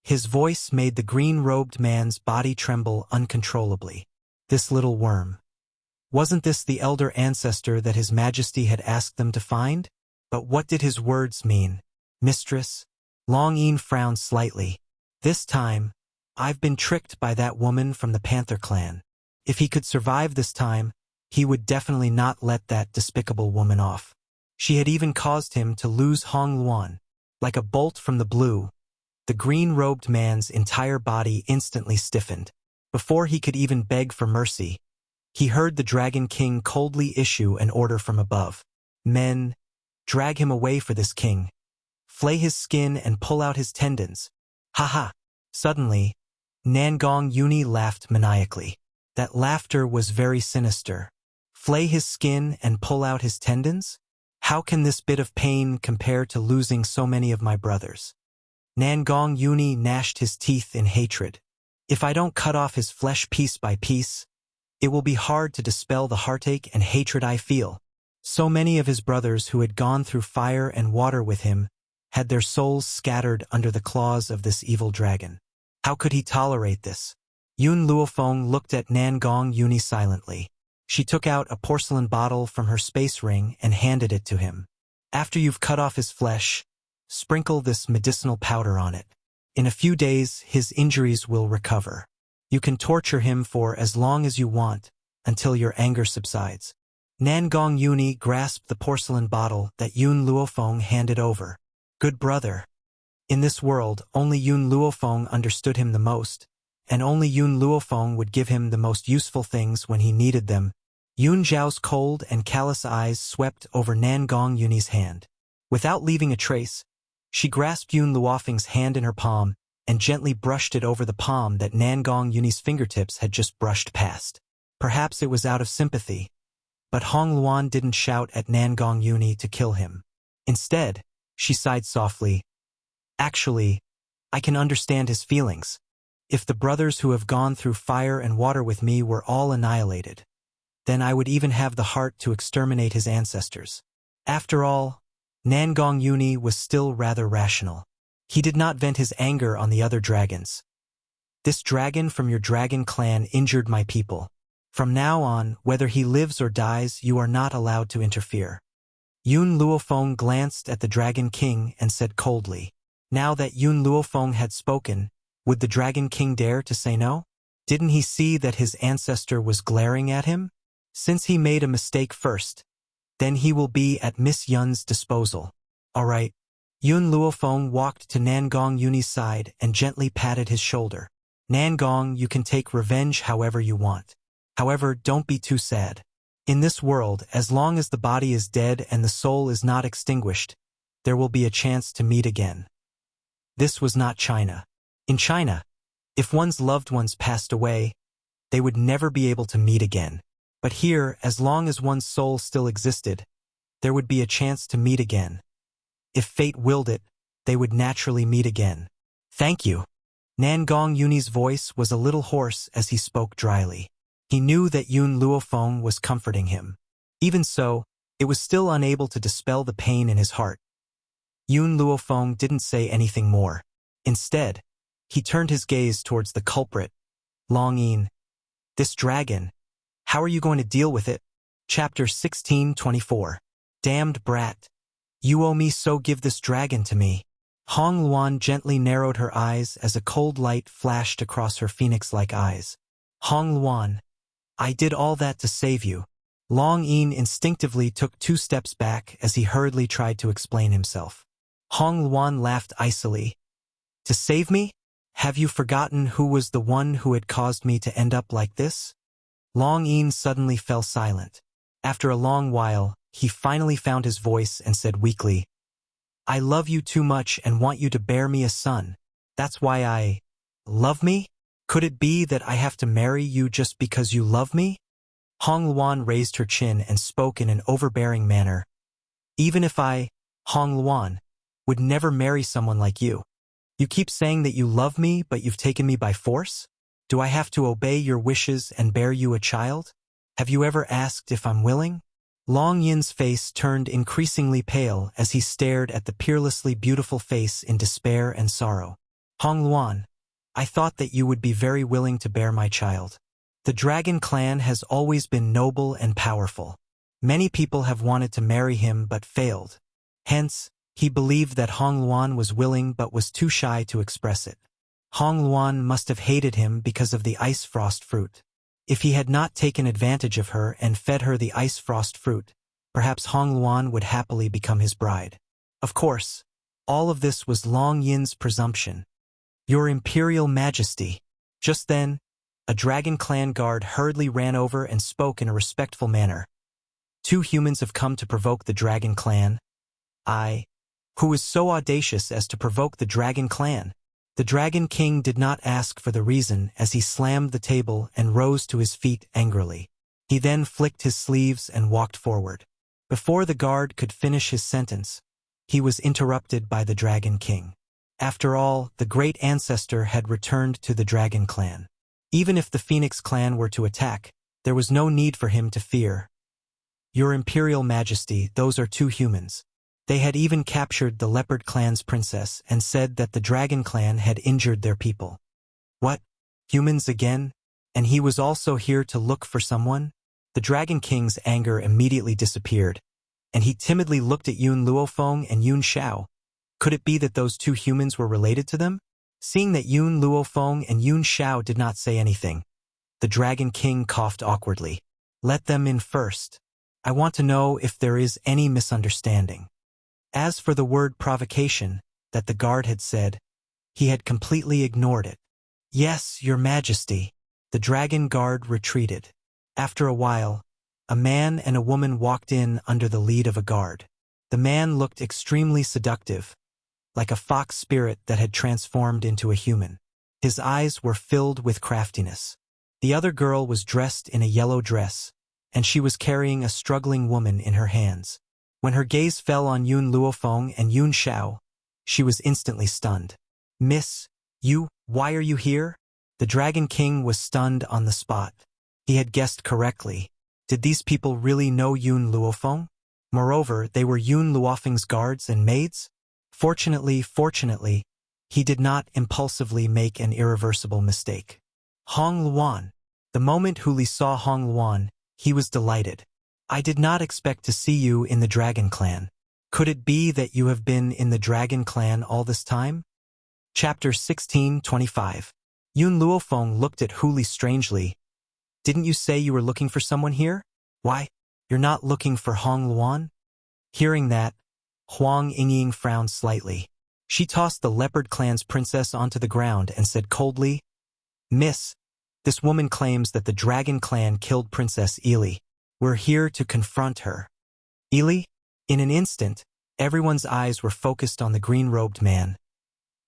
his voice made the green-robed man's body tremble uncontrollably. This Little Worm. Wasn't this the elder ancestor that His Majesty had asked them to find? But what did his words mean? Mistress? Long Yin frowned slightly. This time, I've been tricked by that woman from the Panther clan. If he could survive this time, he would definitely not let that despicable woman off. She had even caused him to lose Hong Luan. Like a bolt from the blue, the green-robed man's entire body instantly stiffened. Before he could even beg for mercy, he heard the Dragon King coldly issue an order from above. Men, drag him away for this king. Flay his skin and pull out his tendons. Ha ha! Suddenly, Nangong Yuni laughed maniacally. That laughter was very sinister. Flay his skin and pull out his tendons? How can this bit of pain compare to losing so many of my brothers? Nangong Yuni gnashed his teeth in hatred. If I don't cut off his flesh piece by piece, it will be hard to dispel the heartache and hatred I feel. So many of his brothers who had gone through fire and water with him had their souls scattered under the claws of this evil dragon. How could he tolerate this? Yun Luofeng looked at Nangong Yuni silently. She took out a porcelain bottle from her space ring and handed it to him. After you've cut off his flesh, sprinkle this medicinal powder on it. In a few days, his injuries will recover. You can torture him for as long as you want, until your anger subsides. Nangong Yuni grasped the porcelain bottle that Yun Luofeng handed over. Good brother. In this world, only Yun Luofeng understood him the most, and only Yun Luofeng would give him the most useful things when he needed them. Yun Zhao's cold and callous eyes swept over Nangong Yuni's hand. Without leaving a trace, she grasped Yun Luofeng's hand in her palm and gently brushed it over the palm that Nangong Yuni's fingertips had just brushed past. Perhaps it was out of sympathy, but Hong Luan didn't shout at Nangong Yuni to kill him. Instead, she sighed softly. Actually, I can understand his feelings. If the brothers who have gone through fire and water with me were all annihilated, then I would even have the heart to exterminate his ancestors. After all, Nangong Yuni was still rather rational. He did not vent his anger on the other dragons. This dragon from your dragon clan injured my people. From now on, whether he lives or dies, you are not allowed to interfere. Yun Luofeng glanced at the Dragon King and said coldly. Now that Yun Luofeng had spoken, would the Dragon King dare to say no? Didn't he see that his ancestor was glaring at him? Since he made a mistake first, then he will be at Miss Yun's disposal. All right. Yun Luofeng walked to Nangong Yuni's side and gently patted his shoulder. Nangong, you can take revenge however you want. However, don't be too sad. In this world, as long as the body is dead and the soul is not extinguished, there will be a chance to meet again. This was not China. In China, if one's loved ones passed away, they would never be able to meet again. But here, as long as one's soul still existed, there would be a chance to meet again. If fate willed it, they would naturally meet again. Thank you. Nangong Yuni's voice was a little hoarse as he spoke dryly. He knew that Yun Luofeng was comforting him. Even so, it was still unable to dispel the pain in his heart. Yun Luofeng didn't say anything more. Instead, he turned his gaze towards the culprit. Long Yin. This dragon. How are you going to deal with it? Chapter 1624. Damned brat. You owe me, so give this dragon to me. Hong Luan gently narrowed her eyes as a cold light flashed across her phoenix-like eyes. Hong Luan, I did all that to save you. Long Yin instinctively took 2 steps back as he hurriedly tried to explain himself. Hong Luan laughed icily. To save me? Have you forgotten who was the one who had caused me to end up like this? Long Yin suddenly fell silent. After a long while, he finally found his voice and said weakly, I love you too much and want you to bear me a son. That's why I... Love me? Could it be that I have to marry you just because you love me? Hong Luan raised her chin and spoke in an overbearing manner. Even if I, Hong Luan, would never marry someone like you. You keep saying that you love me, but you've taken me by force? Do I have to obey your wishes and bear you a child? Have you ever asked if I'm willing? Long Yin's face turned increasingly pale as he stared at the peerlessly beautiful face in despair and sorrow. Hong Luan, I thought that you would be very willing to bear my child. The Dragon Clan has always been noble and powerful. Many people have wanted to marry him but failed. Hence, He believed that Hong Luan was willing but was too shy to express it. Hong Luan must have hated him because of the ice frost fruit. If he had not taken advantage of her and fed her the ice frost fruit, perhaps Hong Luan would happily become his bride. Of course, all of this was Long Yin's presumption. Your Imperial Majesty. Just then, a Dragon Clan guard hurriedly ran over and spoke in a respectful manner. 2 humans have come to provoke the Dragon Clan. Who is so audacious as to provoke the Dragon Clan? The Dragon King did not ask for the reason as he slammed the table and rose to his feet angrily. He then flicked his sleeves and walked forward. Before the guard could finish his sentence, he was interrupted by the Dragon King. After all, the great ancestor had returned to the Dragon Clan. Even if the Phoenix Clan were to attack, there was no need for him to fear. Your Imperial Majesty, those are 2 humans. They had even captured the Leopard Clan's princess and said that the Dragon Clan had injured their people. What? Humans again? And he was also here to look for someone? The Dragon King's anger immediately disappeared, and he timidly looked at Yun Luofeng and Yun Xiao. Could it be that those 2 humans were related to them? Seeing that Yun Luofeng and Yun Xiao did not say anything, the Dragon King coughed awkwardly. Let them in first. I want to know if there is any misunderstanding. As for the word provocation that the guard had said, he had completely ignored it. Yes, Your Majesty. The dragon guard retreated. After a while, a man and a woman walked in under the lead of a guard. The man looked extremely seductive, like a fox spirit that had transformed into a human. His eyes were filled with craftiness. The other girl was dressed in a yellow dress, and she was carrying a struggling woman in her hands. When her gaze fell on Yun Luofeng and Yun Xiao, she was instantly stunned. Miss, why are you here? The Dragon King was stunned on the spot. He had guessed correctly. Did these people really know Yun Luofeng? Moreover, they were Yun Luofeng's guards and maids? Fortunately, he did not impulsively make an irreversible mistake. Hong Luan. The moment Hu Li saw Hong Luan, he was delighted. I did not expect to see you in the Dragon Clan. Could it be that you have been in the Dragon Clan all this time? Chapter 16:25. Yun Luofeng looked at Hu Li strangely. Didn't you say you were looking for someone here? Why, you're not looking for Hong Luan? Hearing that, Huang Yingying frowned slightly. She tossed the Leopard Clan's princess onto the ground and said coldly, Miss, this woman claims that the Dragon Clan killed Princess Ili. We're here to confront her. Ili? In an instant, everyone's eyes were focused on the green-robed man.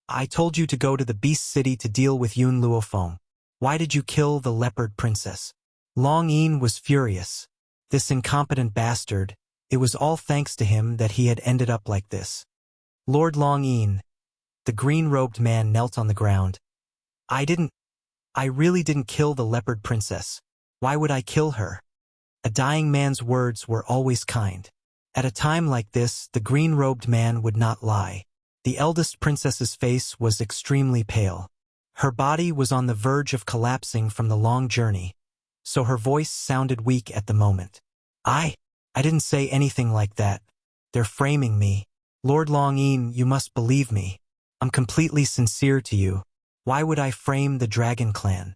I told you to go to the Beast City to deal with Yun Luofeng. Why did you kill the Leopard Princess? Long Yin was furious. This incompetent bastard, it was all thanks to him that he had ended up like this. Lord Long Yin. The green-robed man knelt on the ground. I really didn't kill the Leopard Princess. Why would I kill her? A dying man's words were always kind. At a time like this, the green-robed man would not lie. The eldest princess's face was extremely pale. Her body was on the verge of collapsing from the long journey, so her voice sounded weak at the moment. I didn't say anything like that. They're framing me. Lord Long Yin, you must believe me. I'm completely sincere to you. Why would I frame the Dragon Clan?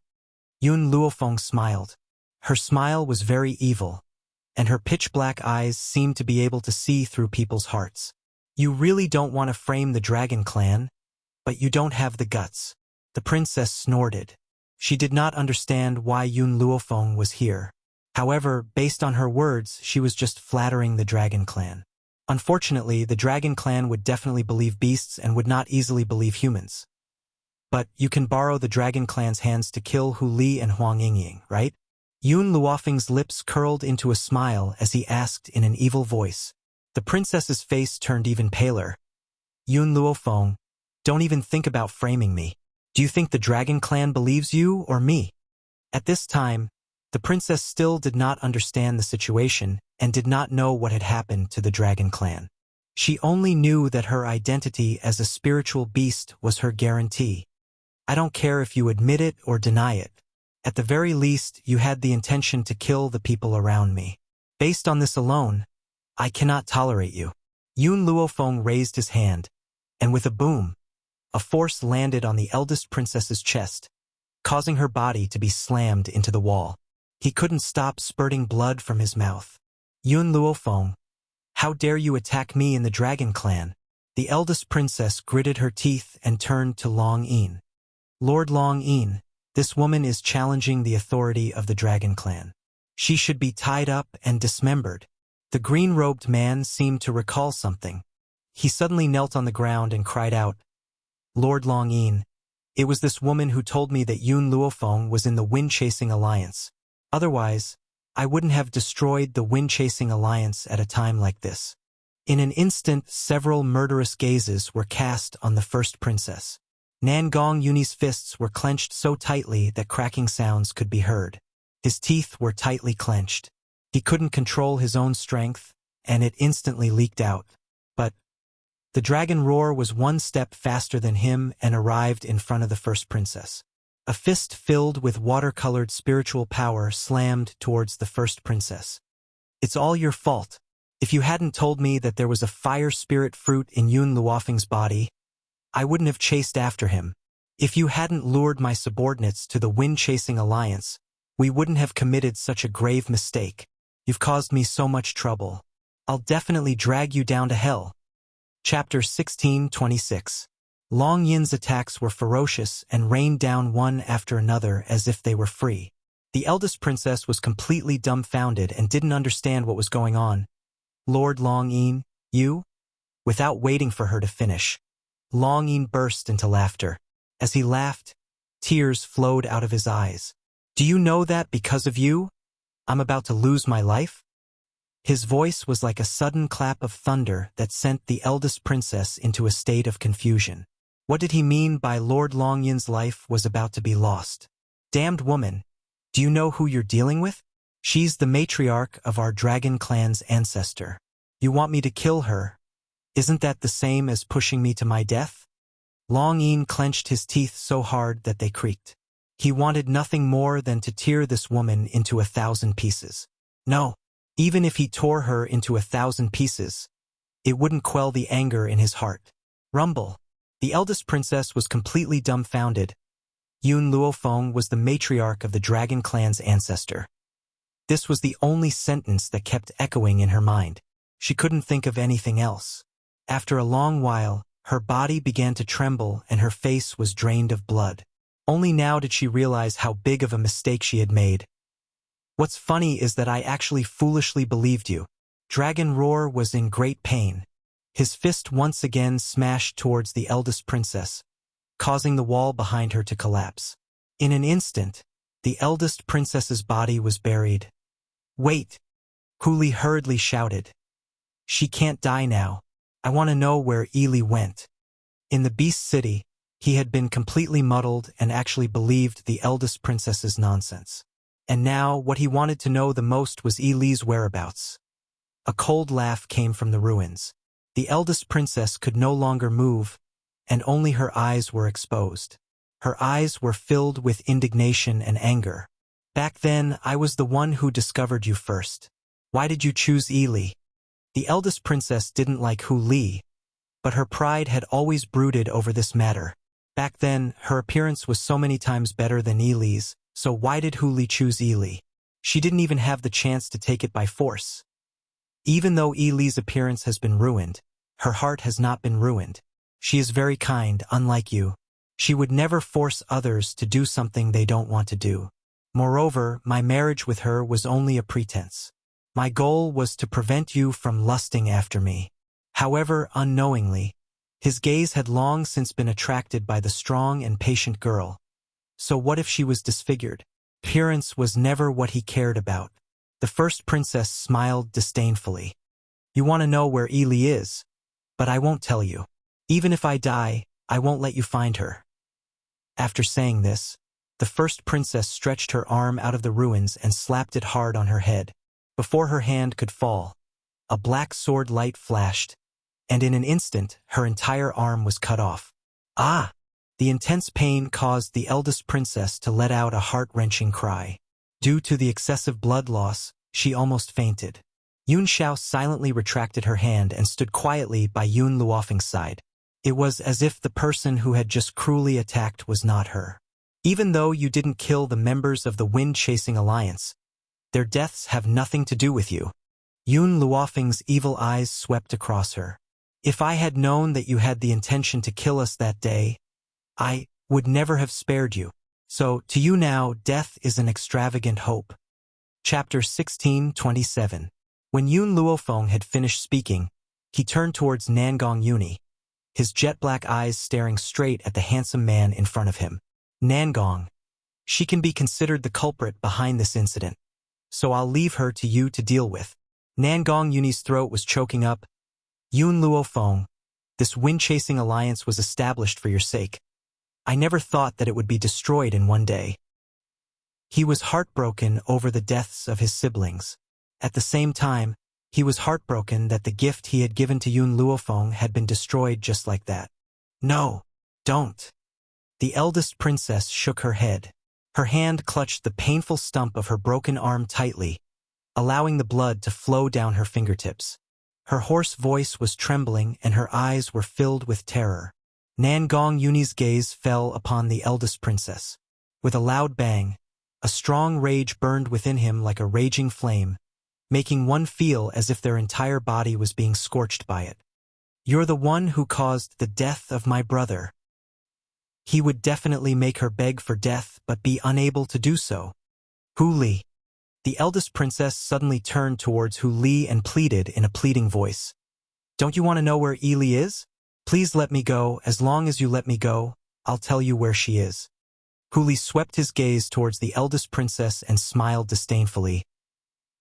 Yun Luofeng smiled. Her smile was very evil, and her pitch-black eyes seemed to be able to see through people's hearts. You really don't want to frame the Dragon Clan, but you don't have the guts. The princess snorted. She did not understand why Yun Luofeng was here. However, based on her words, she was just flattering the Dragon Clan. Unfortunately, the Dragon Clan would definitely believe beasts and would not easily believe humans. But you can borrow the Dragon Clan's hands to kill Hu Li and Huang Yingying, right? Yun Luofeng's lips curled into a smile as he asked in an evil voice. The princess's face turned even paler. Yun Luofeng, don't even think about framing me. Do you think the Dragon Clan believes you or me? At this time, the princess still did not understand the situation and did not know what had happened to the Dragon Clan. She only knew that her identity as a spiritual beast was her guarantee. I don't care if you admit it or deny it. At the very least, you had the intention to kill the people around me. Based on this alone, I cannot tolerate you. Yun Luofeng raised his hand, and with a boom, a force landed on the eldest princess's chest, causing her body to be slammed into the wall. He couldn't stop spurting blood from his mouth. Yun Luofeng, how dare you attack me in the Dragon Clan? The eldest princess gritted her teeth and turned to Long Yin. Lord Long Yin, this woman is challenging the authority of the Dragon Clan. She should be tied up and dismembered. The green-robed man seemed to recall something. He suddenly knelt on the ground and cried out, Lord Long Yin, it was this woman who told me that Yun Luofeng was in the Wind-Chasing Alliance. Otherwise, I wouldn't have destroyed the Wind-Chasing Alliance at a time like this. In an instant, several murderous gazes were cast on the first princess. Nangong Yuni's fists were clenched so tightly that cracking sounds could be heard. His teeth were tightly clenched. He couldn't control his own strength, and it instantly leaked out. But the dragon roar was one step faster than him and arrived in front of the first princess. A fist filled with watercolored spiritual power slammed towards the first princess. It's all your fault. If you hadn't told me that there was a fire spirit fruit in Yun Luofeng's body, I wouldn't have chased after him. If you hadn't lured my subordinates to the Wind-Chasing Alliance, we wouldn't have committed such a grave mistake. You've caused me so much trouble. I'll definitely drag you down to hell. Chapter 16:26. Long Yin's attacks were ferocious and rained down one after another as if they were free. The eldest princess was completely dumbfounded and didn't understand what was going on. Lord Long Yin, you? Without waiting for her to finish, Long Yin burst into laughter. As he laughed, tears flowed out of his eyes. Do you know that because of you, I'm about to lose my life? His voice was like a sudden clap of thunder that sent the eldest princess into a state of confusion. What did he mean by Lord Long Yin's life was about to be lost? Damned woman, do you know who you're dealing with? She's the matriarch of our dragon clan's ancestor. You want me to kill her? Isn't that the same as pushing me to my death? Long Yin clenched his teeth so hard that they creaked. He wanted nothing more than to tear this woman into 1,000 pieces. No, even if he tore her into 1,000 pieces, it wouldn't quell the anger in his heart. Rumble. The eldest princess was completely dumbfounded. Yun Luofeng was the matriarch of the dragon clan's ancestor. This was the only sentence that kept echoing in her mind. She couldn't think of anything else. After a long while, her body began to tremble and her face was drained of blood. Only now did she realize how big of a mistake she had made. What's funny is that I actually foolishly believed you. Dragon Roar was in great pain. His fist once again smashed towards the eldest princess, causing the wall behind her to collapse. In an instant, the eldest princess's body was buried. Wait! Huli hurriedly shouted. She can't die now. I want to know where Ili went. In the Beast City, he had been completely muddled and actually believed the eldest princess's nonsense. And now, what he wanted to know the most was Ili's whereabouts. A cold laugh came from the ruins. The eldest princess could no longer move, and only her eyes were exposed. Her eyes were filled with indignation and anger. Back then, I was the one who discovered you first. Why did you choose Ili? The eldest princess didn't like Hu Li, but her pride had always brooded over this matter. Back then, her appearance was so many times better than Ili's, so why did Hu Li choose Ili? She didn't even have the chance to take it by force. Even though Ili's appearance has been ruined, her heart has not been ruined. She is very kind, unlike you. She would never force others to do something they don't want to do. Moreover, my marriage with her was only a pretense. My goal was to prevent you from lusting after me. However, unknowingly, his gaze had long since been attracted by the strong and patient girl. So what if she was disfigured? Appearance was never what he cared about. The first princess smiled disdainfully. You want to know where Ili is? But I won't tell you. Even if I die, I won't let you find her. After saying this, the first princess stretched her arm out of the ruins and slapped it hard on her head. Before her hand could fall, a black sword light flashed, and in an instant, her entire arm was cut off. Ah! The intense pain caused the eldest princess to let out a heart-wrenching cry. Due to the excessive blood loss, she almost fainted. Yun Xiao silently retracted her hand and stood quietly by Yun Luofeng's side. It was as if the person who had just cruelly attacked was not her. Even though you didn't kill the members of the Wind-Chasing Alliance, their deaths have nothing to do with you. Yun Luofeng's evil eyes swept across her. If I had known that you had the intention to kill us that day, I would never have spared you. So, to you now, death is an extravagant hope. Chapter 16:27. When Yun Luofeng had finished speaking, he turned towards Nangong Yuni, his jet-black eyes staring straight at the handsome man in front of him. Nangong, she can be considered the culprit behind this incident, so I'll leave her to you to deal with. Nangong Yuni's throat was choking up. Yun Luofeng, this wind-chasing alliance was established for your sake. I never thought that it would be destroyed in one day. He was heartbroken over the deaths of his siblings. At the same time, he was heartbroken that the gift he had given to Yun Luofeng had been destroyed just like that. No, don't. The eldest princess shook her head. Her hand clutched the painful stump of her broken arm tightly, allowing the blood to flow down her fingertips. Her hoarse voice was trembling and her eyes were filled with terror. Nangong Yuni's gaze fell upon the eldest princess. With a loud bang, a strong rage burned within him like a raging flame, making one feel as if their entire body was being scorched by it. You're the one who caused the death of my brother. He would definitely make her beg for death but be unable to do so. Hu Li. The eldest princess suddenly turned towards Hu Li and pleaded in a pleading voice. Don't you want to know where Li is? Please let me go. As long as you let me go, I'll tell you where she is. Hu Li swept his gaze towards the eldest princess and smiled disdainfully.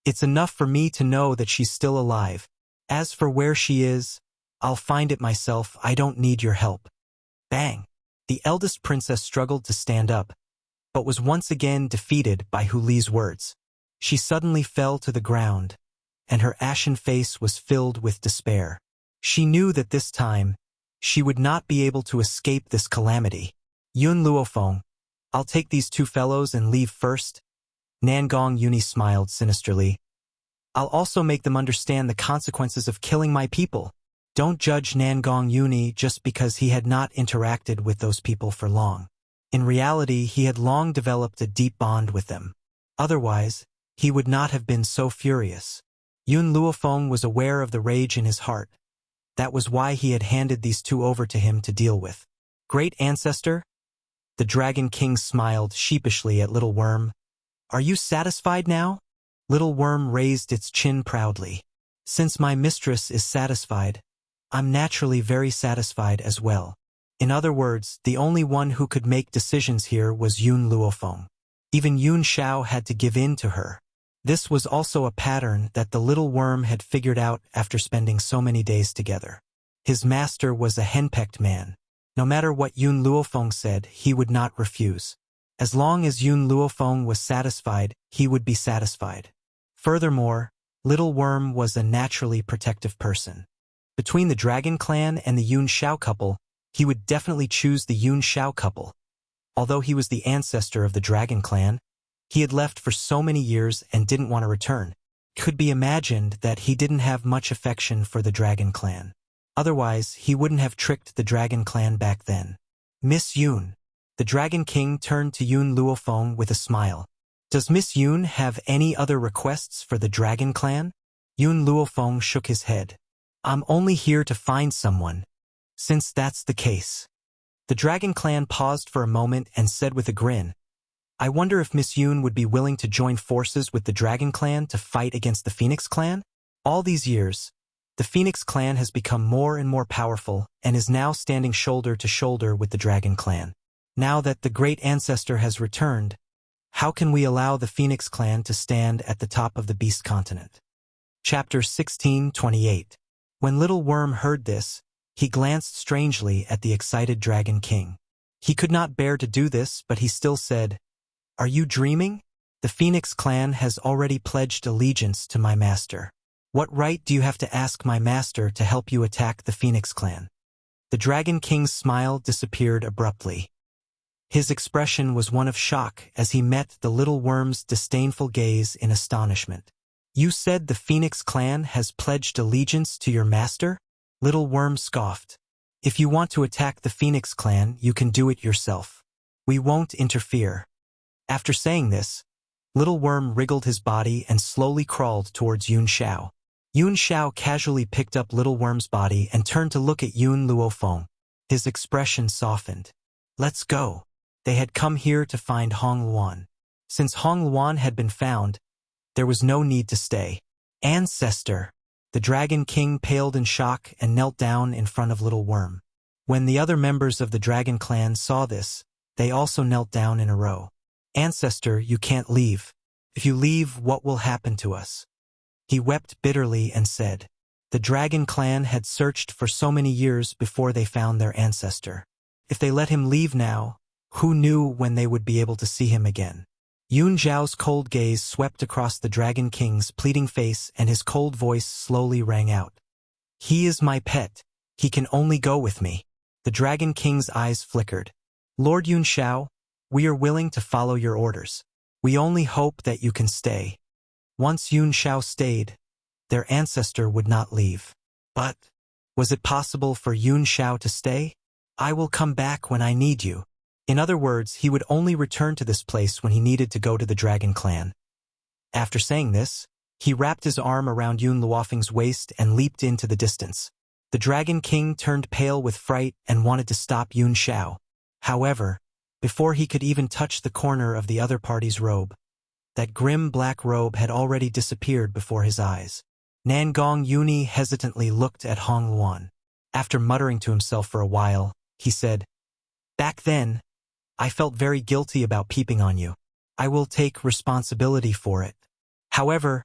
It's enough for me to know that she's still alive. As for where she is, I'll find it myself. I don't need your help. Bang! The eldest princess struggled to stand up, but was once again defeated by Hu Li's words. She suddenly fell to the ground, and her ashen face was filled with despair. She knew that this time, she would not be able to escape this calamity. Yun Luofeng, I'll take these two fellows and leave first. Nangong Yuni smiled sinisterly. I'll also make them understand the consequences of killing my people. Don't judge Nangong Yuni just because he had not interacted with those people for long. In reality, he had long developed a deep bond with them. Otherwise, he would not have been so furious. Yun Luofeng was aware of the rage in his heart. That was why he had handed these two over to him to deal with. Great ancestor? The Dragon King smiled sheepishly at Little Worm. Are you satisfied now? Little Worm raised its chin proudly. Since my mistress is satisfied, I'm naturally very satisfied as well. In other words, the only one who could make decisions here was Yun Luofeng. Even Yun Xiao had to give in to her. This was also a pattern that the Little Worm had figured out after spending so many days together. His master was a henpecked man. No matter what Yun Luofeng said, he would not refuse. As long as Yun Luofeng was satisfied, he would be satisfied. Furthermore, Little Worm was a naturally protective person. Between the Dragon Clan and the Yun Xiao couple, he would definitely choose the Yun Xiao couple. Although he was the ancestor of the Dragon Clan, he had left for so many years and didn't want to return. It could be imagined that he didn't have much affection for the Dragon Clan. Otherwise, he wouldn't have tricked the Dragon Clan back then. Miss Yun. The Dragon King turned to Yun Luofeng with a smile. Does Miss Yun have any other requests for the Dragon Clan? Yun Luofeng shook his head. I'm only here to find someone, since that's the case. The Dragon Clan paused for a moment and said with a grin, I wonder if Miss Yun would be willing to join forces with the Dragon Clan to fight against the Phoenix Clan? All these years, the Phoenix Clan has become more and more powerful and is now standing shoulder to shoulder with the Dragon Clan. Now that the great ancestor has returned, how can we allow the Phoenix Clan to stand at the top of the Beast Continent? Chapter 16:28. When Little Worm heard this, he glanced strangely at the excited Dragon King. He could not bear to do this, but he still said, Are you dreaming? The Phoenix Clan has already pledged allegiance to my master. What right do you have to ask my master to help you attack the Phoenix Clan? The Dragon King's smile disappeared abruptly. His expression was one of shock as he met the Little Worm's disdainful gaze in astonishment. You said the Phoenix clan has pledged allegiance to your master? Little Worm scoffed. If you want to attack the Phoenix clan, you can do it yourself. We won't interfere. After saying this, Little Worm wriggled his body and slowly crawled towards Yun Xiao. Yun Xiao casually picked up Little Worm's body and turned to look at Yun Luofeng. His expression softened. Let's go. They had come here to find Hong Luan. Since Hong Luan had been found, there was no need to stay. Ancestor! The Dragon King paled in shock and knelt down in front of Little Worm. When the other members of the Dragon Clan saw this, they also knelt down in a row. Ancestor, you can't leave. If you leave, what will happen to us? He wept bitterly and said, the Dragon Clan had searched for so many years before they found their ancestor. If they let him leave now, who knew when they would be able to see him again? Yun Zhao's cold gaze swept across the Dragon King's pleading face and his cold voice slowly rang out. He is my pet. He can only go with me. The Dragon King's eyes flickered. Lord Yun Xiao, we are willing to follow your orders. We only hope that you can stay. Once Yun Xiao stayed, their ancestor would not leave. But, was it possible for Yun Xiao to stay? I will come back when I need you. In other words, he would only return to this place when he needed to go to the Dragon Clan. After saying this, he wrapped his arm around Yun Luofeng's waist and leaped into the distance. The Dragon King turned pale with fright and wanted to stop Yun Xiao. However, before he could even touch the corner of the other party's robe, that grim black robe had already disappeared before his eyes. Nangong Yuni hesitantly looked at Hong Luan. After muttering to himself for a while, he said, Back then, I felt very guilty about peeping on you. I will take responsibility for it. However,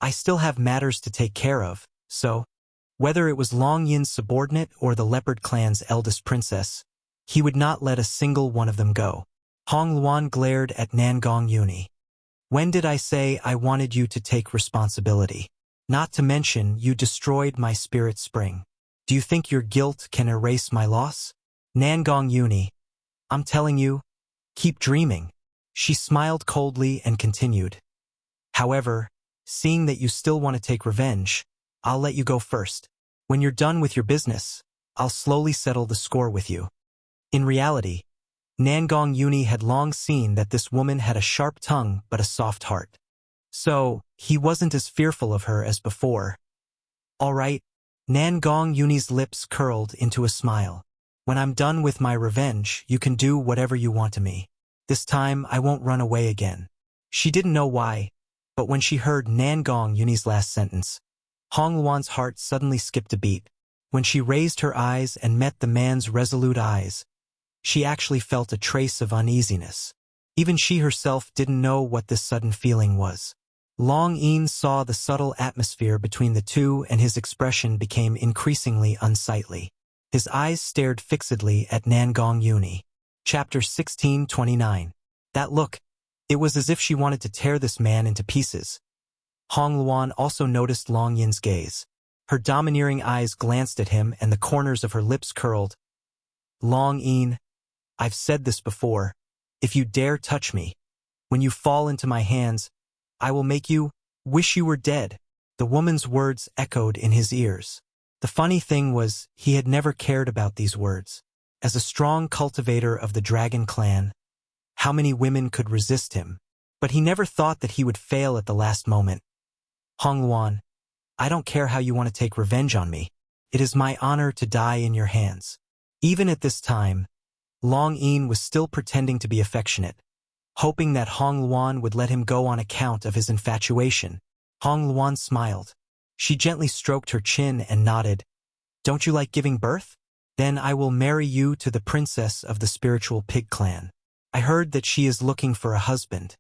I still have matters to take care of, so, whether it was Long Yin's subordinate or the Leopard Clan's eldest princess, he would not let a single one of them go. Hong Luan glared at Nangong Yuni. When did I say I wanted you to take responsibility? Not to mention, you destroyed my spirit spring. Do you think your guilt can erase my loss? Nangong Yuni, I'm telling you, keep dreaming. She smiled coldly and continued. However, seeing that you still want to take revenge, I'll let you go first. When you're done with your business, I'll slowly settle the score with you. In reality, Nangong Yuni had long seen that this woman had a sharp tongue but a soft heart. So, he wasn't as fearful of her as before. All right, Nangong Yuni's lips curled into a smile. When I'm done with my revenge, you can do whatever you want to me. This time, I won't run away again. She didn't know why, but when she heard Nangong Yuni's last sentence, Hong Luan's heart suddenly skipped a beat. When she raised her eyes and met the man's resolute eyes, she actually felt a trace of uneasiness. Even she herself didn't know what this sudden feeling was. Long Yin saw the subtle atmosphere between the two and his expression became increasingly unsightly. His eyes stared fixedly at Nangong Yuni. Chapter 1629. That look, it was as if she wanted to tear this man into pieces. Hong Luan also noticed Long Yin's gaze. Her domineering eyes glanced at him and the corners of her lips curled. Long Yin, I've said this before. If you dare touch me, when you fall into my hands, I will make you wish you were dead. The woman's words echoed in his ears. The funny thing was, he had never cared about these words. As a strong cultivator of the Dragon Clan, how many women could resist him? But he never thought that he would fail at the last moment. Hong Luan, I don't care how you want to take revenge on me. It is my honor to die in your hands. Even at this time, Long Yin was still pretending to be affectionate, hoping that Hong Luan would let him go on account of his infatuation. Hong Luan smiled. She gently stroked her chin and nodded. Don't you like giving birth? Then I will marry you to the princess of the spiritual pig clan. I heard that she is looking for a husband.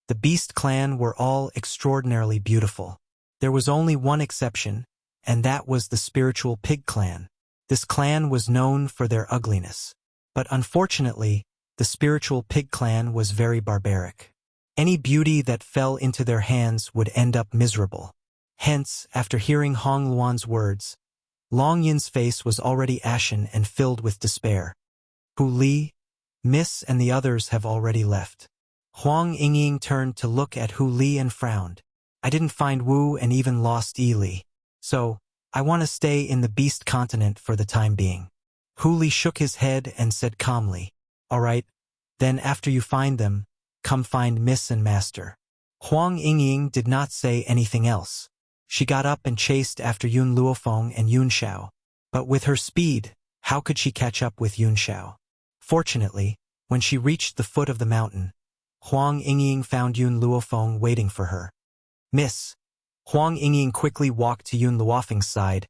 The beast clan were all extraordinarily beautiful. There was only one exception, and that was the spiritual pig clan. This clan was known for their ugliness. But unfortunately, the spiritual pig clan was very barbaric. Any beauty that fell into their hands would end up miserable. Hence, after hearing Hong Luan's words, Long Yin's face was already ashen and filled with despair. Hu Li, Miss and the others have already left. Huang Yingying turned to look at Hu Li and frowned. I didn't find Wu and even lost Li. So, I want to stay in the Beast Continent for the time being. Hu Li shook his head and said calmly, "All right, then after you find them, come find Miss and Master." Huang Yingying did not say anything else. She got up and chased after Yun Luofeng and Yun Xiao. But with her speed, how could she catch up with Yun Xiao? Fortunately, when she reached the foot of the mountain, Huang Yingying found Yun Luofeng waiting for her. "Miss." Huang Yingying quickly walked to Yun Luofeng's side.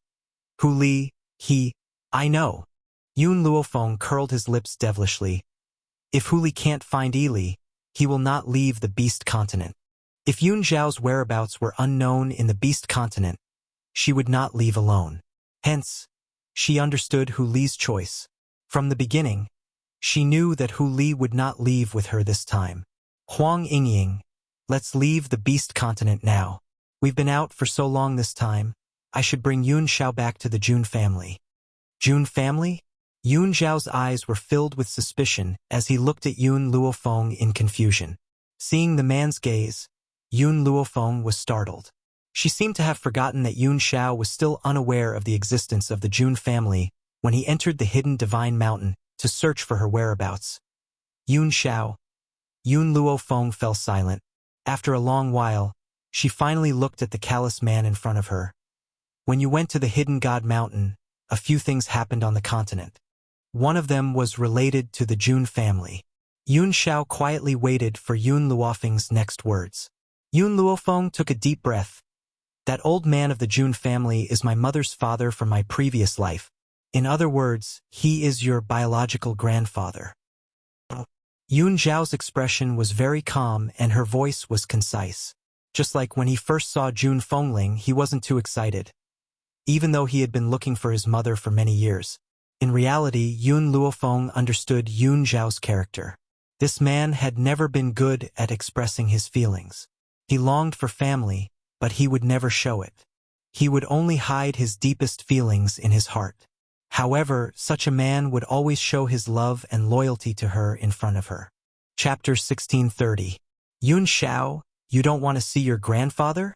"Hu Li, I know." Yun Luofeng curled his lips devilishly. "If Hu Li can't find Li, he will not leave the Beast Continent. If Yun Xiao's whereabouts were unknown in the Beast Continent, she would not leave alone. Hence, she understood Hu Li's choice. From the beginning, she knew that Hu Li would not leave with her this time. Huang Yingying, let's leave the Beast Continent now. We've been out for so long this time, I should bring Yun Xiao back to the Jun family." "Jun family?" Yun Xiao's eyes were filled with suspicion as he looked at Yun Luofeng in confusion. Seeing the man's gaze, Yun Luofeng was startled. She seemed to have forgotten that Yun Xiao was still unaware of the existence of the Jun family when he entered the hidden divine mountain to search for her whereabouts. "Yun Xiao." Yun Luofeng fell silent. After a long while, she finally looked at the callous man in front of her. "When you went to the hidden god mountain, a few things happened on the continent. One of them was related to the Jun family." Yun Xiao quietly waited for Yun Luofeng's next words. Yun Luofeng took a deep breath. "That old man of the Jun family is my mother's father from my previous life. In other words, he is your biological grandfather." Yun Xiao's expression was very calm and her voice was concise. Just like when he first saw Jun Fengling, he wasn't too excited, even though he had been looking for his mother for many years. In reality, Yun Luofeng understood Yun Xiao's character. This man had never been good at expressing his feelings. He longed for family, but he would never show it. He would only hide his deepest feelings in his heart. However, such a man would always show his love and loyalty to her in front of her. Chapter 1630. "Yun Xiao, you don't want to see your grandfather?"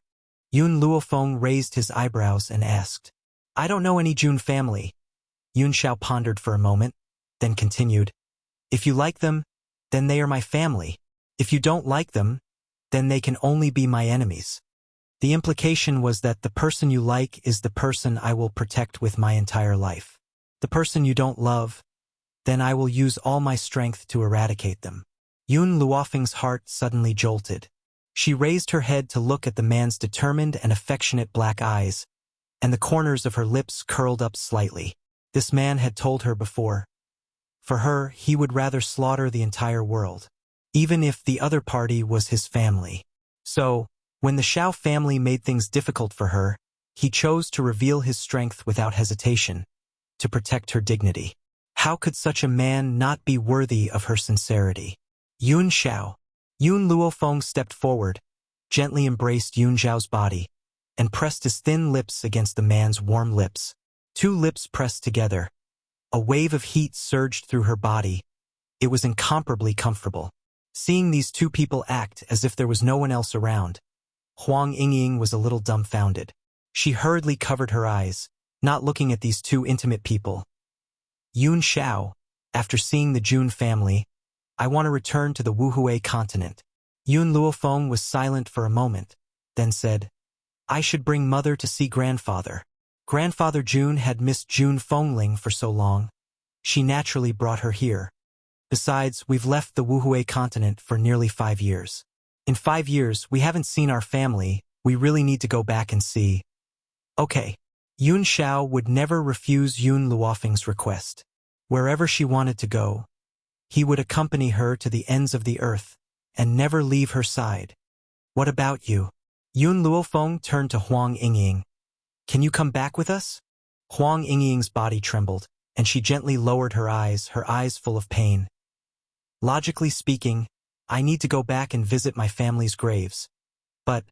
Yun Luofeng raised his eyebrows and asked. "I don't know any Jun family." Yun Xiao pondered for a moment, then continued. "If you like them, then they are my family. If you don't like them, then they can only be my enemies." The implication was that the person you like is the person I will protect with my entire life. The person you don't love, then I will use all my strength to eradicate them. Yun Luofeng's heart suddenly jolted. She raised her head to look at the man's determined and affectionate black eyes, and the corners of her lips curled up slightly. This man had told her before. For her, he would rather slaughter the entire world, even if the other party was his family. So, when the Xiao family made things difficult for her, he chose to reveal his strength without hesitation, to protect her dignity. How could such a man not be worthy of her sincerity? "Yun Xiao." Yun Luofeng stepped forward, gently embraced Yun Xiao's body, and pressed his thin lips against the man's warm lips. Two lips pressed together. A wave of heat surged through her body. It was incomparably comfortable. Seeing these two people act as if there was no one else around, Huang Yingying was a little dumbfounded. She hurriedly covered her eyes, not looking at these two intimate people. "Yun Xiao, after seeing the Jun family, I want to return to the Wuhui continent." Yun Luofeng was silent for a moment, then said, "I should bring mother to see grandfather." Grandfather Jun had missed Jun Fengling for so long. She naturally brought her here. Besides, we've left the Wuhui continent for nearly 5 years. In 5 years, we haven't seen our family. We really need to go back and see. Okay. Yun Xiao would never refuse Yun Luofeng's request. Wherever she wanted to go, he would accompany her to the ends of the earth and never leave her side. "What about you?" Yun Luofeng turned to Huang Yingying. "Can you come back with us?" Huang Yingying's body trembled, and she gently lowered her eyes full of pain. "Logically speaking, I need to go back and visit my family's graves. But,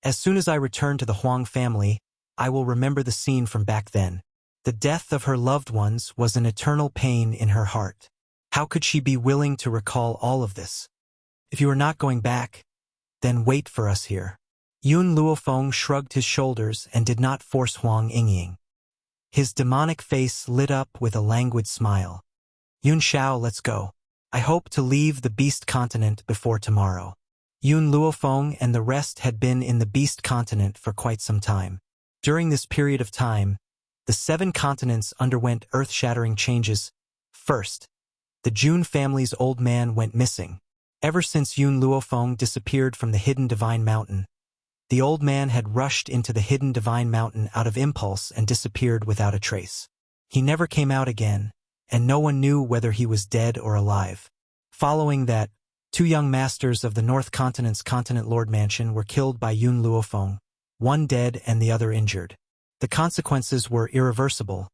as soon as I return to the Huang family, I will remember the scene from back then. The death of her loved ones was an eternal pain in her heart. How could she be willing to recall all of this? If you are not going back, then wait for us here." Yun Luofeng shrugged his shoulders and did not force Huang Yingying. His demonic face lit up with a languid smile. Yun Xiao, let's go. I hope to leave the Beast Continent before tomorrow. Yun Luofeng and the rest had been in the Beast Continent for quite some time. During this period of time, the 7 continents underwent earth-shattering changes. First, the Jun family's old man went missing. Ever since Yun Luofeng disappeared from the hidden Divine Mountain, the old man had rushed into the hidden Divine Mountain out of impulse and disappeared without a trace. He never came out again, and no one knew whether he was dead or alive. Following that, 2 young masters of the North Continent's Continent Lord Mansion were killed by Yun Luofeng, one dead and the other injured. The consequences were irreversible,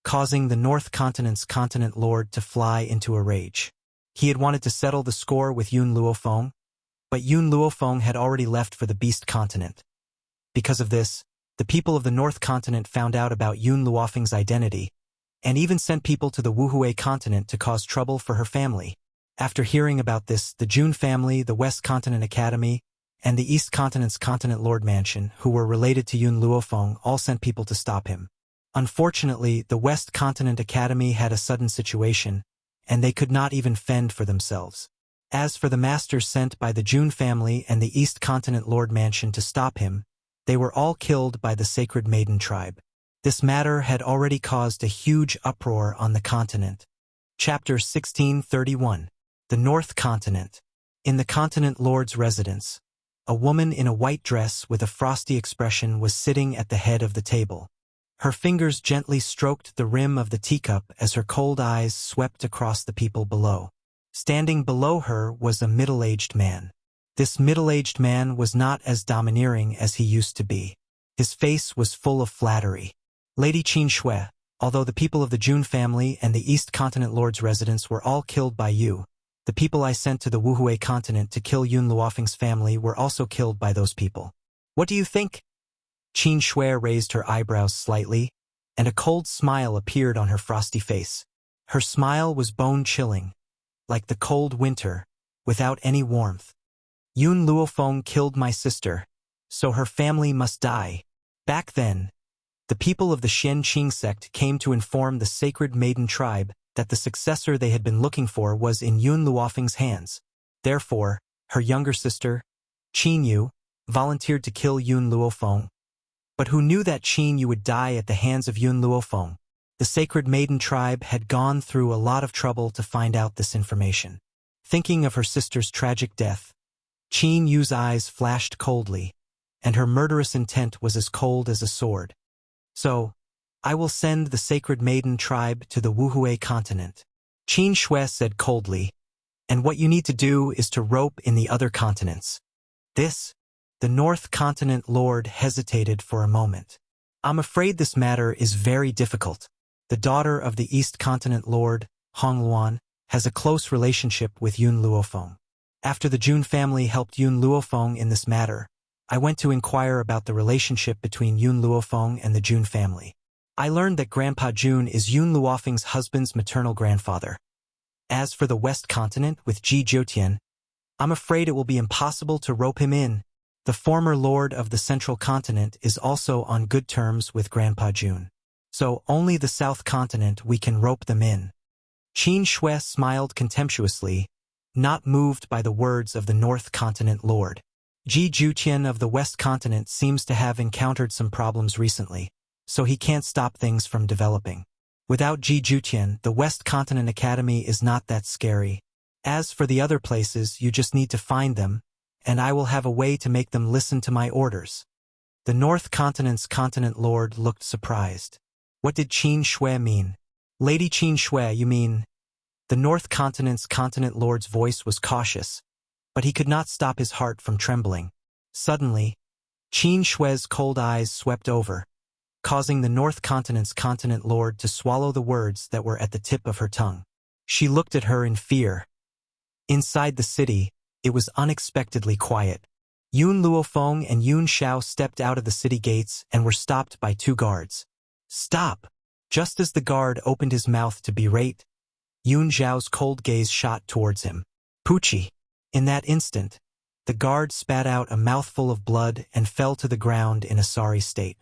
causing the North Continent's Continent Lord to fly into a rage. He had wanted to settle the score with Yun Luofeng, but Yun Luofeng had already left for the Beast Continent. Because of this, the people of the North Continent found out about Yun Luofeng's identity, and even sent people to the Wuhui Continent to cause trouble for her family. After hearing about this, the Jun family, the West Continent Academy, and the East Continent's Continent Lord Mansion, who were related to Yun Luofeng, all sent people to stop him. Unfortunately, the West Continent Academy had a sudden situation, and they could not even fend for themselves. As for the masters sent by the Jun family and the East Continent Lord Mansion to stop him, they were all killed by the Sacred Maiden tribe. This matter had already caused a huge uproar on the continent. Chapter 1631. The North Continent. In the Continent Lord's residence, a woman in a white dress with a frosty expression was sitting at the head of the table. Her fingers gently stroked the rim of the teacup as her cold eyes swept across the people below. Standing below her was a middle-aged man. This middle-aged man was not as domineering as he used to be. His face was full of flattery. Lady Qin Shui, although the people of the Jun family and the East Continent Lord's residence were all killed by you, the people I sent to the Wuhui Continent to kill Yun Luofeng's family were also killed by those people. What do you think? Qin Shui raised her eyebrows slightly, and a cold smile appeared on her frosty face. Her smile was bone-chilling, like the cold winter, without any warmth. Yun Luofeng killed my sister, so her family must die. Back then, the people of the Xianqing sect came to inform the Sacred Maiden tribe that the successor they had been looking for was in Yun Luofeng's hands. Therefore, her younger sister, Qin Yu, volunteered to kill Yun Luofeng. But who knew that Qin Yu would die at the hands of Yun Luofeng? The Sacred Maiden tribe had gone through a lot of trouble to find out this information. Thinking of her sister's tragic death, Qin Yu's eyes flashed coldly, and her murderous intent was as cold as a sword. So, I will send the Sacred Maiden tribe to the Wuhui Continent. Qin Shui said coldly, and what you need to do is to rope in the other continents. This? The North Continent Lord hesitated for a moment. I'm afraid this matter is very difficult. The daughter of the East Continent Lord, Hong Luan, has a close relationship with Yun Luofeng. After the Jun family helped Yun Luofeng in this matter, I went to inquire about the relationship between Yun Luofeng and the Jun family. I learned that Grandpa Jun is Yun Luofeng's husband's maternal grandfather. As for the West Continent with Ji Jiutian, I'm afraid it will be impossible to rope him in. The former lord of the Central Continent is also on good terms with Grandpa Jun. So only the South Continent we can rope them in. Qin Shui smiled contemptuously, not moved by the words of the North Continent Lord. Ji Jiutian of the West Continent seems to have encountered some problems recently, so he can't stop things from developing. Without Ji Jiutian, the West Continent Academy is not that scary. As for the other places, you just need to find them, and I will have a way to make them listen to my orders. The North Continent's Continent Lord looked surprised. What did Qin Shui mean? Lady Qin Shui, you mean? The North Continent's Continent Lord's voice was cautious, but he could not stop his heart from trembling. Suddenly, Qin Shui's cold eyes swept over, causing the North Continent's Continent Lord to swallow the words that were at the tip of her tongue. She looked at her in fear. Inside the city, it was unexpectedly quiet. Yun Luofeng and Yun Xiao stepped out of the city gates and were stopped by 2 guards. Stop! Just as the guard opened his mouth to berate, Yun Xiao's cold gaze shot towards him. Pucci! In that instant, The guard spat out a mouthful of blood and fell to the ground in a sorry state.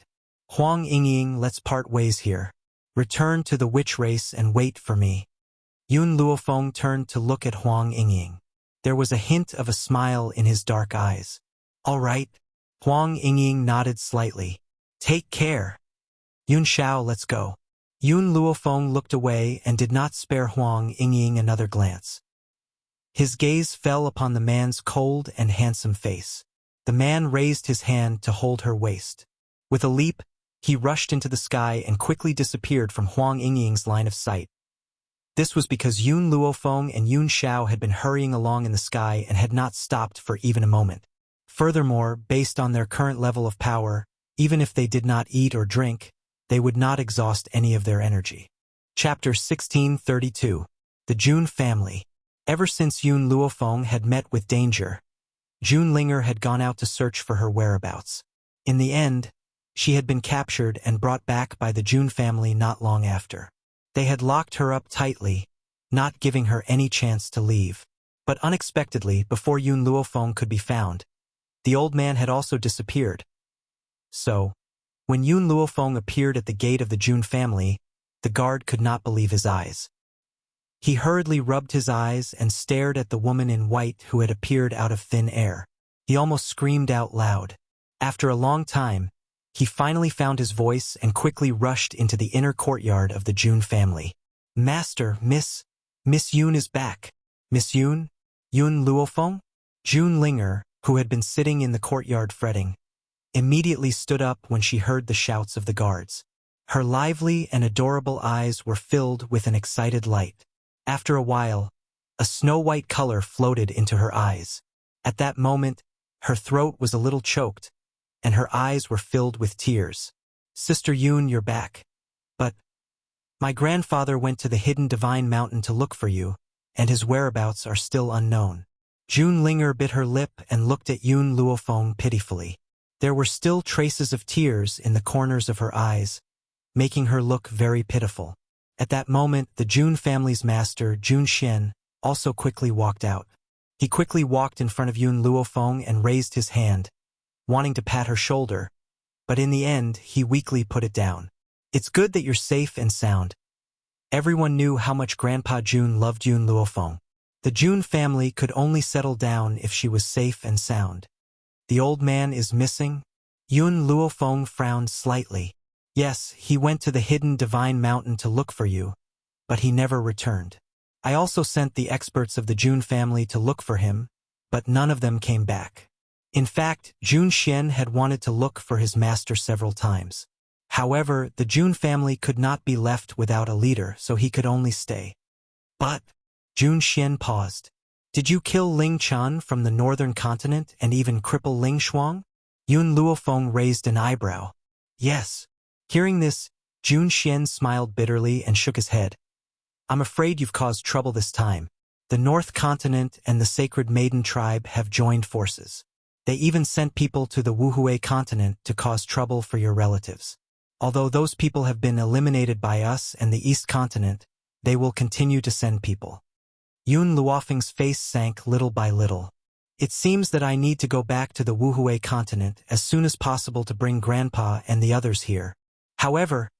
Huang Yingying, let's part ways here. Return to the witch race and wait for me. Yun Luofeng turned to look at Huang Yingying. There was a hint of a smile in his dark eyes. All right. Huang Yingying nodded slightly. Take care. Yun Xiao, let's go. Yun Luofeng looked away and did not spare Huang Yingying another glance. His gaze fell upon the man's cold and handsome face. The man raised his hand to hold her waist. With a leap, he rushed into the sky and quickly disappeared from Huang Yingying's line of sight. This was because Yun Luofeng and Yun Xiao had been hurrying along in the sky and had not stopped for even a moment. Furthermore, based on their current level of power, even if they did not eat or drink, they would not exhaust any of their energy. Chapter 1632. The Jun Family. Ever since Yun Luofeng had met with danger, Jun Linger had gone out to search for her whereabouts. In the end, she had been captured and brought back by the Jun family not long after. They had locked her up tightly, not giving her any chance to leave. But unexpectedly, before Yun Luofeng could be found, the old man had also disappeared. So, when Yun Luofeng appeared at the gate of the Jun family, the guard could not believe his eyes. He hurriedly rubbed his eyes and stared at the woman in white who had appeared out of thin air. He almost screamed out loud. After a long time, he finally found his voice and quickly rushed into the inner courtyard of the Jun family. Master, Miss Yun is back. Miss Yun? Yun Luofeng? Jun Linger, who had been sitting in the courtyard fretting, immediately stood up when she heard the shouts of the guards. Her lively and adorable eyes were filled with an excited light. After a while, a snow-white color floated into her eyes. At that moment, her throat was a little choked, and her eyes were filled with tears. Sister Yun, you're back. But my grandfather went to the hidden divine mountain to look for you, and his whereabouts are still unknown. Jun Linger bit her lip and looked at Yun Luofeng pitifully. There were still traces of tears in the corners of her eyes, making her look very pitiful. At that moment, the Jun family's master, Jun Xian, also quickly walked out. He quickly walked in front of Yun Luofeng and raised his hand, wanting to pat her shoulder, but in the end, he weakly put it down. It's good that you're safe and sound. Everyone knew how much Grandpa Jun loved Yun Luofeng. The Jun family could only settle down if she was safe and sound. The old man is missing? Yun Luofeng frowned slightly. Yes, he went to the hidden divine mountain to look for you, but he never returned. I also sent the experts of the Jun family to look for him, but none of them came back. In fact, Jun Xian had wanted to look for his master several times. However, the Jun family could not be left without a leader, so he could only stay. But Jun Xian paused. Did you kill Ling Chan from the northern continent and even cripple Ling Shuang? Yun Luofeng raised an eyebrow. Yes. Hearing this, Jun Xian smiled bitterly and shook his head. I'm afraid you've caused trouble this time. The North Continent and the Sacred Maiden tribe have joined forces. They even sent people to the Wuhui continent to cause trouble for your relatives. Although those people have been eliminated by us and the East continent, they will continue to send people. Yun Luofeng's face sank little by little. It seems that I need to go back to the Wuhui continent as soon as possible to bring Grandpa and the others here. However,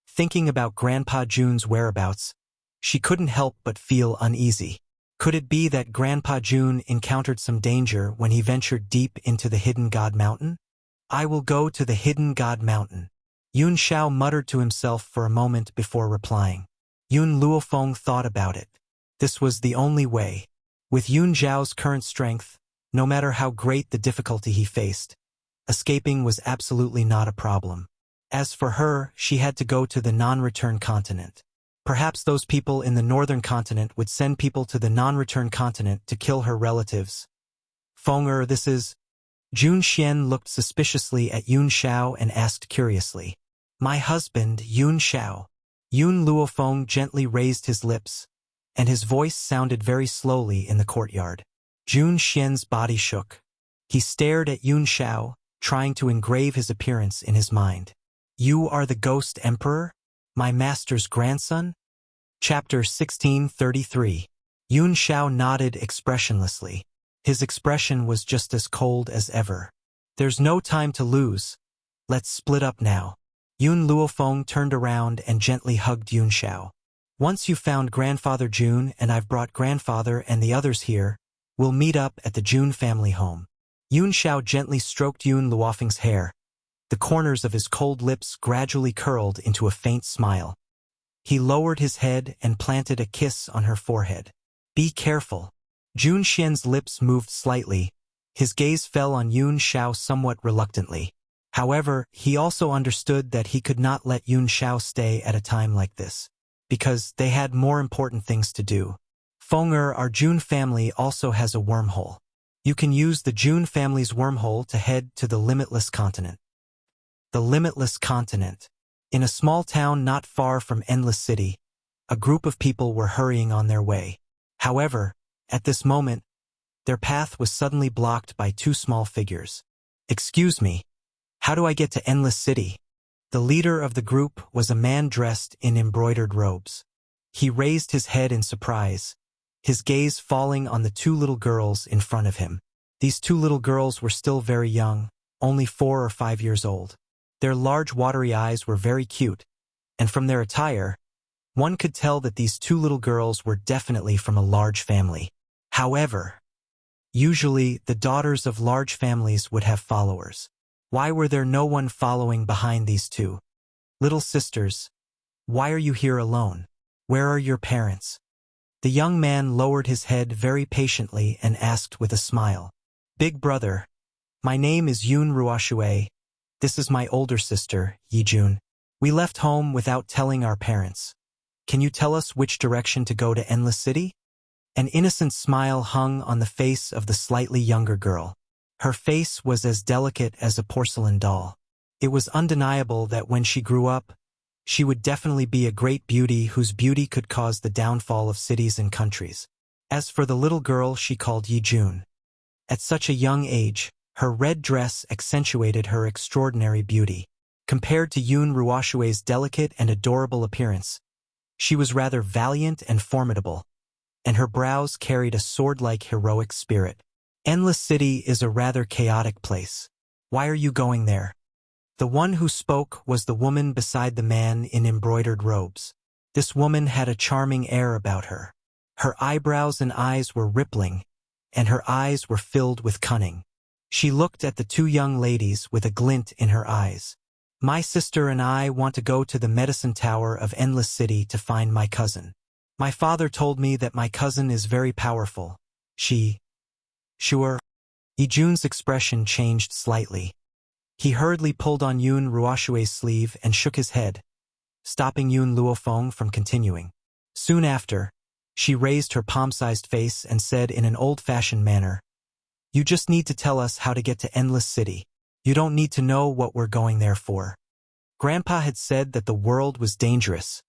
thinking about Grandpa Jun's whereabouts, she couldn't help but feel uneasy. Could it be that Grandpa Jun encountered some danger when he ventured deep into the Hidden God Mountain? I will go to the Hidden God Mountain. Yun Xiao muttered to himself for a moment before replying. Yun Luofeng thought about it. This was the only way. With Yun Zhao's current strength, no matter how great the difficulty he faced, escaping was absolutely not a problem. As for her, she had to go to the non-return continent. Perhaps those people in the northern continent would send people to the non-return continent to kill her relatives. Fenger, this is... Jun Xian looked suspiciously at Yun Xiao and asked curiously. My husband, Yun Xiao. Yun Luofeng gently raised his lips, and his voice sounded very slowly in the courtyard. Jun Xian's body shook. He stared at Yun Xiao, trying to engrave his appearance in his mind. You are the Ghost Emperor? My master's grandson? Chapter 1633. Yun Xiao nodded expressionlessly. His expression was just as cold as ever. There's no time to lose. Let's split up now. Yun Luofeng turned around and gently hugged Yun Xiao. Once you've found Grandfather Jun and I've brought Grandfather and the others here, we'll meet up at the Jun family home. Yun Xiao gently stroked Yun Luofeng's hair. The corners of his cold lips gradually curled into a faint smile. He lowered his head and planted a kiss on her forehead. Be careful. Jun Xian's lips moved slightly. His gaze fell on Yun Xiao somewhat reluctantly. However, he also understood that he could not let Yun Xiao stay at a time like this, because they had more important things to do. Fenger, our Jun family also has a wormhole. You can use the Jun family's wormhole to head to the Limitless Continent. The Limitless Continent. In a small town not far from Endless City, a group of people were hurrying on their way. However, at this moment, their path was suddenly blocked by two small figures. Excuse me, how do I get to Endless City? The leader of the group was a man dressed in embroidered robes. He raised his head in surprise, his gaze falling on the two little girls in front of him. These two little girls were still very young, only 4 or 5 years old. Their large watery eyes were very cute, and from their attire, one could tell that these two little girls were definitely from a large family. However, usually the daughters of large families would have followers. Why were there no one following behind these two? Little sisters, why are you here alone? Where are your parents? The young man lowered his head very patiently and asked with a smile. Big brother, my name is Yun Ruoxue. This is my older sister, Yijun. We left home without telling our parents. Can you tell us which direction to go to Endless City? An innocent smile hung on the face of the slightly younger girl. Her face was as delicate as a porcelain doll. It was undeniable that when she grew up, she would definitely be a great beauty whose beauty could cause the downfall of cities and countries. As for the little girl she called Yijun. At such a young age, her red dress accentuated her extraordinary beauty. Compared to Yun Ruoxue's delicate and adorable appearance, she was rather valiant and formidable, and her brows carried a sword-like heroic spirit. Endless City is a rather chaotic place. Why are you going there? The one who spoke was the woman beside the man in embroidered robes. This woman had a charming air about her. Her eyebrows and eyes were rippling, and her eyes were filled with cunning. She looked at the two young ladies with a glint in her eyes. My sister and I want to go to the medicine tower of Endless City to find my cousin. My father told me that my cousin is very powerful. Sure. Yijun's expression changed slightly. He hurriedly pulled on Yun Ruoxue's sleeve and shook his head, stopping Yun Luofeng from continuing. Soon after, she raised her palm-sized face and said in an old-fashioned manner, You just need to tell us how to get to Endless City. You don't need to know what we're going there for. Grandpa had said that the world was dangerous,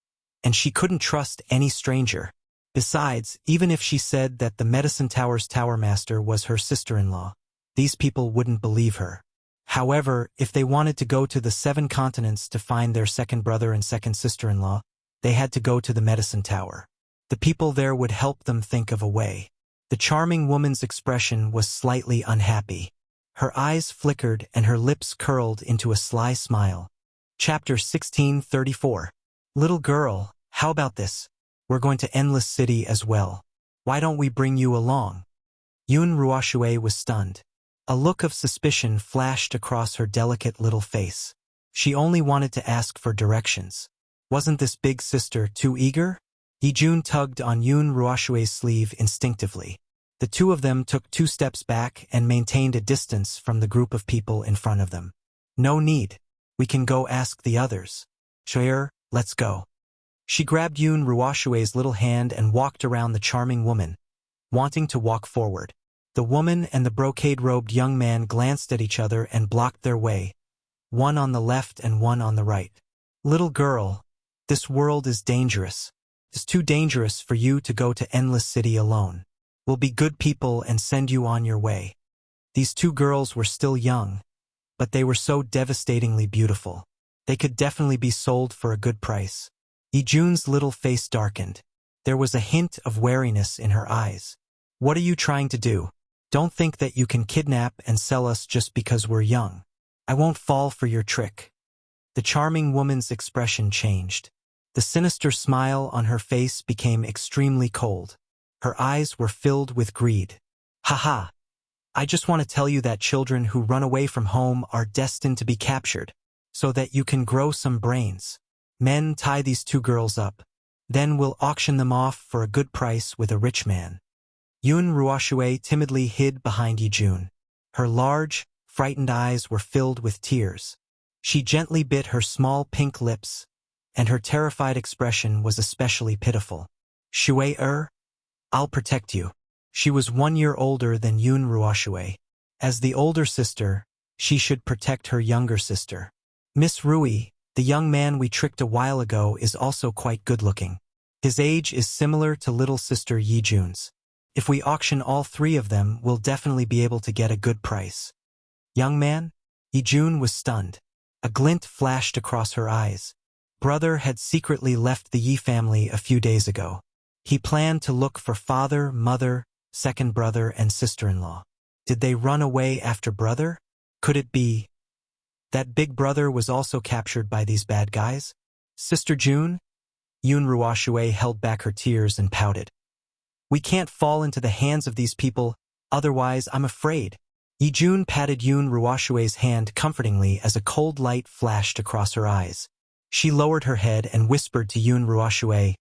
and she couldn't trust any stranger. Besides, even if she said that the Medicine Tower's tower master was her sister-in-law, these people wouldn't believe her. However, if they wanted to go to the 7 continents to find their second brother and second sister-in-law, they had to go to the Medicine Tower. The people there would help them think of a way. The charming woman's expression was slightly unhappy. Her eyes flickered and her lips curled into a sly smile. Chapter 1634. Little girl, how about this? We're going to Endless City as well. Why don't we bring you along? Yun Ruoxue was stunned. A look of suspicion flashed across her delicate little face. She only wanted to ask for directions. Wasn't this big sister too eager? Yijun tugged on Yun Ruoxue's sleeve instinctively. The two of them took 2 steps back and maintained a distance from the group of people in front of them. No need. We can go ask the others. Sure, let's go. She grabbed Yun Ruoxue's little hand and walked around the charming woman, wanting to walk forward. The woman and the brocade-robed young man glanced at each other and blocked their way, one on the left and one on the right. Little girl, this world is dangerous. It's too dangerous for you to go to Endless City alone. We'll be good people and send you on your way. These 2 girls were still young, but they were so devastatingly beautiful. They could definitely be sold for a good price. Yijun's little face darkened. There was a hint of wariness in her eyes. What are you trying to do? Don't think that you can kidnap and sell us just because we're young. I won't fall for your trick." The charming woman's expression changed. The sinister smile on her face became extremely cold. Her eyes were filled with greed. "Haha. I just want to tell you that children who run away from home are destined to be captured, so that you can grow some brains. Men, tie these two girls up. Then we'll auction them off for a good price with a rich man." Yun Ruoxue timidly hid behind Yijun. Her large, frightened eyes were filled with tears. She gently bit her small pink lips, and her terrified expression was especially pitiful. "Shui, I'll protect you." She was 1 year older than Yun Ruoxue. As the older sister, she should protect her younger sister. "Miss Rui, the young man we tricked a while ago is also quite good-looking. His age is similar to little sister Yijun's. If we auction all 3 of them, we'll definitely be able to get a good price." "Young man?" Yijun was stunned. A glint flashed across her eyes. Brother had secretly left the Yi family a few days ago. He planned to look for father, mother, second brother, and sister-in-law. Did they run away after brother? Could it be that big brother was also captured by these bad guys? "Sister June?" Yun Ruoxue held back her tears and pouted. "We can't fall into the hands of these people, otherwise I'm afraid." Yijun patted Yun Ruoxue's hand comfortingly as a cold light flashed across her eyes. She lowered her head and whispered to Yun Ruoxue,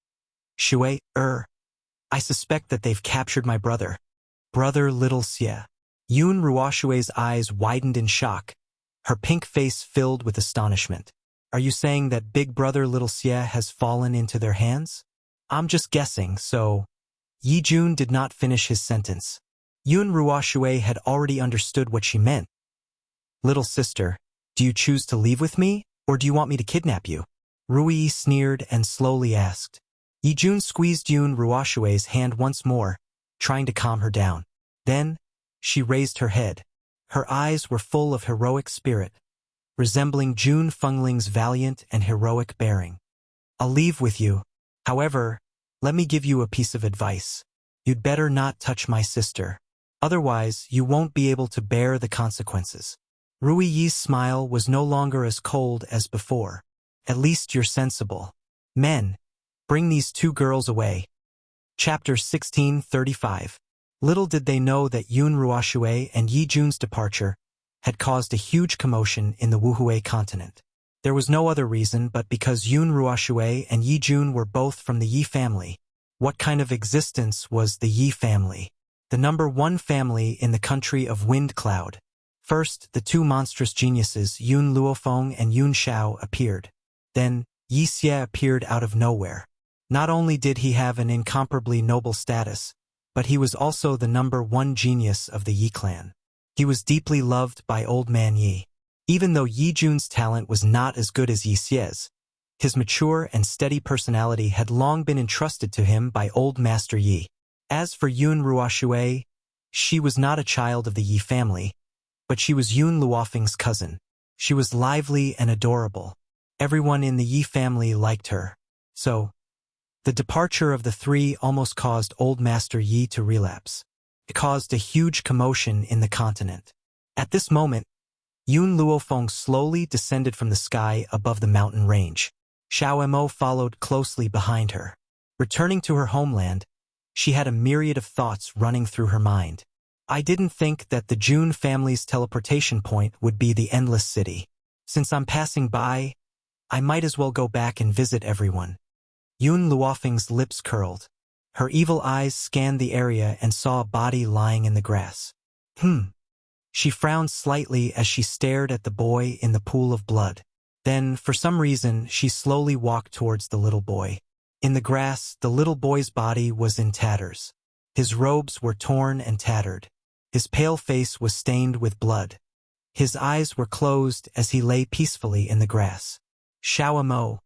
"Shui, I suspect that they've captured my brother. Brother Little Xie." Yun Ruoxue's eyes widened in shock, her pink face filled with astonishment. "Are you saying that big brother Little Xie has fallen into their hands?" "I'm just guessing, so—" Yijun did not finish his sentence. Yun Ruoxue had already understood what she meant. "Little sister, do you choose to leave with me, or do you want me to kidnap you?" Rui sneered and slowly asked. Yijun squeezed Yun Ruoxue's hand once more, trying to calm her down. Then, she raised her head. Her eyes were full of heroic spirit, resembling Jun Fengling's valiant and heroic bearing. "I'll leave with you. However, let me give you a piece of advice. You'd better not touch my sister. Otherwise, you won't be able to bear the consequences." Rui Yi's smile was no longer as cold as before. "At least you're sensible. Men, bring these 2 girls away." Chapter 1635. Little did they know that Yun Ruoxue and Yi Jun's departure had caused a huge commotion in the Wuhui continent. There was no other reason but because Yun Ruoxue and Yi Jun were both from the Yi family. What kind of existence was the Yi family? The number 1 family in the country of Wind Cloud. First, the 2 monstrous geniuses Yun Luofeng and Yun Xiao appeared. Then, Yi Xie appeared out of nowhere. Not only did he have an incomparably noble status, but he was also the number 1 genius of the Yi clan. He was deeply loved by Old Man Yi. Even though Yi Jun's talent was not as good as Yi Xie's, his mature and steady personality had long been entrusted to him by Old Master Yi. As for Yun Ruoxue, she was not a child of the Yi family, but she was Yun Luofeng's cousin. She was lively and adorable. Everyone in the Yi family liked her. So, the departure of the 3 almost caused Old Master Yi to relapse. It caused a huge commotion in the continent. At this moment, Yun Luofeng slowly descended from the sky above the mountain range. Xiao Mo followed closely behind her. Returning to her homeland, she had a myriad of thoughts running through her mind. "I didn't think that the Jun family's teleportation point would be the Endless City. Since I'm passing by, I might as well go back and visit everyone." Yun Luofeng's lips curled. Her evil eyes scanned the area and saw a body lying in the grass. She frowned slightly as she stared at the boy in the pool of blood. Then, for some reason, she slowly walked towards the little boy. In the grass, the little boy's body was in tatters. His robes were torn and tattered. His pale face was stained with blood. His eyes were closed as he lay peacefully in the grass. "Xiao Mo,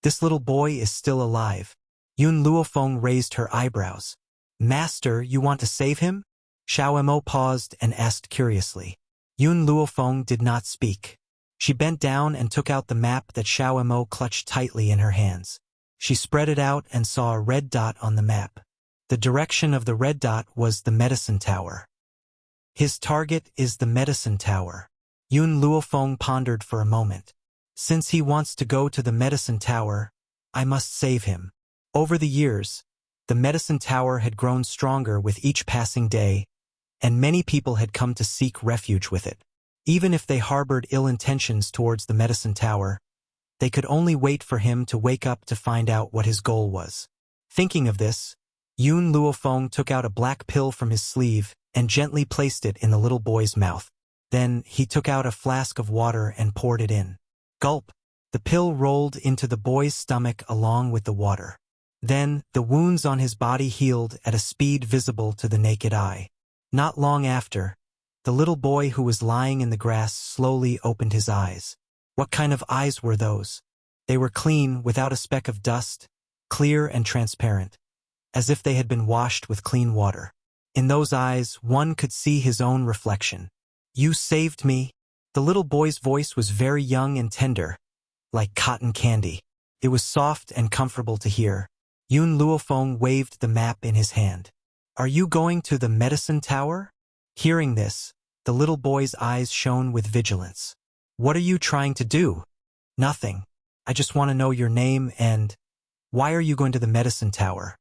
this little boy is still alive." Yun Luofeng raised her eyebrows. "Master, you want to save him?" Xiao Mo paused and asked curiously. Yun Luofeng did not speak. She bent down and took out the map that Xiao Mo clutched tightly in her hands. She spread it out and saw a red dot on the map. The direction of the red dot was the medicine tower. His target is the medicine tower. Yun Luofeng pondered for a moment. Since he wants to go to the medicine tower, I must save him. Over the years, the medicine tower had grown stronger with each passing day, and many people had come to seek refuge with it. Even if they harbored ill intentions towards the medicine tower, they could only wait for him to wake up to find out what his goal was. Thinking of this, Yun Luofeng took out a black pill from his sleeve and gently placed it in the little boy's mouth. Then he took out a flask of water and poured it in. Gulp! The pill rolled into the boy's stomach along with the water. Then the wounds on his body healed at a speed visible to the naked eye. Not long after, the little boy who was lying in the grass slowly opened his eyes. What kind of eyes were those? They were clean, without a speck of dust, clear and transparent, as if they had been washed with clean water. In those eyes, one could see his own reflection. You saved me. The little boy's voice was very young and tender, like cotton candy. It was soft and comfortable to hear. Yun Luofeng waved the map in his hand. Are you going to the medicine tower? Hearing this, the little boy's eyes shone with vigilance. What are you trying to do? Nothing. I just want to know your name and... Why are you going to the medicine tower?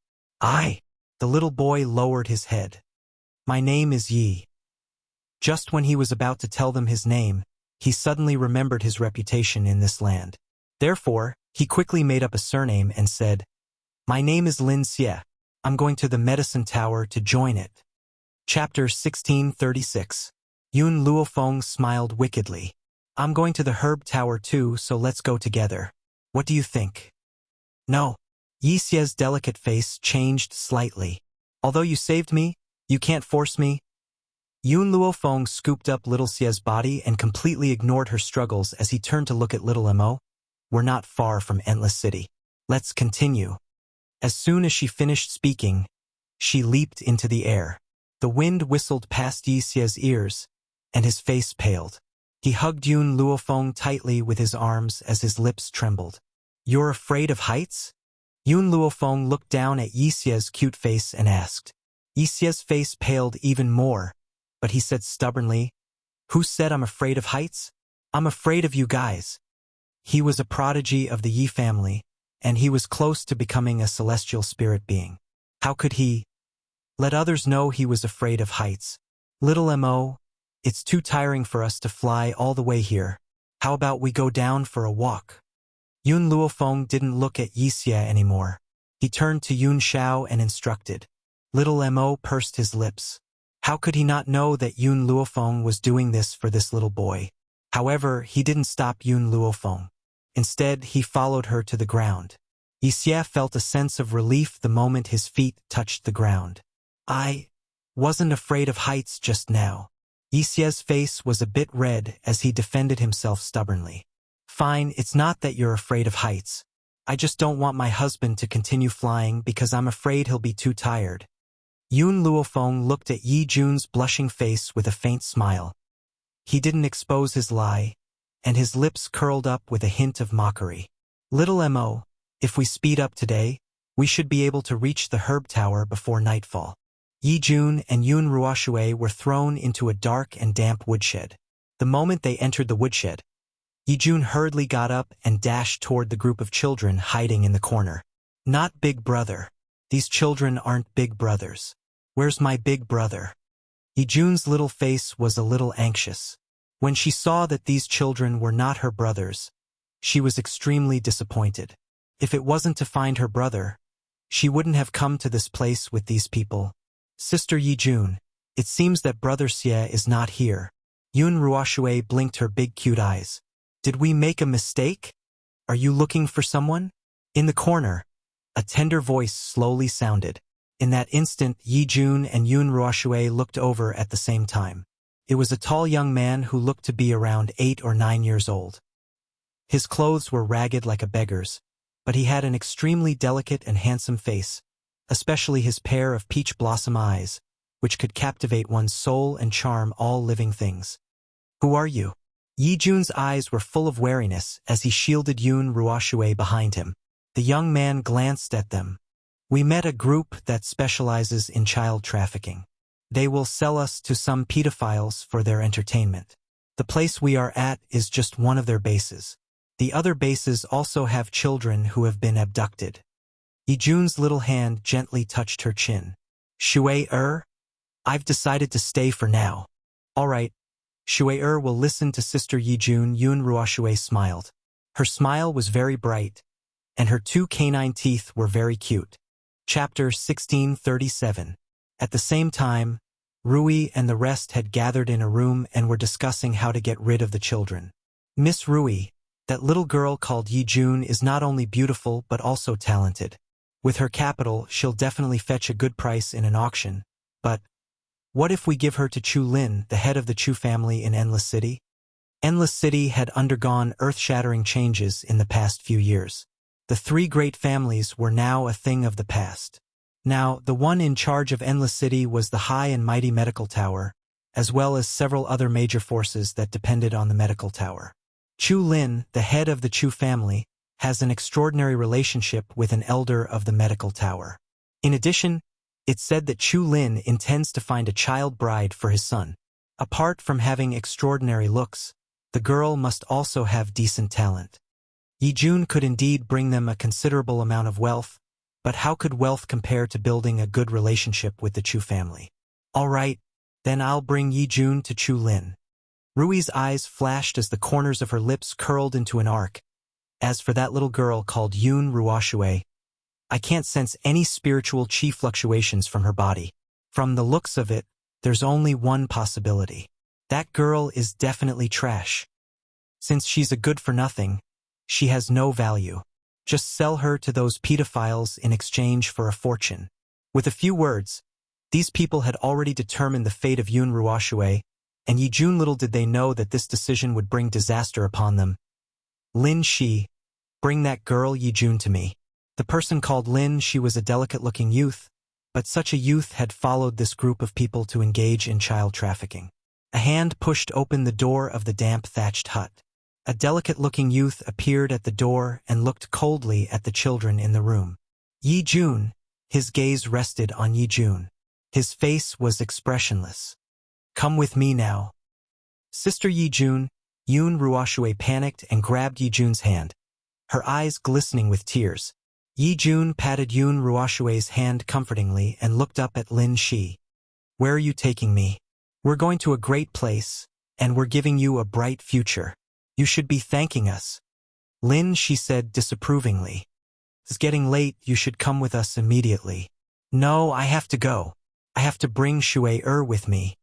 The little boy lowered his head. My name is Yi. Just when he was about to tell them his name, he suddenly remembered his reputation in this land. Therefore, he quickly made up a surname and said, My name is Lin Xie. I'm going to the medicine tower to join it. Chapter 1636. Yun Luofeng smiled wickedly. I'm going to the herb tower too, so let's go together. What do you think? No. Yi Xie's delicate face changed slightly. Although you saved me, you can't force me. Yun Luofeng scooped up little Xie's body and completely ignored her struggles as he turned to look at little Mo. We're not far from Endless City. Let's continue. As soon as she finished speaking, she leaped into the air. The wind whistled past Yi Xie's ears, and his face paled. He hugged Yun Luofeng tightly with his arms as his lips trembled. You're afraid of heights? Yun Luofeng looked down at Yi Xie's cute face and asked. Yi Xie's face paled even more, but he said stubbornly, Who said I'm afraid of heights? I'm afraid of you guys. He was a prodigy of the Yi family, and he was close to becoming a celestial spirit being. How could he let others know he was afraid of heights? Little Mo, it's too tiring for us to fly all the way here. How about we go down for a walk? Yun Luofeng didn't look at Yi Xie anymore. He turned to Yun Xiao and instructed. Little Mo pursed his lips. How could he not know that Yun Luofeng was doing this for this little boy? However, he didn't stop Yun Luofeng. Instead, he followed her to the ground. Yi Xie felt a sense of relief the moment his feet touched the ground. I wasn't afraid of heights just now. Yi Xie's face was a bit red as he defended himself stubbornly. Fine, it's not that you're afraid of heights. I just don't want my husband to continue flying because I'm afraid he'll be too tired. Yun Luofeng looked at Yi Jun's blushing face with a faint smile. He didn't expose his lie, and his lips curled up with a hint of mockery. Little Mo, if we speed up today, we should be able to reach the herb tower before nightfall. Yi Jun and Yun Ruoshui were thrown into a dark and damp woodshed. The moment they entered the woodshed, Yi Jun hurriedly got up and dashed toward the group of children hiding in the corner. Not Big Brother. These children aren't big brothers. Where's my big brother? Yi Jun's little face was a little anxious. When she saw that these children were not her brothers, she was extremely disappointed. If it wasn't to find her brother, she wouldn't have come to this place with these people. Sister Yi Jun, it seems that Brother Xie is not here. Yun Ruoshui blinked her big cute eyes. Did we make a mistake? Are you looking for someone? In the corner, a tender voice slowly sounded. In that instant, Yi Jun and Yun Ruoshui looked over at the same time. It was a tall young man who looked to be around 8 or 9 years old. His clothes were ragged like a beggar's, but he had an extremely delicate and handsome face, especially his pair of peach blossom eyes, which could captivate one's soul and charm all living things. Who are you? Yi Jun's eyes were full of wariness as he shielded Yun Ruoshui behind him. The young man glanced at them. We met a group that specializes in child trafficking. They will sell us to some pedophiles for their entertainment. The place we are at is just one of their bases. The other bases also have children who have been abducted. Yijun's little hand gently touched her chin. Shui-er, I've decided to stay for now. All right. Shui-er will listen to Sister Yijun. Yun Ruoshui smiled. Her smile was very bright, and her 2 canine teeth were very cute. Chapter 1637. At the same time, Rui and the rest had gathered in a room and were discussing how to get rid of the children. Miss Rui, that little girl called Yijun, is not only beautiful but also talented. With her capital, she'll definitely fetch a good price in an auction. But what if we give her to Chu Lin, the head of the Chu family in Endless City? Endless City had undergone earth-shattering changes in the past few years. The 3 great families were now a thing of the past. Now, the one in charge of Endless City was the high and mighty medical tower, as well as several other major forces that depended on the medical tower. Chu Lin, the head of the Chu family, has an extraordinary relationship with an elder of the medical tower. In addition, it's said that Chu Lin intends to find a child bride for his son. Apart from having extraordinary looks, the girl must also have decent talent. Yijun could indeed bring them a considerable amount of wealth, but how could wealth compare to building a good relationship with the Chu family? All right, then I'll bring Yijun to Chu Lin. Rui's eyes flashed as the corners of her lips curled into an arc. As for that little girl called Yun Ruoshui, I can't sense any spiritual chi fluctuations from her body. From the looks of it, there's only one possibility. That girl is definitely trash. Since she's a good-for-nothing, she has no value. Just sell her to those pedophiles in exchange for a fortune. With a few words, these people had already determined the fate of Yun Ruoshui, and Yijun, little did they know that this decision would bring disaster upon them. Lin Shi, bring that girl Yijun to me. The person called Lin Shi was a delicate-looking youth, but such a youth had followed this group of people to engage in child trafficking. A hand pushed open the door of the damp thatched hut. A delicate-looking youth appeared at the door and looked coldly at the children in the room. Yijun, his gaze rested on Yijun. His face was expressionless. Come with me now. Sister Yijun, Yun Ruoshui panicked and grabbed Yijun's hand, her eyes glistening with tears. Yijun patted Yun Ruoshui's hand comfortingly and looked up at Lin Shi. Where are you taking me? We're going to a great place, and we're giving you a bright future. You should be thanking us. Lin Shi said disapprovingly. It's getting late, you should come with us immediately. No, I have to go. I have to bring Shui-er with me.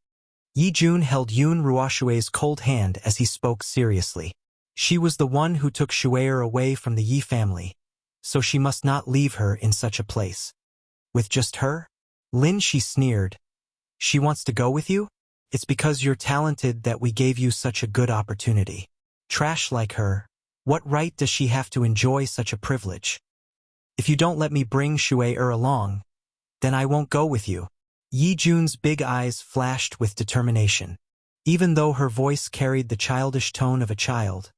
Yijun held Yun Ruoshui's cold hand as he spoke seriously. She was the one who took Shui-er away from the Yi family, so she must not leave her in such a place. With just her? Lin Shi sneered. She wants to go with you? It's because you're talented that we gave you such a good opportunity. Trash like her, what right does she have to enjoy such a privilege? If you don't let me bring Shui-er along, then I won't go with you. Yijun's big eyes flashed with determination. Even though her voice carried the childish tone of a child,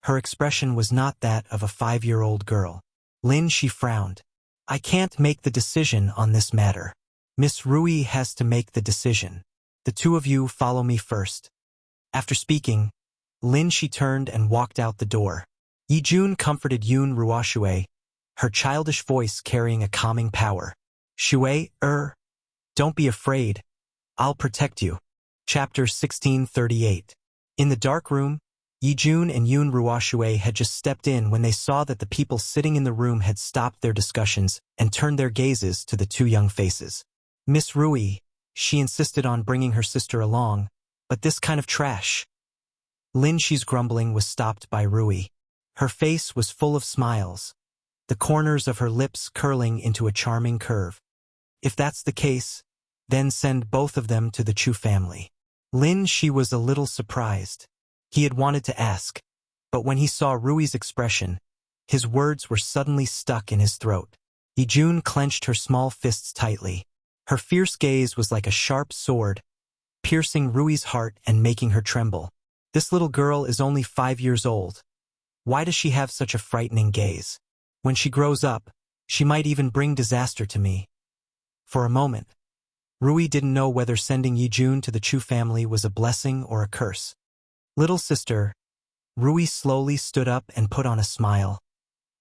her expression was not that of a 5-year-old girl. Lin Shi frowned. I can't make the decision on this matter. Miss Rui has to make the decision. The 2 of you follow me first. After speaking, Lin Shi turned and walked out the door. Yijun comforted Yun Ruoshui, her childish voice carrying a calming power. Shui-er, don't be afraid. I'll protect you. Chapter 1638. In the dark room, Yijun and Yun Ruoshui had just stepped in when they saw that the people sitting in the room had stopped their discussions and turned their gazes to the 2 young faces. Miss Rui, she insisted on bringing her sister along, but this kind of trash. Lin Shi's grumbling was stopped by Rui. Her face was full of smiles, the corners of her lips curling into a charming curve. If that's the case, then send both of them to the Chu family. Lin Shi was a little surprised. He had wanted to ask, but when he saw Rui's expression, his words were suddenly stuck in his throat. Yijun clenched her small fists tightly. Her fierce gaze was like a sharp sword, piercing Rui's heart and making her tremble. This little girl is only 5 years old. Why does she have such a frightening gaze? When she grows up, she might even bring disaster to me. For a moment, Rui didn't know whether sending Yijun to the Chu family was a blessing or a curse. Little sister, Rui slowly stood up and put on a smile.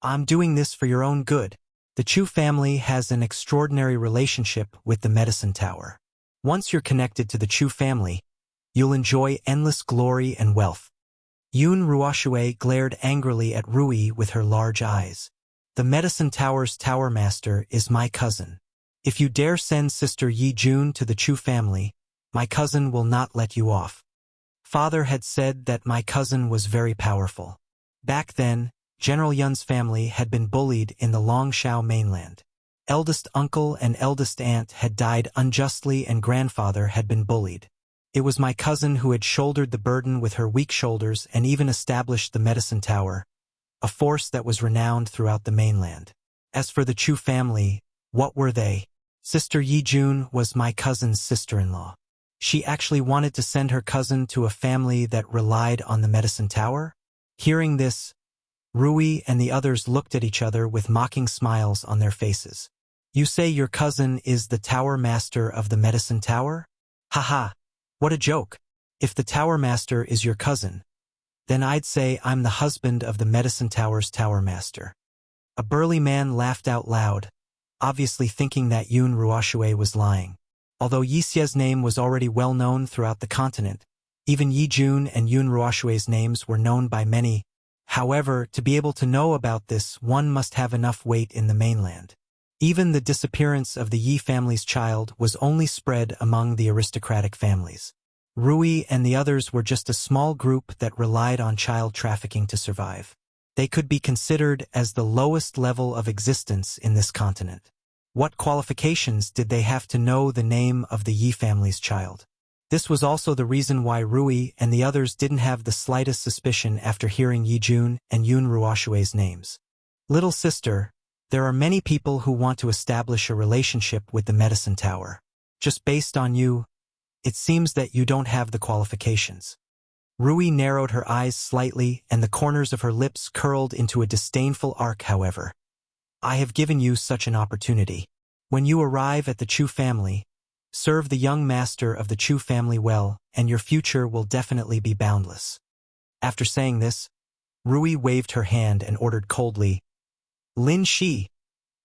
I'm doing this for your own good. The Chu family has an extraordinary relationship with the medicine tower. Once you're connected to the Chu family, you'll enjoy endless glory and wealth. Yun Ruoxue glared angrily at Rui with her large eyes. The medicine tower's tower master is my cousin. If you dare send Sister Yijun to the Chu family, my cousin will not let you off. Father had said that my cousin was very powerful. Back then, General Yun's family had been bullied in the Longshao mainland. Eldest uncle and eldest aunt had died unjustly and grandfather had been bullied. It was my cousin who had shouldered the burden with her weak shoulders and even established the medicine tower, a force that was renowned throughout the mainland. As for the Chu family, what were they? Sister Yijun was my cousin's sister-in-law. She actually wanted to send her cousin to a family that relied on the medicine tower? Hearing this, Rui and the others looked at each other with mocking smiles on their faces. You say your cousin is the tower master of the medicine tower? Haha, what a joke. If the tower master is your cousin, then I'd say I'm the husband of the medicine tower's tower master. A burly man laughed out loud, obviously thinking that Yun Ruoxue was lying. Although Yixia's name was already well known throughout the continent, even Yijun and Yun Ruoxue's names were known by many. However, to be able to know about this, one must have enough weight in the mainland. Even the disappearance of the Yi family's child was only spread among the aristocratic families. Rui and the others were just a small group that relied on child trafficking to survive. They could be considered as the lowest level of existence in this continent. What qualifications did they have to know the name of the Yi family's child? This was also the reason why Rui and the others didn't have the slightest suspicion after hearing Yijun and Yun Ruoxue's names. Little sister, there are many people who want to establish a relationship with the medicine tower. Just based on you, it seems that you don't have the qualifications. Rui narrowed her eyes slightly and the corners of her lips curled into a disdainful arc. However, I have given you such an opportunity. When you arrive at the Chu family, serve the young master of the Chu family well, and your future will definitely be boundless. After saying this, Rui waved her hand and ordered coldly, Lin Shi,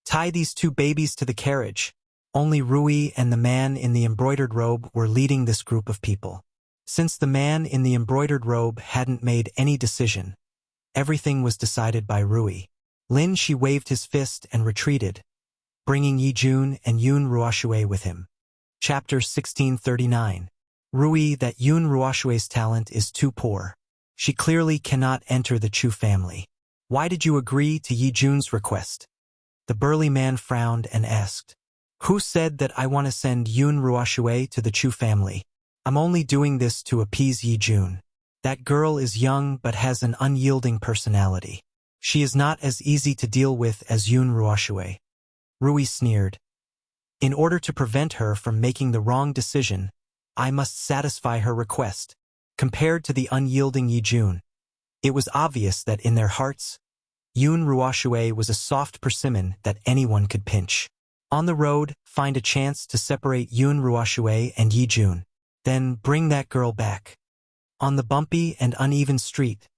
tie these two babies to the carriage. Only Rui and the man in the embroidered robe were leading this group of people. Since the man in the embroidered robe hadn't made any decision, everything was decided by Rui. Lin Shi waved his fist and retreated, bringing Yijun and Yun Ruoxue with him. Chapter 1639. Rui, that Yun Ruoxue's talent is too poor. She clearly cannot enter the Chu family. Why did you agree to Yijun's request? The burly man frowned and asked. Who said that I want to send Yun Ruoxue to the Chu family? I'm only doing this to appease Yijun. That girl is young but has an unyielding personality. She is not as easy to deal with as Yun Ruoxue. Rui sneered. In order to prevent her from making the wrong decision, I must satisfy her request. Compared to the unyielding Yijun, it was obvious that in their hearts, Yun Ruoxue was a soft persimmon that anyone could pinch. On the road, find a chance to separate Yun Ruoxue and Yijun. Then bring that girl back. On the bumpy and uneven street,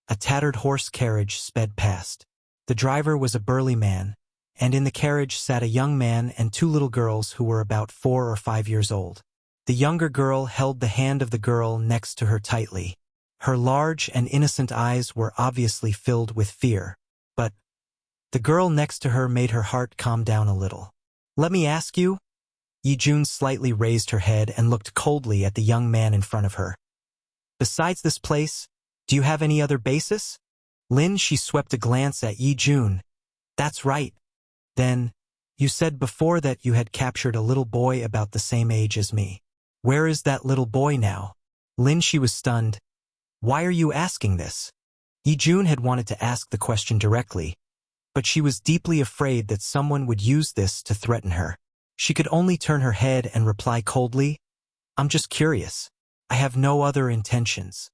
a tattered horse carriage sped past. The driver was a burly man, and in the carriage sat a young man and two little girls who were about 4 or 5 years old. The younger girl held the hand of the girl next to her tightly. Her large and innocent eyes were obviously filled with fear, but the girl next to her made her heart calm down a little. Let me ask you? Yijun slightly raised her head and looked coldly at the young man in front of her. Besides this place, do you have any other basis? Lin Shi swept a glance at Yijun. That's right. Then, you said before that you had captured a little boy about the same age as me. Where is that little boy now? Lin Shi was stunned. Why are you asking this? Yijun had wanted to ask the question directly, but she was deeply afraid that someone would use this to threaten her. She could only turn her head and reply coldly, I'm just curious. I have no other intentions.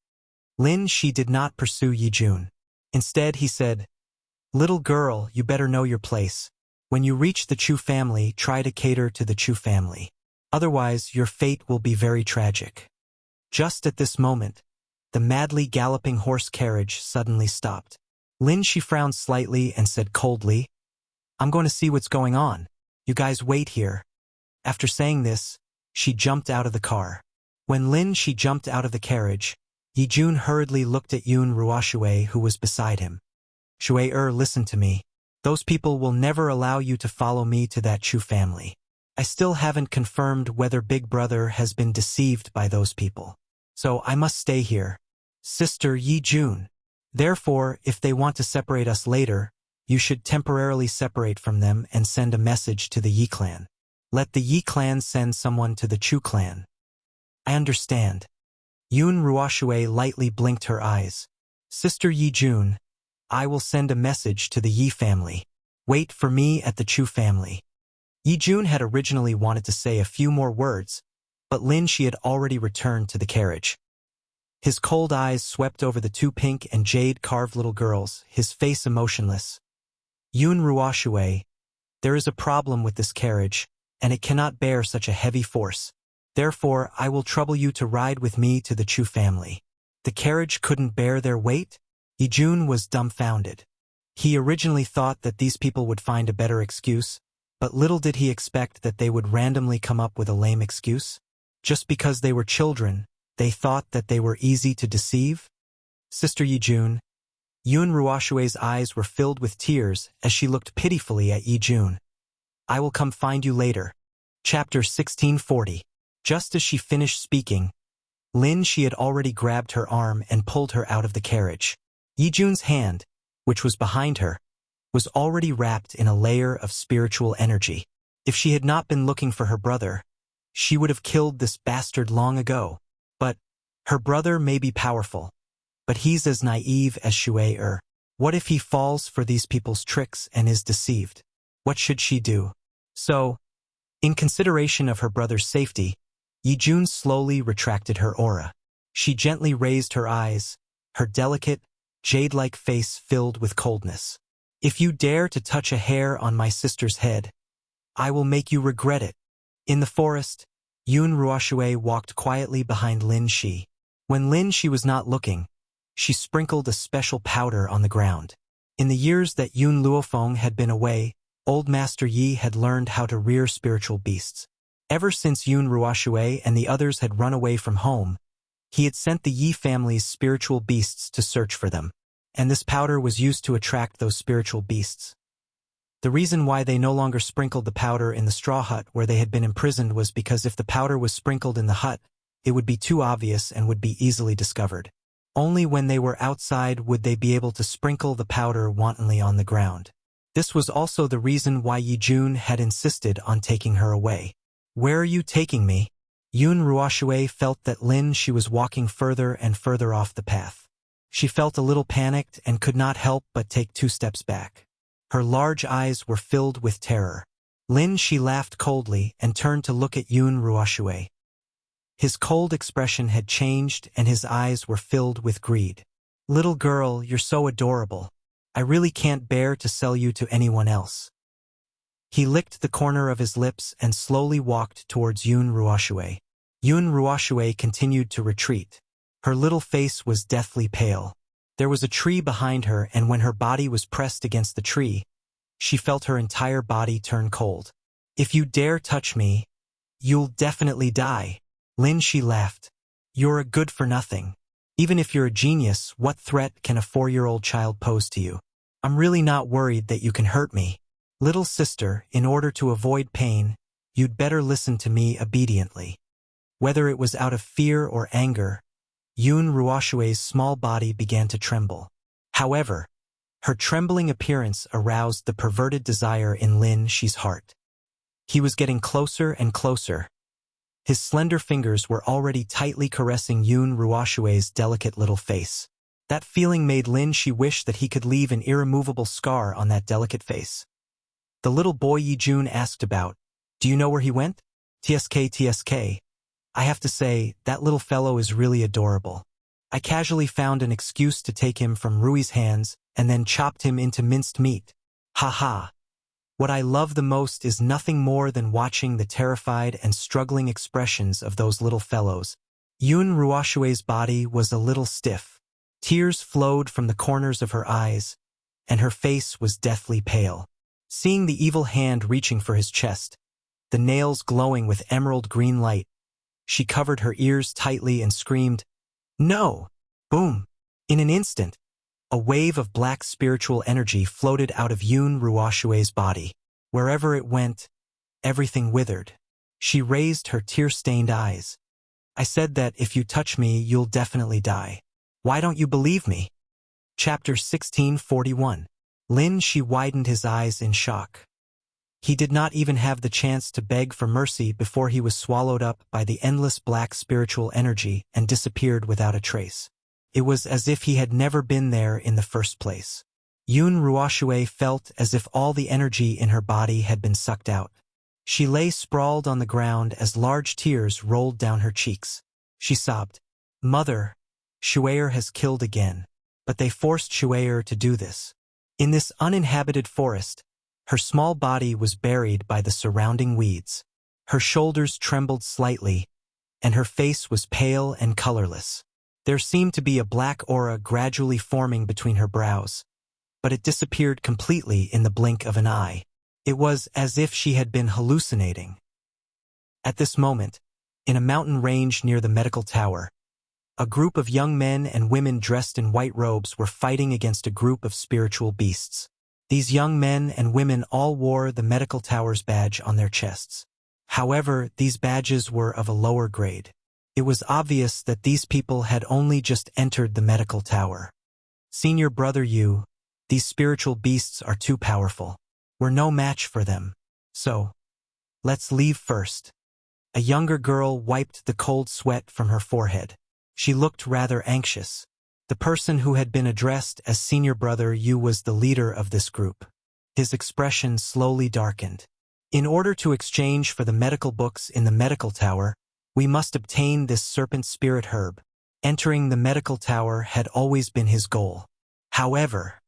Lin Shi did not pursue Yijun. Instead, he said, Little girl, you better know your place. When you reach the Chu family, try to cater to the Chu family. Otherwise, your fate will be very tragic. Just at this moment, the madly galloping horse carriage suddenly stopped. Lin Shi frowned slightly and said coldly, "I'm going to see what's going on. You guys wait here." After saying this, she jumped out of the car. When Lin Shi jumped out of the carriage, Yi Jun hurriedly looked at Yun Ruoshui, who was beside him. "Shui-er, listen to me. Those people will never allow you to follow me to that Chu family. I still haven't confirmed whether Big Brother has been deceived by those people. So I must stay here. Sister Yi Jun. Therefore, if they want to separate us later, you should temporarily separate from them and send a message to the Yi clan. Let the Yi clan send someone to the Chu clan." "I understand." Yun Ruoshui lightly blinked her eyes. "Sister Yi Jun, I will send a message to the Yi family. Wait for me at the Chu family." Yi Jun had originally wanted to say a few more words, but Lin Shi had already returned to the carriage. His cold eyes swept over the two pink and jade-carved little girls, his face emotionless. "Yun Ruoshui, there is a problem with this carriage, and it cannot bear such a heavy force. Therefore, I will trouble you to ride with me to the Chu family." The carriage couldn't bear their weight? Yi Jun was dumbfounded. He originally thought that these people would find a better excuse, but little did he expect that they would randomly come up with a lame excuse. Just because they were children, they thought that they were easy to deceive? "Sister Yi Jun." Yun Ruoshui's eyes were filled with tears as she looked pitifully at Yi Jun. "I will come find you later." Chapter 1640. Just as she finished speaking, Lin Shi had already grabbed her arm and pulled her out of the carriage. Yi Jun's hand, which was behind her, was already wrapped in a layer of spiritual energy. If she had not been looking for her brother, she would have killed this bastard long ago. But her brother may be powerful, but he's as naive as Shui-er. What if he falls for these people's tricks and is deceived? What should she do? So, in consideration of her brother's safety, Yi Jun slowly retracted her aura. She gently raised her eyes, her delicate, jade-like face filled with coldness. "If you dare to touch a hair on my sister's head, I will make you regret it." In the forest, Yun Ruoshui walked quietly behind Lin Shi. When Lin Shi was not looking, she sprinkled a special powder on the ground. In the years that Yun Luofeng had been away, Old Master Yi had learned how to rear spiritual beasts. Ever since Yun Ruoshui and the others had run away from home, he had sent the Yi family's spiritual beasts to search for them, and this powder was used to attract those spiritual beasts. The reason why they no longer sprinkled the powder in the straw hut where they had been imprisoned was because if the powder was sprinkled in the hut, it would be too obvious and would be easily discovered. Only when they were outside would they be able to sprinkle the powder wantonly on the ground. This was also the reason why Yi Jun had insisted on taking her away. "Where are you taking me?" Yun Ruoshui felt that Lin Shi was walking further and further off the path. She felt a little panicked and could not help but take 2 steps back. Her large eyes were filled with terror. Lin Shi laughed coldly and turned to look at Yun Ruoshui. His cold expression had changed and his eyes were filled with greed. "Little girl, you're so adorable. I really can't bear to sell you to anyone else." He licked the corner of his lips and slowly walked towards Yun Ruoshui. Yun Ruoshui continued to retreat. Her little face was deathly pale. There was a tree behind her, and when her body was pressed against the tree, she felt her entire body turn cold. "If you dare touch me, you'll definitely die." Lin Shi laughed. "You're a good-for-nothing. Even if you're a genius, what threat can a 4-year-old child pose to you? I'm really not worried that you can hurt me. Little sister, in order to avoid pain, you'd better listen to me obediently." Whether it was out of fear or anger, Yun Ruoshui's small body began to tremble. However, her trembling appearance aroused the perverted desire in Lin Shi's heart. He was getting closer and closer. His slender fingers were already tightly caressing Yun Ruoshui's delicate little face. That feeling made Lin Shi wish that he could leave an irremovable scar on that delicate face. The little boy Yi Jun asked about, "Do you know where he went?" TSK. I have to say, that little fellow is really adorable. I casually found an excuse to take him from Rui's hands and then chopped him into minced meat. Ha ha. What I love the most is nothing more than watching the terrified and struggling expressions of those little fellows. Yun Ruoshue's body was a little stiff. Tears flowed from the corners of her eyes, and her face was deathly pale. Seeing the evil hand reaching for his chest, the nails glowing with emerald green light, she covered her ears tightly and screamed, "No!" Boom! In an instant, a wave of black spiritual energy floated out of Yun Ruoshue's body. Wherever it went, everything withered. She raised her tear-stained eyes. "I said that if you touch me, you'll definitely die. Why don't you believe me?" Chapter 1641. Lin Shi widened his eyes in shock. He did not even have the chance to beg for mercy before he was swallowed up by the endless black spiritual energy and disappeared without a trace. It was as if he had never been there in the first place. Yun Ruoshue felt as if all the energy in her body had been sucked out. She lay sprawled on the ground as large tears rolled down her cheeks. She sobbed, "Mother, Shue'er has killed again." But they forced Shue'er to do this. In this uninhabited forest, her small body was buried by the surrounding weeds. Her shoulders trembled slightly, and her face was pale and colorless. There seemed to be a black aura gradually forming between her brows, but it disappeared completely in the blink of an eye. It was as if she had been hallucinating. At this moment, in a mountain range near the medical tower, a group of young men and women dressed in white robes were fighting against a group of spiritual beasts. These young men and women all wore the medical tower's badge on their chests. However, these badges were of a lower grade. It was obvious that these people had only just entered the medical tower. "Senior brother Yu, these spiritual beasts are too powerful. We're no match for them. So, let's leave first." A younger girl wiped the cold sweat from her forehead. She looked rather anxious. The person who had been addressed as Senior Brother Yu was the leader of this group. His expression slowly darkened. "In order to exchange for the medical books in the medical tower, we must obtain this serpent spirit herb." Entering the medical tower had always been his goal. However,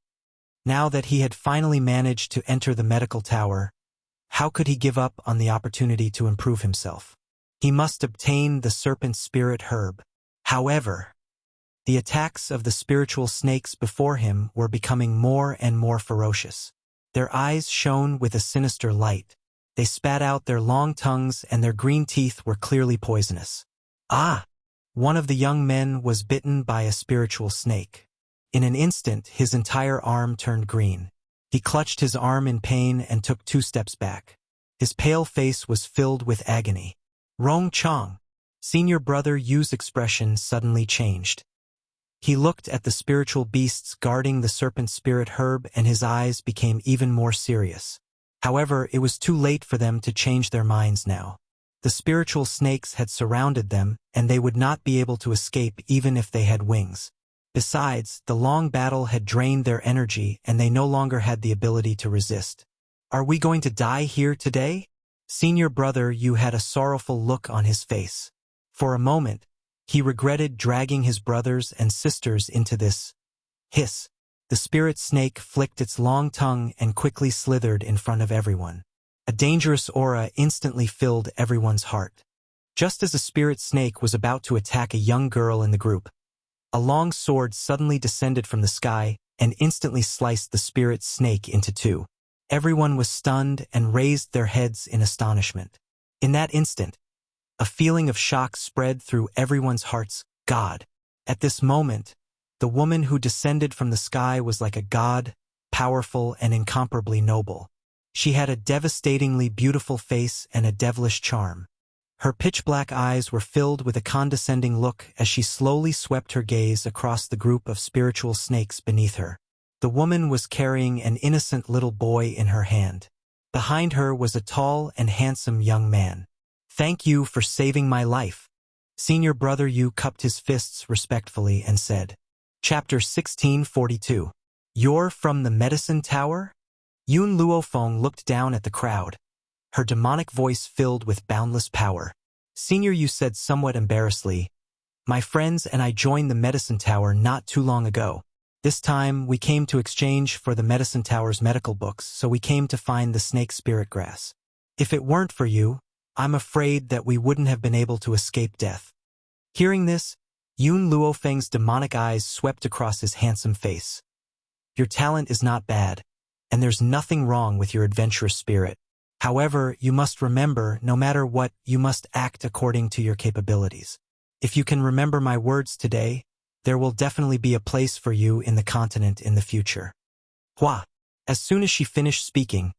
now that he had finally managed to enter the medical tower, how could he give up on the opportunity to improve himself? He must obtain the serpent spirit herb. However, the attacks of the spiritual snakes before him were becoming more and more ferocious. Their eyes shone with a sinister light. They spat out their long tongues and their green teeth were clearly poisonous. Ah! One of the young men was bitten by a spiritual snake. In an instant, his entire arm turned green. He clutched his arm in pain and took 2 steps back. His pale face was filled with agony. "Rong Chong." Senior Brother Yu's expression suddenly changed. He looked at the spiritual beasts guarding the serpent spirit herb and his eyes became even more serious. However, it was too late for them to change their minds now. The spiritual snakes had surrounded them, and they would not be able to escape even if they had wings. Besides, the long battle had drained their energy and they no longer had the ability to resist. "Are we going to die here today?" Senior Brother Yu had a sorrowful look on his face. For a moment, he regretted dragging his brothers and sisters into this. Hiss! The spirit snake flicked its long tongue and quickly slithered in front of everyone. A dangerous aura instantly filled everyone's heart. Just as a spirit snake was about to attack a young girl in the group, a long sword suddenly descended from the sky and instantly sliced the spirit snake into 2. Everyone was stunned and raised their heads in astonishment. In that instant, a feeling of shock spread through everyone's hearts. God! At this moment, the woman who descended from the sky was like a god, powerful and incomparably noble. She had a devastatingly beautiful face and a devilish charm. Her pitch-black eyes were filled with a condescending look as she slowly swept her gaze across the group of spiritual snakes beneath her. The woman was carrying an innocent little boy in her hand. Behind her was a tall and handsome young man. "Thank you for saving my life." Senior Brother Yu cupped his fists respectfully and said. Chapter 1642. "You're from the medicine tower?" Yun Luofeng looked down at the crowd, her demonic voice filled with boundless power. Senior Yu said somewhat embarrassedly, "My friends and I joined the medicine tower not too long ago." This time, we came to exchange for the medicine tower's medical books, so we came to find the snake spirit grass. If it weren't for you, I'm afraid that we wouldn't have been able to escape death." Hearing this, Yun Luofeng's demonic eyes swept across his handsome face. "Your talent is not bad, and there's nothing wrong with your adventurous spirit. However, you must remember, no matter what, you must act according to your capabilities. If you can remember my words today, there will definitely be a place for you in the continent in the future." Hua! As soon as she finished speaking,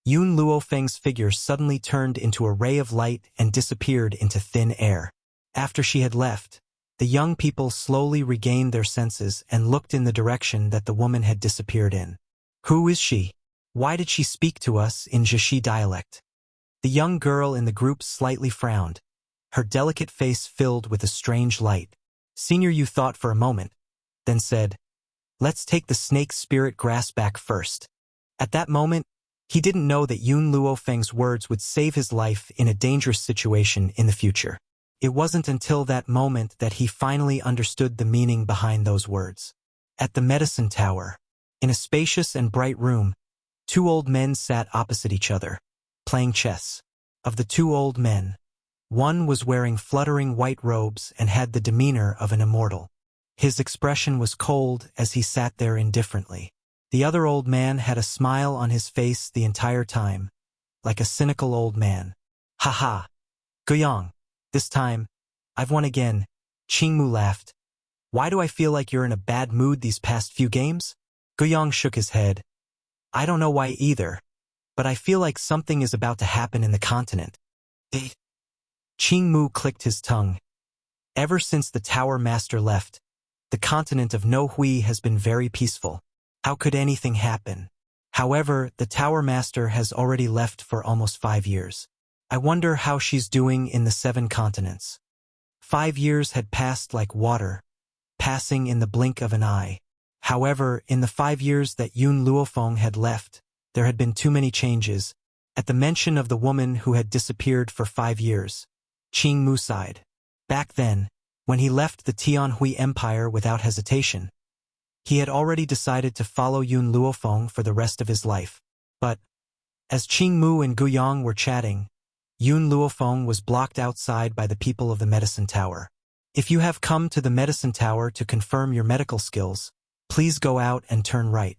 Yun Luofeng's figure suddenly turned into a ray of light and disappeared into thin air. After she had left, the young people slowly regained their senses and looked in the direction that the woman had disappeared in. "Who is she? Why did she speak to us in Jishi dialect?" The young girl in the group slightly frowned, her delicate face filled with a strange light. Senior Yu thought for a moment, then said, "Let's take the snake spirit grass back first." At that moment, he didn't know that Yun Luofeng's words would save his life in a dangerous situation in the future. It wasn't until that moment that he finally understood the meaning behind those words. At the medicine tower, in a spacious and bright room, two old men sat opposite each other, playing chess. Of the two old men, one was wearing fluttering white robes and had the demeanor of an immortal. His expression was cold as he sat there indifferently. The other old man had a smile on his face the entire time, like a cynical old man. "Ha ha! Guyang, this time, I've won again." Qingmu laughed. "Why do I feel like you're in a bad mood these past few games?" Guyang shook his head. "I don't know why either, but I feel like something is about to happen in the continent." Qingmu clicked his tongue. Ever since the Tower Master left, the continent of No Hui has been very peaceful. How could anything happen? However, the Tower Master has already left for almost 5 years. I wonder how she's doing in the 7 continents. 5 years had passed like water, passing in the blink of an eye. However, in the 5 years that Yun Luofeng had left, there had been too many changes. At the mention of the woman who had disappeared for 5 years, Qingmu sighed. Back then, when he left the Tianhui Empire without hesitation, he had already decided to follow Yun Luofeng for the rest of his life. But, as Qingmu and Guyang were chatting, Yun Luofeng was blocked outside by the people of the medicine tower. "If you have come to the medicine tower to confirm your medical skills, please go out and turn right.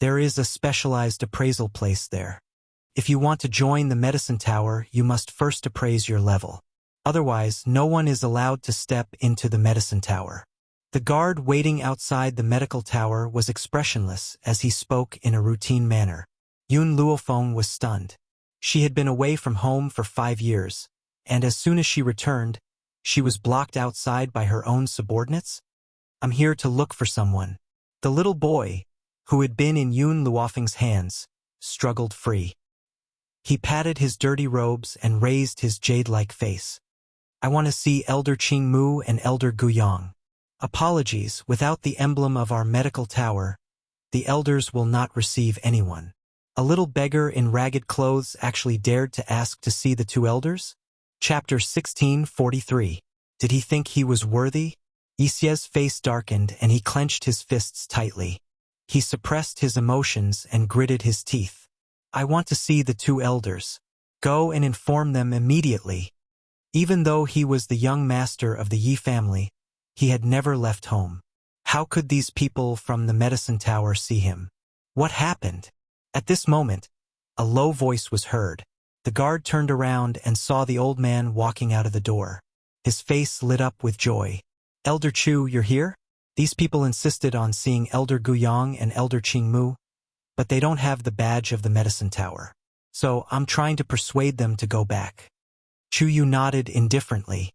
There is a specialized appraisal place there. If you want to join the medicine tower, you must first appraise your level. Otherwise, no one is allowed to step into the medicine tower." The guard waiting outside the medical tower was expressionless as he spoke in a routine manner. Yun Luofeng was stunned. She had been away from home for 5 years, and as soon as she returned, she was blocked outside by her own subordinates? "I'm here to look for someone." The little boy, who had been in Yun Luofeng's hands, struggled free. He patted his dirty robes and raised his jade-like face. "I want to see Elder Qingmu and Elder Guyang." "Apologies, without the emblem of our medical tower, the elders will not receive anyone." A little beggar in ragged clothes actually dared to ask to see the 2 elders? Chapter 1643. Did he think he was worthy? Yixie's face darkened and he clenched his fists tightly. He suppressed his emotions and gritted his teeth. "I want to see the 2 elders. Go and inform them immediately." Even though he was the young master of the Yi family, he had never left home. How could these people from the medicine tower see him? What happened? At this moment, a low voice was heard. The guard turned around and saw the old man walking out of the door. His face lit up with joy. "Elder Chu, you're here?" These people insisted on seeing Elder Guyang and Elder Qingmu, but they don't have the badge of the medicine tower. So I'm trying to persuade them to go back. Chu Yu nodded indifferently.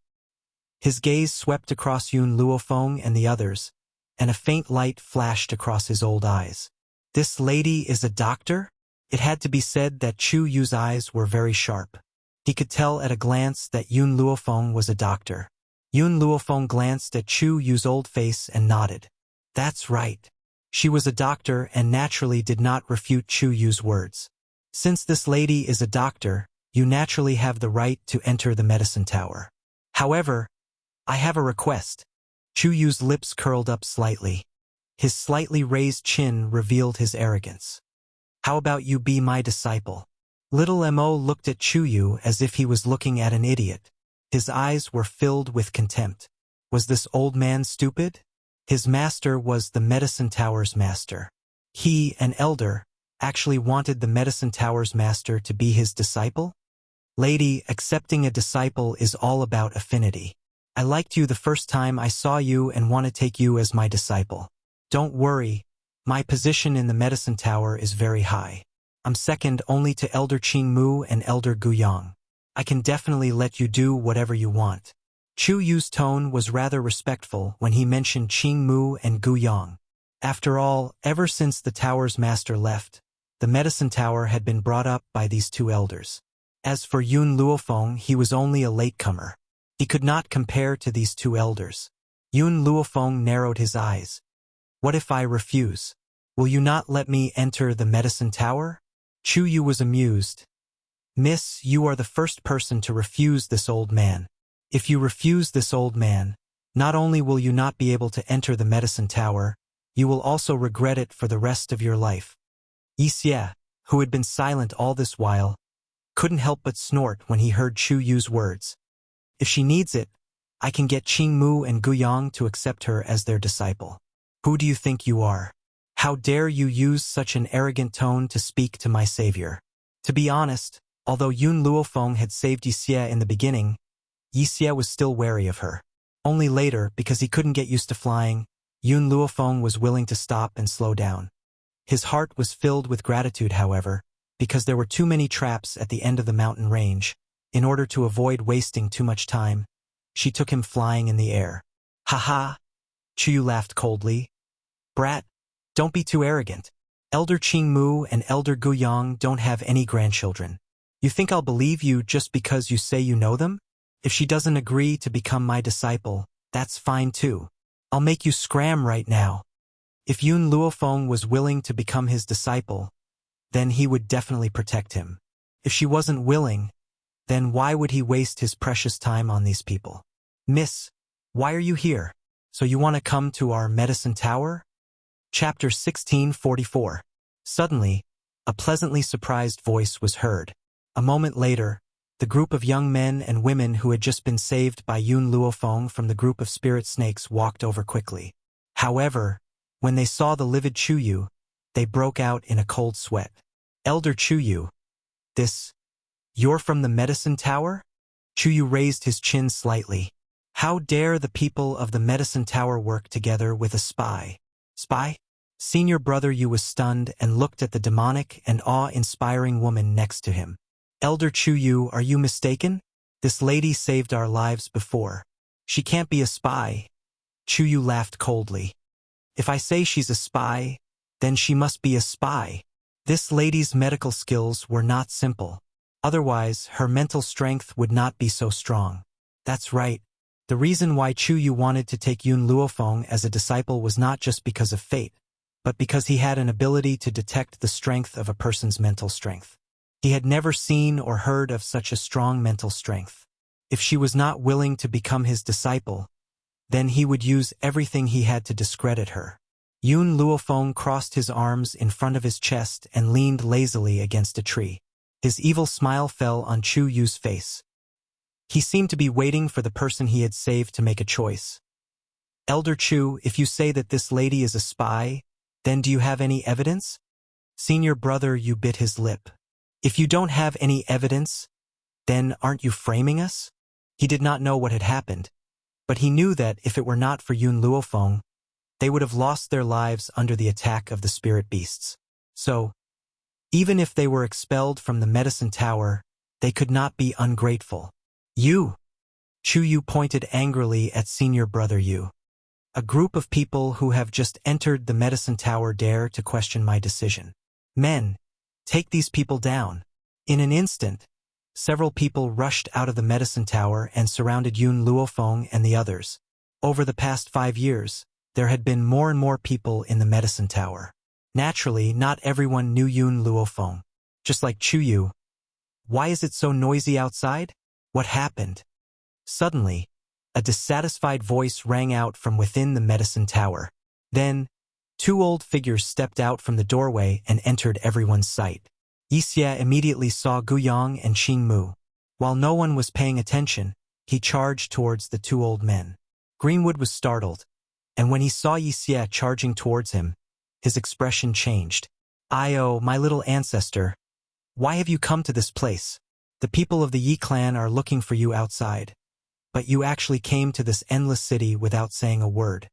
His gaze swept across Yun Luofeng and the others, and a faint light flashed across his old eyes. "This lady is a doctor?" It had to be said that Chu Yu's eyes were very sharp. He could tell at a glance that Yun Luofeng was a doctor. Yun Luofeng glanced at Chu Yu's old face and nodded. That's right. She was a doctor and naturally did not refute Chu Yu's words. "Since this lady is a doctor, you naturally have the right to enter the medicine tower. However, I have a request." Chu Yu's lips curled up slightly. His slightly raised chin revealed his arrogance. How about you be my disciple? Little Mo looked at Chuyu as if he was looking at an idiot. His eyes were filled with contempt. Was this old man stupid? His master was the Medicine Tower's master. He, an elder, actually wanted the Medicine Tower's master to be his disciple? Lady, accepting a disciple is all about affinity. I liked you the first time I saw you and want to take you as my disciple. Don't worry, my position in the Medicine Tower is very high. I'm second only to Elder Qingmu and Elder Guyang. I can definitely let you do whatever you want. Chu Yu's tone was rather respectful when he mentioned Qingmu and Guyang. After all, ever since the tower's master left, the Medicine Tower had been brought up by these two elders. As for Yun Luofeng, he was only a latecomer. He could not compare to these two elders. Yun Luofeng narrowed his eyes. What if I refuse? Will you not let me enter the Medicine Tower? Chu Yu was amused. Miss, you are the first person to refuse this old man. If you refuse this old man, not only will you not be able to enter the Medicine Tower, you will also regret it for the rest of your life. Yixia, who had been silent all this while, couldn't help but snort when he heard Chu Yu's words. If she needs it, I can get Qingmu and Guyang to accept her as their disciple. Who do you think you are? How dare you use such an arrogant tone to speak to my savior? To be honest, although Yun Luofeng had saved Yixia in the beginning, Yixia was still wary of her. Only later, because he couldn't get used to flying, Yun Luofeng was willing to stop and slow down. His heart was filled with gratitude, however, because there were too many traps at the end of the mountain range. In order to avoid wasting too much time, she took him flying in the air. Ha ha! Chuyu laughed coldly. Brat, don't be too arrogant. Elder Qingmu and Elder Guyang don't have any grandchildren. You think I'll believe you just because you say you know them? If she doesn't agree to become my disciple, that's fine too. I'll make you scram right now. If Yun Luofeng was willing to become his disciple, then he would definitely protect him. If she wasn't willing, then why would he waste his precious time on these people? Miss, why are you here? So you want to come to our Medicine Tower? Chapter 1644. Suddenly, a pleasantly surprised voice was heard. A moment later, the group of young men and women who had just been saved by Yun Luofeng from the group of spirit snakes walked over quickly. However, when they saw the livid Chuyu, they broke out in a cold sweat. Elder Chuyu, you're from the Medicine Tower? Chuyu raised his chin slightly. How dare the people of the Medicine Tower work together with a spy? Spy? Senior brother Yu was stunned and looked at the demonic and awe-inspiring woman next to him. Elder Chuyu, are you mistaken? This lady saved our lives before. She can't be a spy. Chuyu laughed coldly. If I say she's a spy, then she must be a spy. This lady's medical skills were not simple. Otherwise, her mental strength would not be so strong. That's right. The reason why Chuyu wanted to take Yun Luofeng as a disciple was not just because of fate, but because he had an ability to detect the strength of a person's mental strength. He had never seen or heard of such a strong mental strength. If she was not willing to become his disciple, then he would use everything he had to discredit her. Yun Luofeng crossed his arms in front of his chest and leaned lazily against a tree. His evil smile fell on Chu Yu's face. He seemed to be waiting for the person he had saved to make a choice. Elder Chu, if you say that this lady is a spy, then do you have any evidence? Senior brother Yu bit his lip. If you don't have any evidence, then aren't you framing us? He did not know what had happened, but he knew that if it were not for Yun Luofeng, they would have lost their lives under the attack of the spirit beasts. So, even if they were expelled from the Medicine Tower, they could not be ungrateful. You! Chu Yu pointed angrily at senior brother Yu. A group of people who have just entered the Medicine Tower dare to question my decision. Men, take these people down. In an instant, several people rushed out of the Medicine Tower and surrounded Yun Luofeng and the others. Over the past 5 years, there had been more and more people in the Medicine Tower. Naturally, not everyone knew Yun Luofeng. Just like Chu Yu. Why is it so noisy outside? What happened? Suddenly, a dissatisfied voice rang out from within the Medicine Tower. Then, Two old figures stepped out from the doorway and entered everyone's sight. Yixie immediately saw Guyang and Qingmu. While no one was paying attention, he charged towards the two old men. Greenwood was startled, and when he saw Yixie charging towards him, his expression changed. "Io, my little ancestor, why have you come to this place? The people of the Yi clan are looking for you outside. But you actually came to this endless city without saying a word.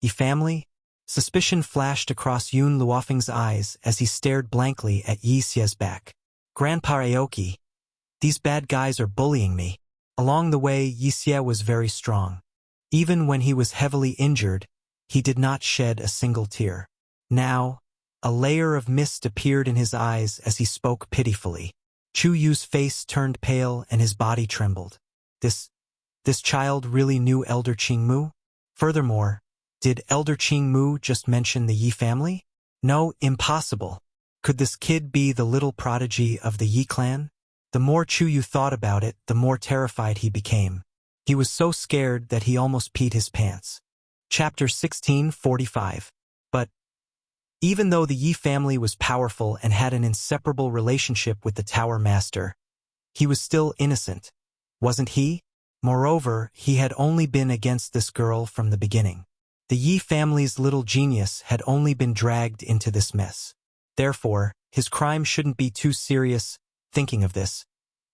Yi family?" Suspicion flashed across Yun Luofeng's eyes as he stared blankly at Yixie's back. "Grandpa Aoki, these bad guys are bullying me." Along the way, Yixie was very strong. Even when he was heavily injured, he did not shed a single tear. Now, a layer of mist appeared in his eyes as he spoke pitifully. Chu Yu's face turned pale and his body trembled. This child really knew Elder Qingmu? Furthermore, did Elder Qingmu just mention the Yi family? No, impossible. Could this kid be the little prodigy of the Yi clan? The more Chu Yu thought about it, the more terrified he became. He was so scared that he almost peed his pants. Chapter 16:45. But even though the Yi family was powerful and had an inseparable relationship with the Tower Master, he was still innocent, wasn't he? Moreover, he had only been against this girl from the beginning. The Yi family's little genius had only been dragged into this mess. Therefore, his crime shouldn't be too serious. Thinking of this,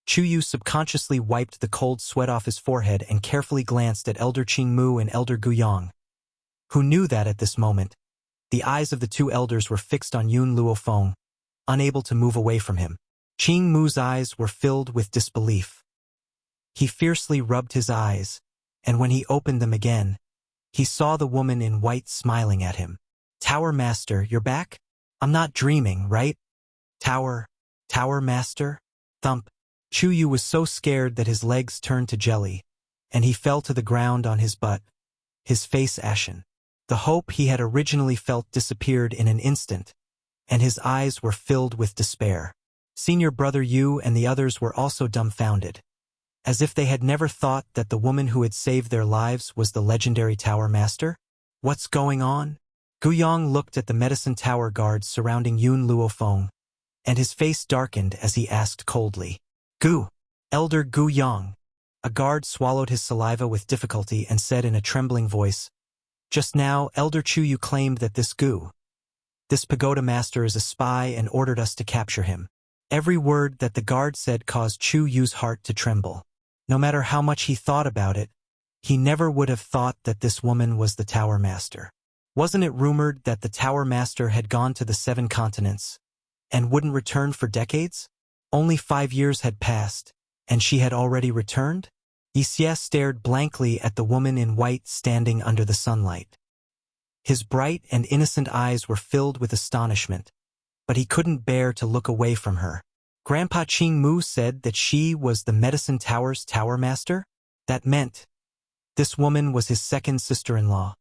Chu Yu subconsciously wiped the cold sweat off his forehead and carefully glanced at Elder Qingmu and Elder Guyang, who knew that at this moment, the eyes of the two elders were fixed on Yun Luofeng, unable to move away from him. Qingmu's eyes were filled with disbelief. He fiercely rubbed his eyes, and when he opened them again, he saw the woman in white smiling at him. "Tower Master, you're back? I'm not dreaming, right? Tower Master?" Thump. Chu Yu was so scared that his legs turned to jelly, and he fell to the ground on his butt, his face ashen. The hope he had originally felt disappeared in an instant, and his eyes were filled with despair. Senior Brother Yu and the others were also dumbfounded, as if they had never thought that the woman who had saved their lives was the legendary Tower Master. What's going on? Guyang looked at the medicine tower guards surrounding Yun Luofeng, and his face darkened as he asked coldly, Elder Guyang." A guard swallowed his saliva with difficulty and said in a trembling voice, "Just now, Elder Chu Yu claimed that this pagoda master is a spy and ordered us to capture him." Every word that the guard said caused Chu Yu's heart to tremble. No matter how much he thought about it, he never would have thought that this woman was the Tower Master. Wasn't it rumored that the Tower Master had gone to the 7 continents and wouldn't return for decades? Only 5 years had passed, and she had already returned? Yixie stared blankly at the woman in white standing under the sunlight. His bright and innocent eyes were filled with astonishment, but he couldn't bear to look away from her. Grandpa Qingmu said that she was the Medicine Tower's Tower Master? That meant this woman was his second sister-in-law.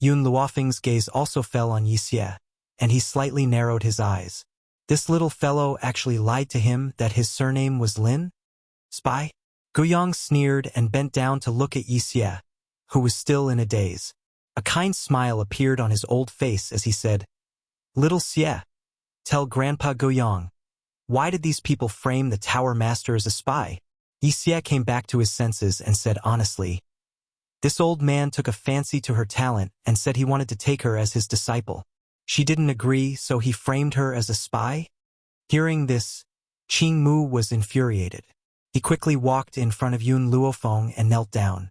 Yun Luofeng's gaze also fell on Yixie, and he slightly narrowed his eyes. This little fellow actually lied to him that his surname was Lin? Spy? Guyang sneered and bent down to look at Yixie, who was still in a daze. A kind smile appeared on his old face as he said, "Little Xie, tell Grandpa Guyang, why did these people frame the Tower Master as a spy?" Yixie came back to his senses and said honestly, "This old man took a fancy to her talent and said he wanted to take her as his disciple. She didn't agree, so he framed her as a spy?" Hearing this, Qingmu was infuriated. He quickly walked in front of Yun Luofeng and knelt down.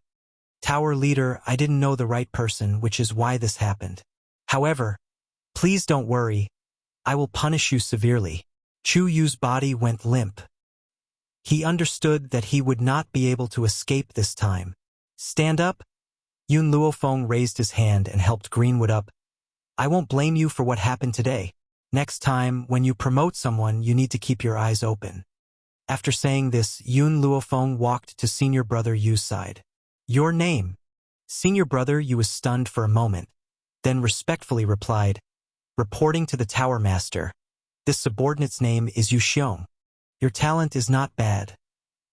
"Tower leader, I didn't know the right person, which is why this happened. However, please don't worry. I will punish you severely." Chu Yu's body went limp. He understood that he would not be able to escape this time. "Stand up?" Yun Luofeng raised his hand and helped Greenwood up. "I won't blame you for what happened today. Next time, when you promote someone, you need to keep your eyes open." After saying this, Yun Luofeng walked to Senior Brother Yu's side. "Your name?" Senior Brother Yu was stunned for a moment, then respectfully replied, "Reporting to the Tower Master. This subordinate's name is Yu Xiong. Your talent is not bad.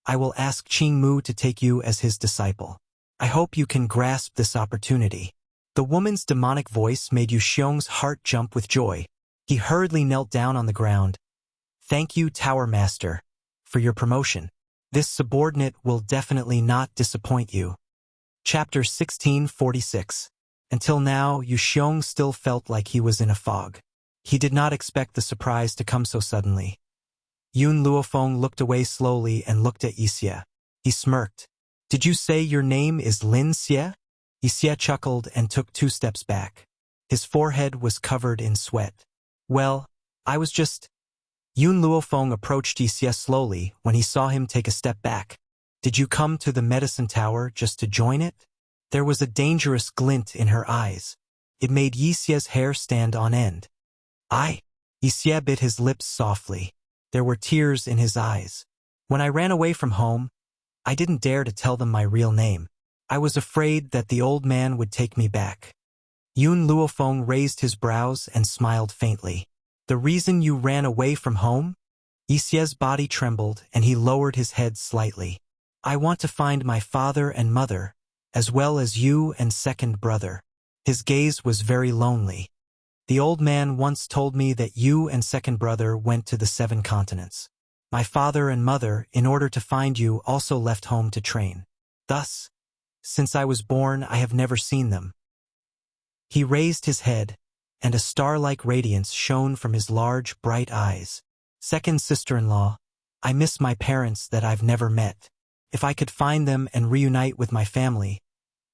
I will ask Qingmu to take you as his disciple. I hope you can grasp this opportunity." The woman's demonic voice made Yu Xiong's heart jump with joy. He hurriedly knelt down on the ground. Thank you, Tower Master, for your promotion. This subordinate will definitely not disappoint you. Chapter 1646. Until now, Yu Xiong still felt like he was in a fog. He did not expect the surprise to come so suddenly. Yun Luofeng looked away slowly and looked at Yixia. He smirked. Did you say your name is Lin Xie? Yixia chuckled and took 2 steps back. His forehead was covered in sweat. Well, I was just... Yun Luofeng approached Yixia slowly when he saw him take a step back. Did you come to the medicine tower just to join it? There was a dangerous glint in her eyes. It made Yixia's hair stand on end. Yixia bit his lips softly. There were tears in his eyes. When I ran away from home, I didn't dare to tell them my real name. I was afraid that the old man would take me back. Yun Luofeng raised his brows and smiled faintly. The reason you ran away from home? Yixia's body trembled and he lowered his head slightly. I want to find my father and mother, as well as you and second brother. His gaze was very lonely. The old man once told me that you and second brother went to the 7 continents. My father and mother, in order to find you, also left home to train. Thus, since I was born, I have never seen them. He raised his head, and a star-like radiance shone from his large, bright eyes. Second sister-in-law, I miss my parents that I've never met. If I could find them and reunite with my family,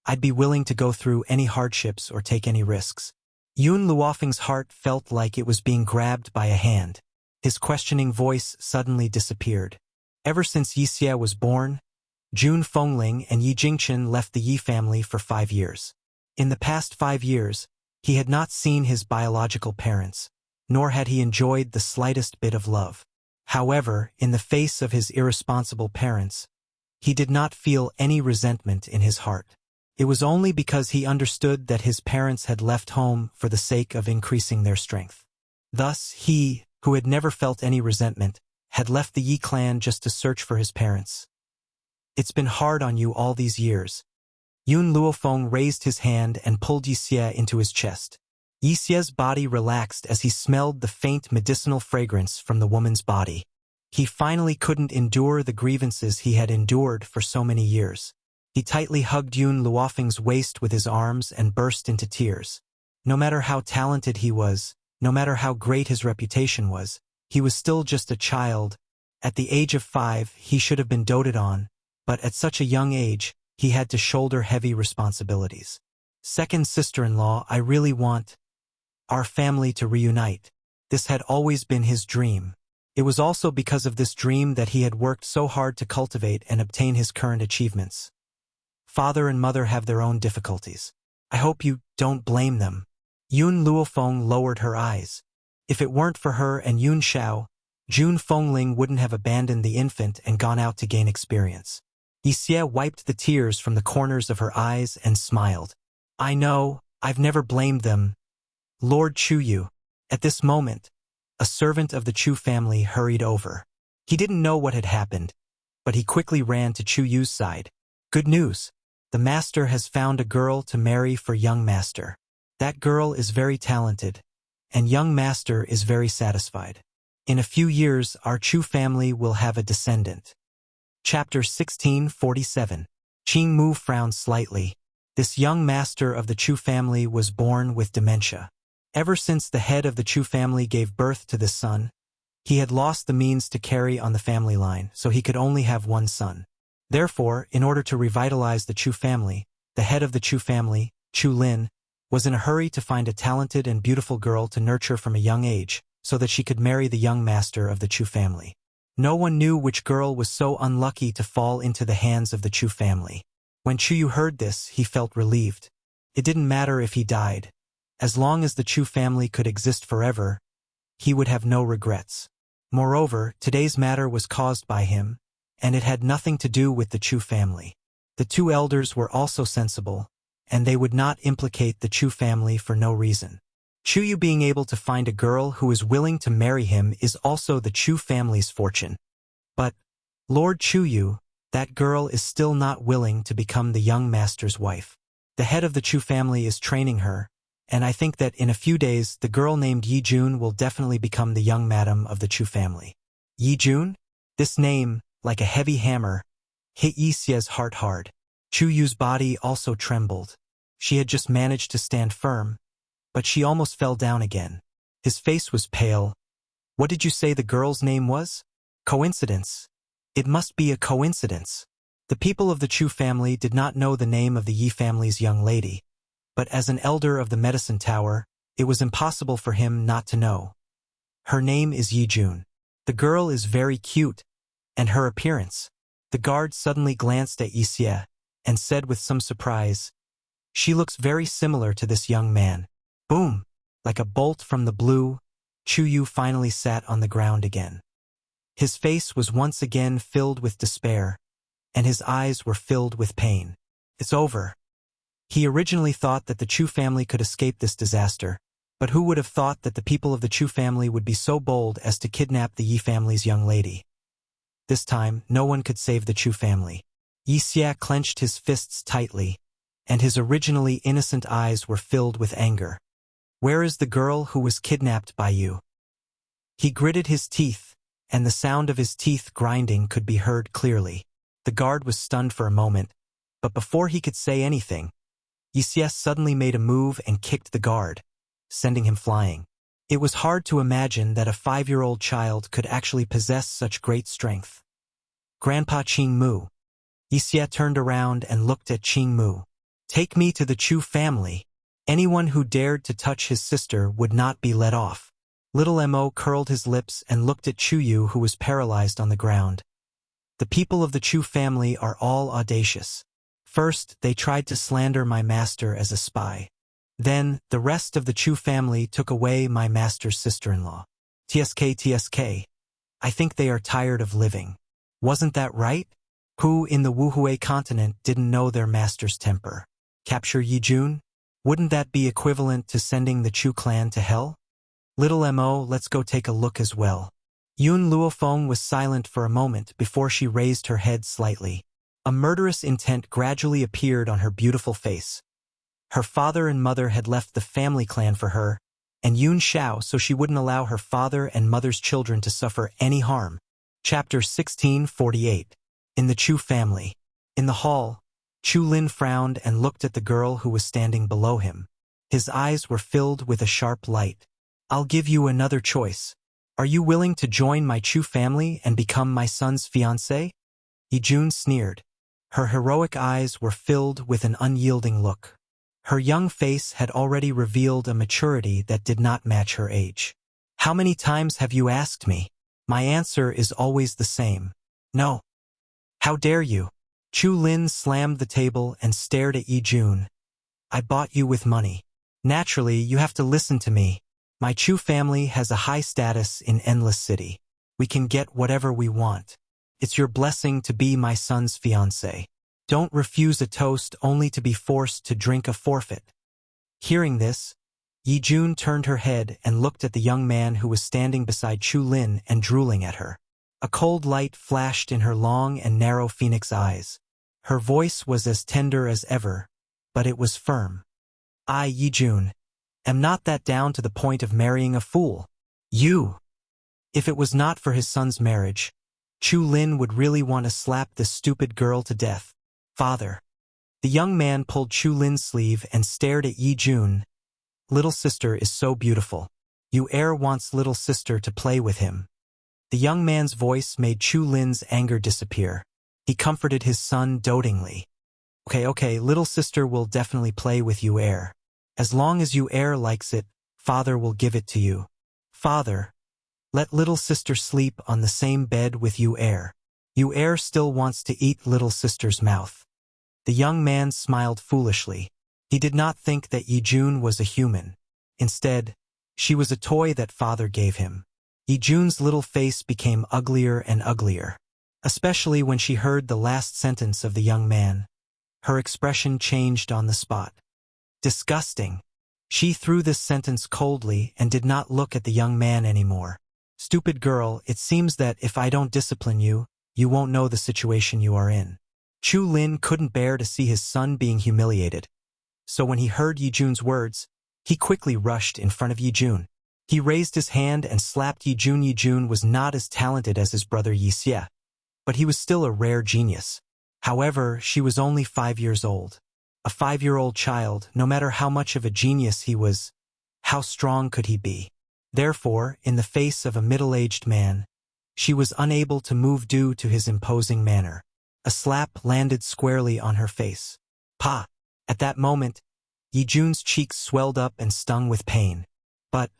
I'd be willing to go through any hardships or take any risks. Yun Luofeng's heart felt like it was being grabbed by a hand. His questioning voice suddenly disappeared. Ever since Yixia was born, Jun Fengling and Yi Jingchen left the Yi family for 5 years. In the past 5 years, he had not seen his biological parents, nor had he enjoyed the slightest bit of love. However, in the face of his irresponsible parents, he did not feel any resentment in his heart. It was only because he understood that his parents had left home for the sake of increasing their strength. Thus, he, who had never felt any resentment, had left the Yi clan just to search for his parents. It's been hard on you all these years. Yun Luofeng raised his hand and pulled Yixia into his chest. Yixia's body relaxed as he smelled the faint medicinal fragrance from the woman's body. He finally couldn't endure the grievances he had endured for so many years. He tightly hugged Yun Luofeng's waist with his arms and burst into tears. No matter how talented he was, no matter how great his reputation was, he was still just a child. At the age of 5, he should have been doted on, but at such a young age, he had to shoulder heavy responsibilities. Second sister-in-law, I really want our family to reunite. This had always been his dream. It was also because of this dream that he had worked so hard to cultivate and obtain his current achievements. Father and mother have their own difficulties. I hope you don't blame them. Yun Luofeng lowered her eyes. If it weren't for her and Yun Xiao, Jun Fengling wouldn't have abandoned the infant and gone out to gain experience. Yixia wiped the tears from the corners of her eyes and smiled. I know, I've never blamed them. Lord Chuyu. At this moment, a servant of the Chu family hurried over. He didn't know what had happened, but he quickly ran to Chuyu's side. Good news. The master has found a girl to marry for young master. That girl is very talented, and young master is very satisfied. In a few years, our Chu family will have a descendant. Chapter 1647. Qing Mu frowned slightly. This young master of the Chu family was born with dementia. Ever since the head of the Chu family gave birth to this son, he had lost the means to carry on the family line, so he could only have one son. Therefore, in order to revitalize the Chu family, the head of the Chu family, Chu Lin, was in a hurry to find a talented and beautiful girl to nurture from a young age, so that she could marry the young master of the Chu family. No one knew which girl was so unlucky to fall into the hands of the Chu family. When Chuyu heard this, he felt relieved. It didn't matter if he died. As long as the Chu family could exist forever, he would have no regrets. Moreover, today's matter was caused by him, and it had nothing to do with the Chu family. The 2 elders were also sensible, and they would not implicate the Chu family for no reason. Chuyu being able to find a girl who is willing to marry him is also the Chu family's fortune. But, Lord Chuyu, that girl is still not willing to become the young master's wife. The head of the Chu family is training her, and I think that in a few days the girl named Yi Jun will definitely become the young madam of the Chu family. Yi Jun? This name, like a heavy hammer, hit Yi Xia's heart hard. Chu Yu's body also trembled. She had just managed to stand firm, but she almost fell down again. His face was pale. What did you say the girl's name was? Coincidence. It must be a coincidence. The people of the Chu family did not know the name of the Yi family's young lady, but as an elder of the medicine tower, it was impossible for him not to know. Her name is Yi Jun. The girl is very cute, and her appearance. The guard suddenly glanced at Yi Xia and said with some surprise, "She looks very similar to this young man." Boom! Like a bolt from the blue, Chu Yu finally sat on the ground again. His face was once again filled with despair, and his eyes were filled with pain. It's over. He originally thought that the Chu family could escape this disaster, but who would have thought that the people of the Chu family would be so bold as to kidnap the Yi family's young lady? This time, no one could save the Chu family. Yi Xia clenched his fists tightly, and his originally innocent eyes were filled with anger. Where is the girl who was kidnapped by you? He gritted his teeth, and the sound of his teeth grinding could be heard clearly. The guard was stunned for a moment, but before he could say anything, Yi Xia suddenly made a move and kicked the guard, sending him flying. It was hard to imagine that a 5-year-old child could actually possess such great strength. Grandpa Qing Mu. Yi Xia turned around and looked at Qing Mu. Take me to the Chu family. Anyone who dared to touch his sister would not be let off. Little Mo curled his lips and looked at Chu Yu, who was paralyzed on the ground. The people of the Chu family are all audacious. First, they tried to slander my master as a spy. Then, the rest of the Chu family took away my master's sister-in-law. TSK. I think they are tired of living. Wasn't that right? Who in the Wuhui continent didn't know their master's temper? Capture Yi Jun? Wouldn't that be equivalent to sending the Chu clan to hell? Little Mo, let's go take a look as well. Yun Luofeng was silent for a moment before she raised her head slightly. A murderous intent gradually appeared on her beautiful face. Her father and mother had left the family clan for her, and Yun Xiao, so she wouldn't allow her father and mother's children to suffer any harm. Chapter 1648. In the Chu family. In the hall, Chu Lin frowned and looked at the girl who was standing below him. His eyes were filled with a sharp light. I'll give you another choice. Are you willing to join my Chu family and become my son's fiancé? Yi Jun sneered. Her heroic eyes were filled with an unyielding look. Her young face had already revealed a maturity that did not match her age. How many times have you asked me? My answer is always the same. No. How dare you? Chu Lin slammed the table and stared at Yi Jun. I bought you with money. Naturally, you have to listen to me. My Chu family has a high status in Endless City. We can get whatever we want. It's your blessing to be my son's fiancé. Don't refuse a toast only to be forced to drink a forfeit. Hearing this, Yi Jun turned her head and looked at the young man who was standing beside Chu Lin and drooling at her. A cold light flashed in her long and narrow phoenix eyes. Her voice was as tender as ever, but it was firm. I, Yi Jun, am not that down to the point of marrying a fool. You. If it was not for his son's marriage, Chu Lin would really want to slap this stupid girl to death. Father. The young man pulled Chu Lin's sleeve and stared at Yi Jun. Little sister is so beautiful. Yu Er wants little sister to play with him. The young man's voice made Chu Lin's anger disappear. He comforted his son dotingly. Okay, little sister will definitely play with Yu Er. As long as Yu Er likes it, father will give it to you. Father, let little sister sleep on the same bed with Yu Er. Yu Er still wants to eat little sister's mouth. The young man smiled foolishly. He did not think that Yi Jun was a human. Instead, she was a toy that father gave him. Yi Jun's little face became uglier and uglier, especially when she heard the last sentence of the young man. Her expression changed on the spot. Disgusting. She threw this sentence coldly and did not look at the young man anymore. Stupid girl, it seems that if I don't discipline you, you won't know the situation you are in. Chu Lin couldn't bear to see his son being humiliated. so when he heard Yijun's words, he quickly rushed in front of Yijun. He raised his hand and slapped Yijun. Yijun was not as talented as his brother Wuxia, but he was still a rare genius. However, she was only 5 years old. A 5-year-old child, no matter how much of a genius he was, how strong could he be? Therefore, in the face of a middle-aged man, she was unable to move due to his imposing manner. A slap landed squarely on her face. Pa! At that moment, Yijun's cheeks swelled up and stung with pain. But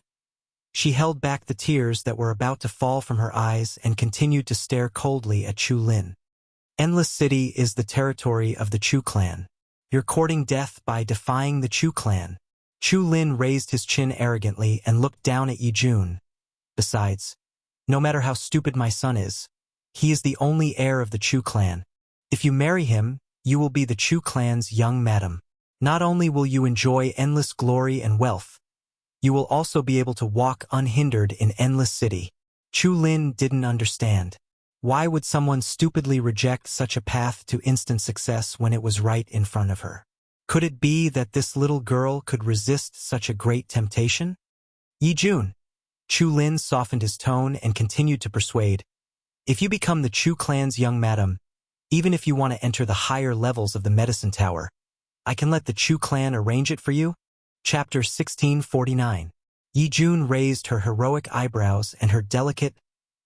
she held back the tears that were about to fall from her eyes and continued to stare coldly at Chu Lin. Endless City is the territory of the Chu clan. You're courting death by defying the Chu clan. Chu Lin raised his chin arrogantly and looked down at Yijun. Besides, no matter how stupid my son is, he is the only heir of the Chu clan. If you marry him, you will be the Chu clan's young madam. Not only will you enjoy endless glory and wealth, you will also be able to walk unhindered in Endless City. Chu Lin didn't understand. Why would someone stupidly reject such a path to instant success when it was right in front of her? Could it be that this little girl could resist such a great temptation? Yijun. Chu Lin softened his tone and continued to persuade. If you become the Chu clan's young madam, even if you want to enter the higher levels of the medicine tower, I can let the Chu clan arrange it for you. Chapter 1649. Yijun raised her heroic eyebrows and her delicate,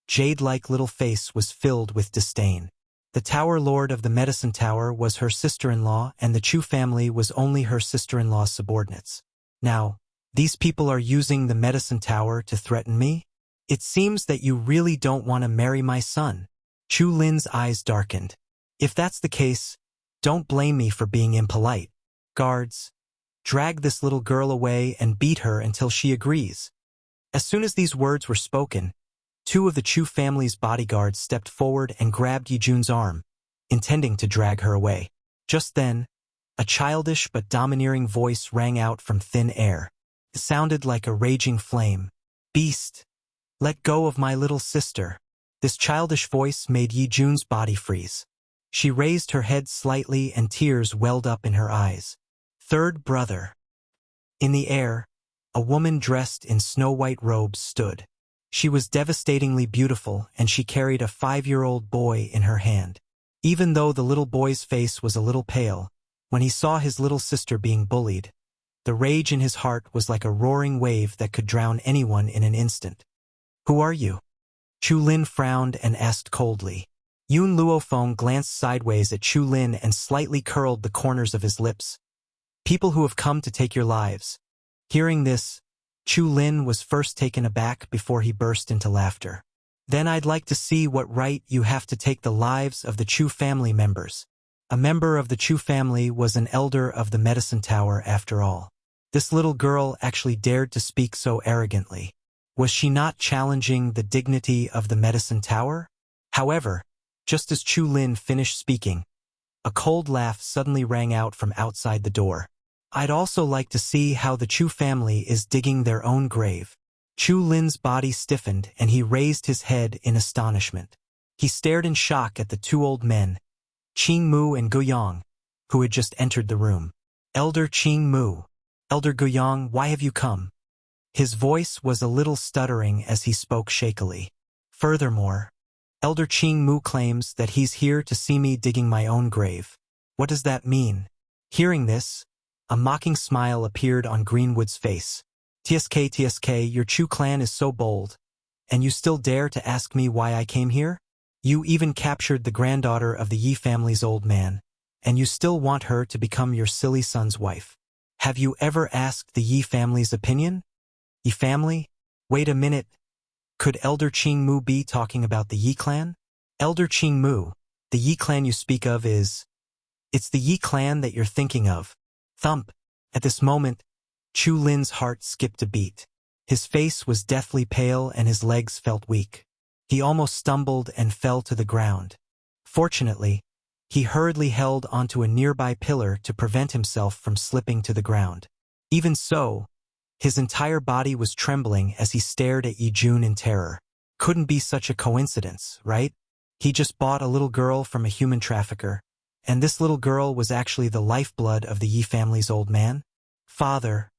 jade-like little face was filled with disdain. The Tower Lord of the Medicine Tower was her sister-in-law, and the Chu family was only her sister-in-law's subordinates. Now, these people are using the Medicine Tower to threaten me? It seems that you really don't want to marry my son. Chu Lin's eyes darkened. If that's the case, don't blame me for being impolite. Guards, drag this little girl away and beat her until she agrees. As soon as these words were spoken, 2 of the Chu family's bodyguards stepped forward and grabbed Yijun's arm, intending to drag her away. Just then, a childish but domineering voice rang out from thin air. It sounded like a raging flame. Beast! Let go of my little sister. This childish voice made Yijun's body freeze. She raised her head slightly and tears welled up in her eyes. Third brother. In the air, a woman dressed in snow-white robes stood. She was devastatingly beautiful, and she carried a 5-year-old boy in her hand. Even though the little boy's face was a little pale, when he saw his little sister being bullied, the rage in his heart was like a roaring wave that could drown anyone in an instant. Who are you? Chu Lin frowned and asked coldly. Yun Luofeng glanced sideways at Chu Lin and slightly curled the corners of his lips. People who have come to take your lives. Hearing this, Chu Lin was first taken aback before he burst into laughter. Then I'd like to see what right you have to take the lives of the Chu family members. A member of the Chu family was an elder of the Medicine Tower after all. This little girl actually dared to speak so arrogantly. Was she not challenging the dignity of the Medicine Tower? However, just as Chu Lin finished speaking, a cold laugh suddenly rang out from outside the door. I'd also like to see how the Chu family is digging their own grave. Chu Lin's body stiffened and he raised his head in astonishment. He stared in shock at the 2 old men, Qing Mu and Guiyang, who had just entered the room. Elder Qing Mu. Elder Guiyang, why have you come? His voice was a little stuttering as he spoke shakily. Furthermore, Elder Qing Mu claims that he's here to see me digging my own grave. What does that mean? Hearing this, a mocking smile appeared on Greenwood's face. TSK, your Chu clan is so bold, and you still dare to ask me why I came here? You even captured the granddaughter of the Yi family's old man, and you still want her to become your silly son's wife. Have you ever asked the Yi family's opinion? Yi family? Wait a minute. Could Elder Qing Mu be talking about the Yi clan? Elder Qing Mu, the Yi clan you speak of is... It's the Yi clan that you're thinking of. Thump. At this moment, Chu Lin's heart skipped a beat. His face was deathly pale and his legs felt weak. He almost stumbled and fell to the ground. Fortunately, he hurriedly held onto a nearby pillar to prevent himself from slipping to the ground. Even so, his entire body was trembling as he stared at Yijun in terror. Couldn't be such a coincidence, right? He just bought a little girl from a human trafficker, And this little girl was actually the lifeblood of the Yi family's old man? Father,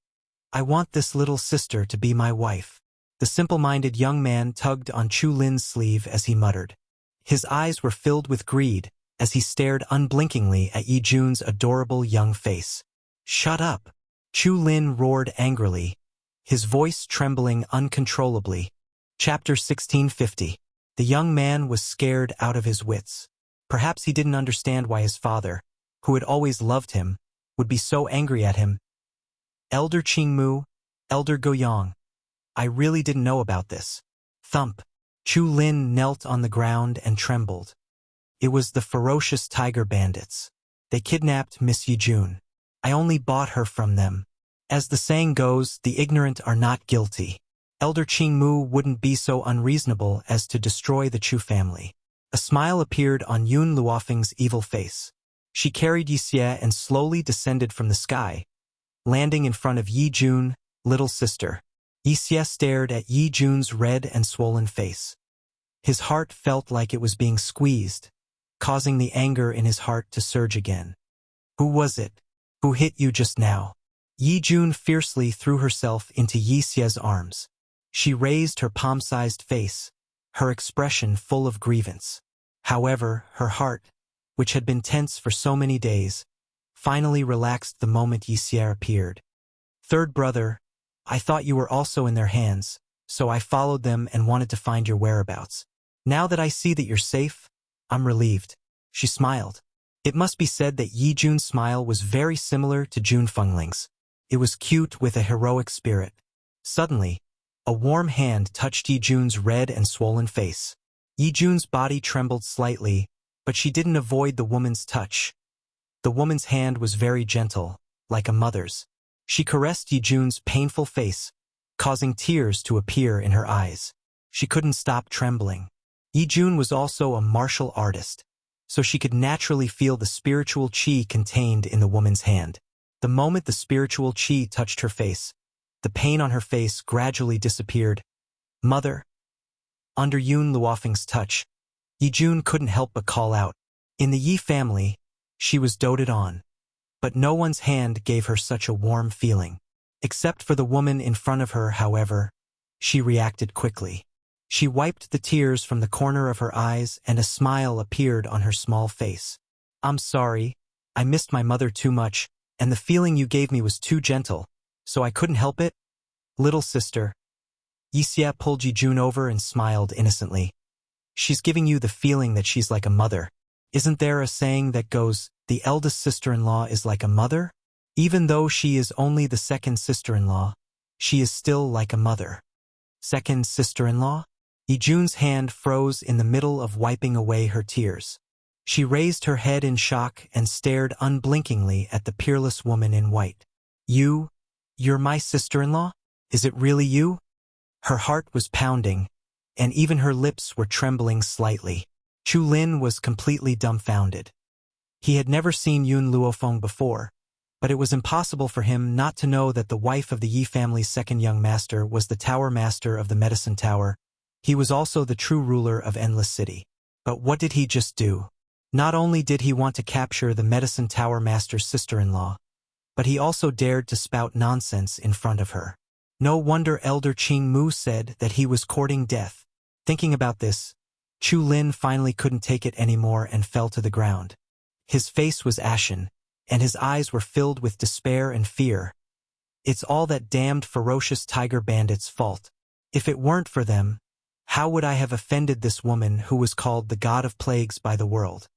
I want this little sister to be my wife. The simple-minded young man tugged on Chu Lin's sleeve as he muttered. His eyes were filled with greed as he stared unblinkingly at Yi Jun's adorable young face. Shut up! Chu Lin roared angrily, his voice trembling uncontrollably. Chapter 1650. The young man was scared out of his wits. Perhaps he didn't understand why his father, who had always loved him, would be so angry at him. Elder Qingmu, Elder Goyang. I really didn't know about this. Thump. Chu Lin knelt on the ground and trembled. It was the ferocious tiger bandits. They kidnapped Miss Yi Jun. I only bought her from them. As the saying goes, the ignorant are not guilty. Elder Qingmu wouldn't be so unreasonable as to destroy the Chu family. A smile appeared on Yun Luofeng's evil face. She carried Wuxia and slowly descended from the sky, landing in front of Yi Jun, little sister. Wuxia stared at Yi Jun's red and swollen face. His heart felt like it was being squeezed, causing the anger in his heart to surge again. Who was it? Who hit you just now? Yi Jun fiercely threw herself into Wuxia's arms. She raised her palm-sized face, her expression full of grievance. However, her heart, which had been tense for so many days, finally relaxed the moment Wuxia appeared. Third brother, I thought you were also in their hands, so I followed them and wanted to find your whereabouts. Now that I see that you're safe, I'm relieved. She smiled. It must be said that Yi Jun's smile was very similar to Jun Fengling's. It was cute with a heroic spirit. Suddenly, a warm hand touched Yi Jun's red and swollen face. Yi Jun's body trembled slightly, but she didn't avoid the woman's touch. The woman's hand was very gentle, like a mother's. She caressed Yi Jun's painful face, causing tears to appear in her eyes. She couldn't stop trembling. Yi Jun was also a martial artist, so she could naturally feel the spiritual qi contained in the woman's hand. The moment the spiritual qi touched her face, the pain on her face gradually disappeared. Mother. Under Yun Luofeng's touch, Yi Jun couldn't help but call out. In the Yi family, she was doted on, but no one's hand gave her such a warm feeling. Except for the woman in front of her, however, she reacted quickly. She wiped the tears from the corner of her eyes and a smile appeared on her small face. I'm sorry, I missed my mother too much, and the feeling you gave me was too gentle, so I couldn't help it. Little sister. Wuxia pulled Yi Jun over and smiled innocently. She's giving you the feeling that she's like a mother. Isn't there a saying that goes, the eldest sister-in-law is like a mother? Even though she is only the second sister-in-law, she is still like a mother. Second sister-in-law? Yi Jun's hand froze in the middle of wiping away her tears. She raised her head in shock and stared unblinkingly at the peerless woman in white. You're my sister-in-law? Is it really you? Her heart was pounding, and even her lips were trembling slightly. Chu Lin was completely dumbfounded. He had never seen Yun Luofeng before, but it was impossible for him not to know that the wife of the Yi family's second young master was the tower master of the medicine tower. He was also the true ruler of Endless City. But what did he just do? Not only did he want to capture the medicine tower master's sister-in-law, but he also dared to spout nonsense in front of her. No wonder Elder Qingmu said that he was courting death. Thinking about this, Chu Lin finally couldn't take it anymore and fell to the ground. His face was ashen, and his eyes were filled with despair and fear. It's all that damned ferocious tiger bandits' fault. If it weren't for them, how would I have offended this woman who was called the god of plagues by the world?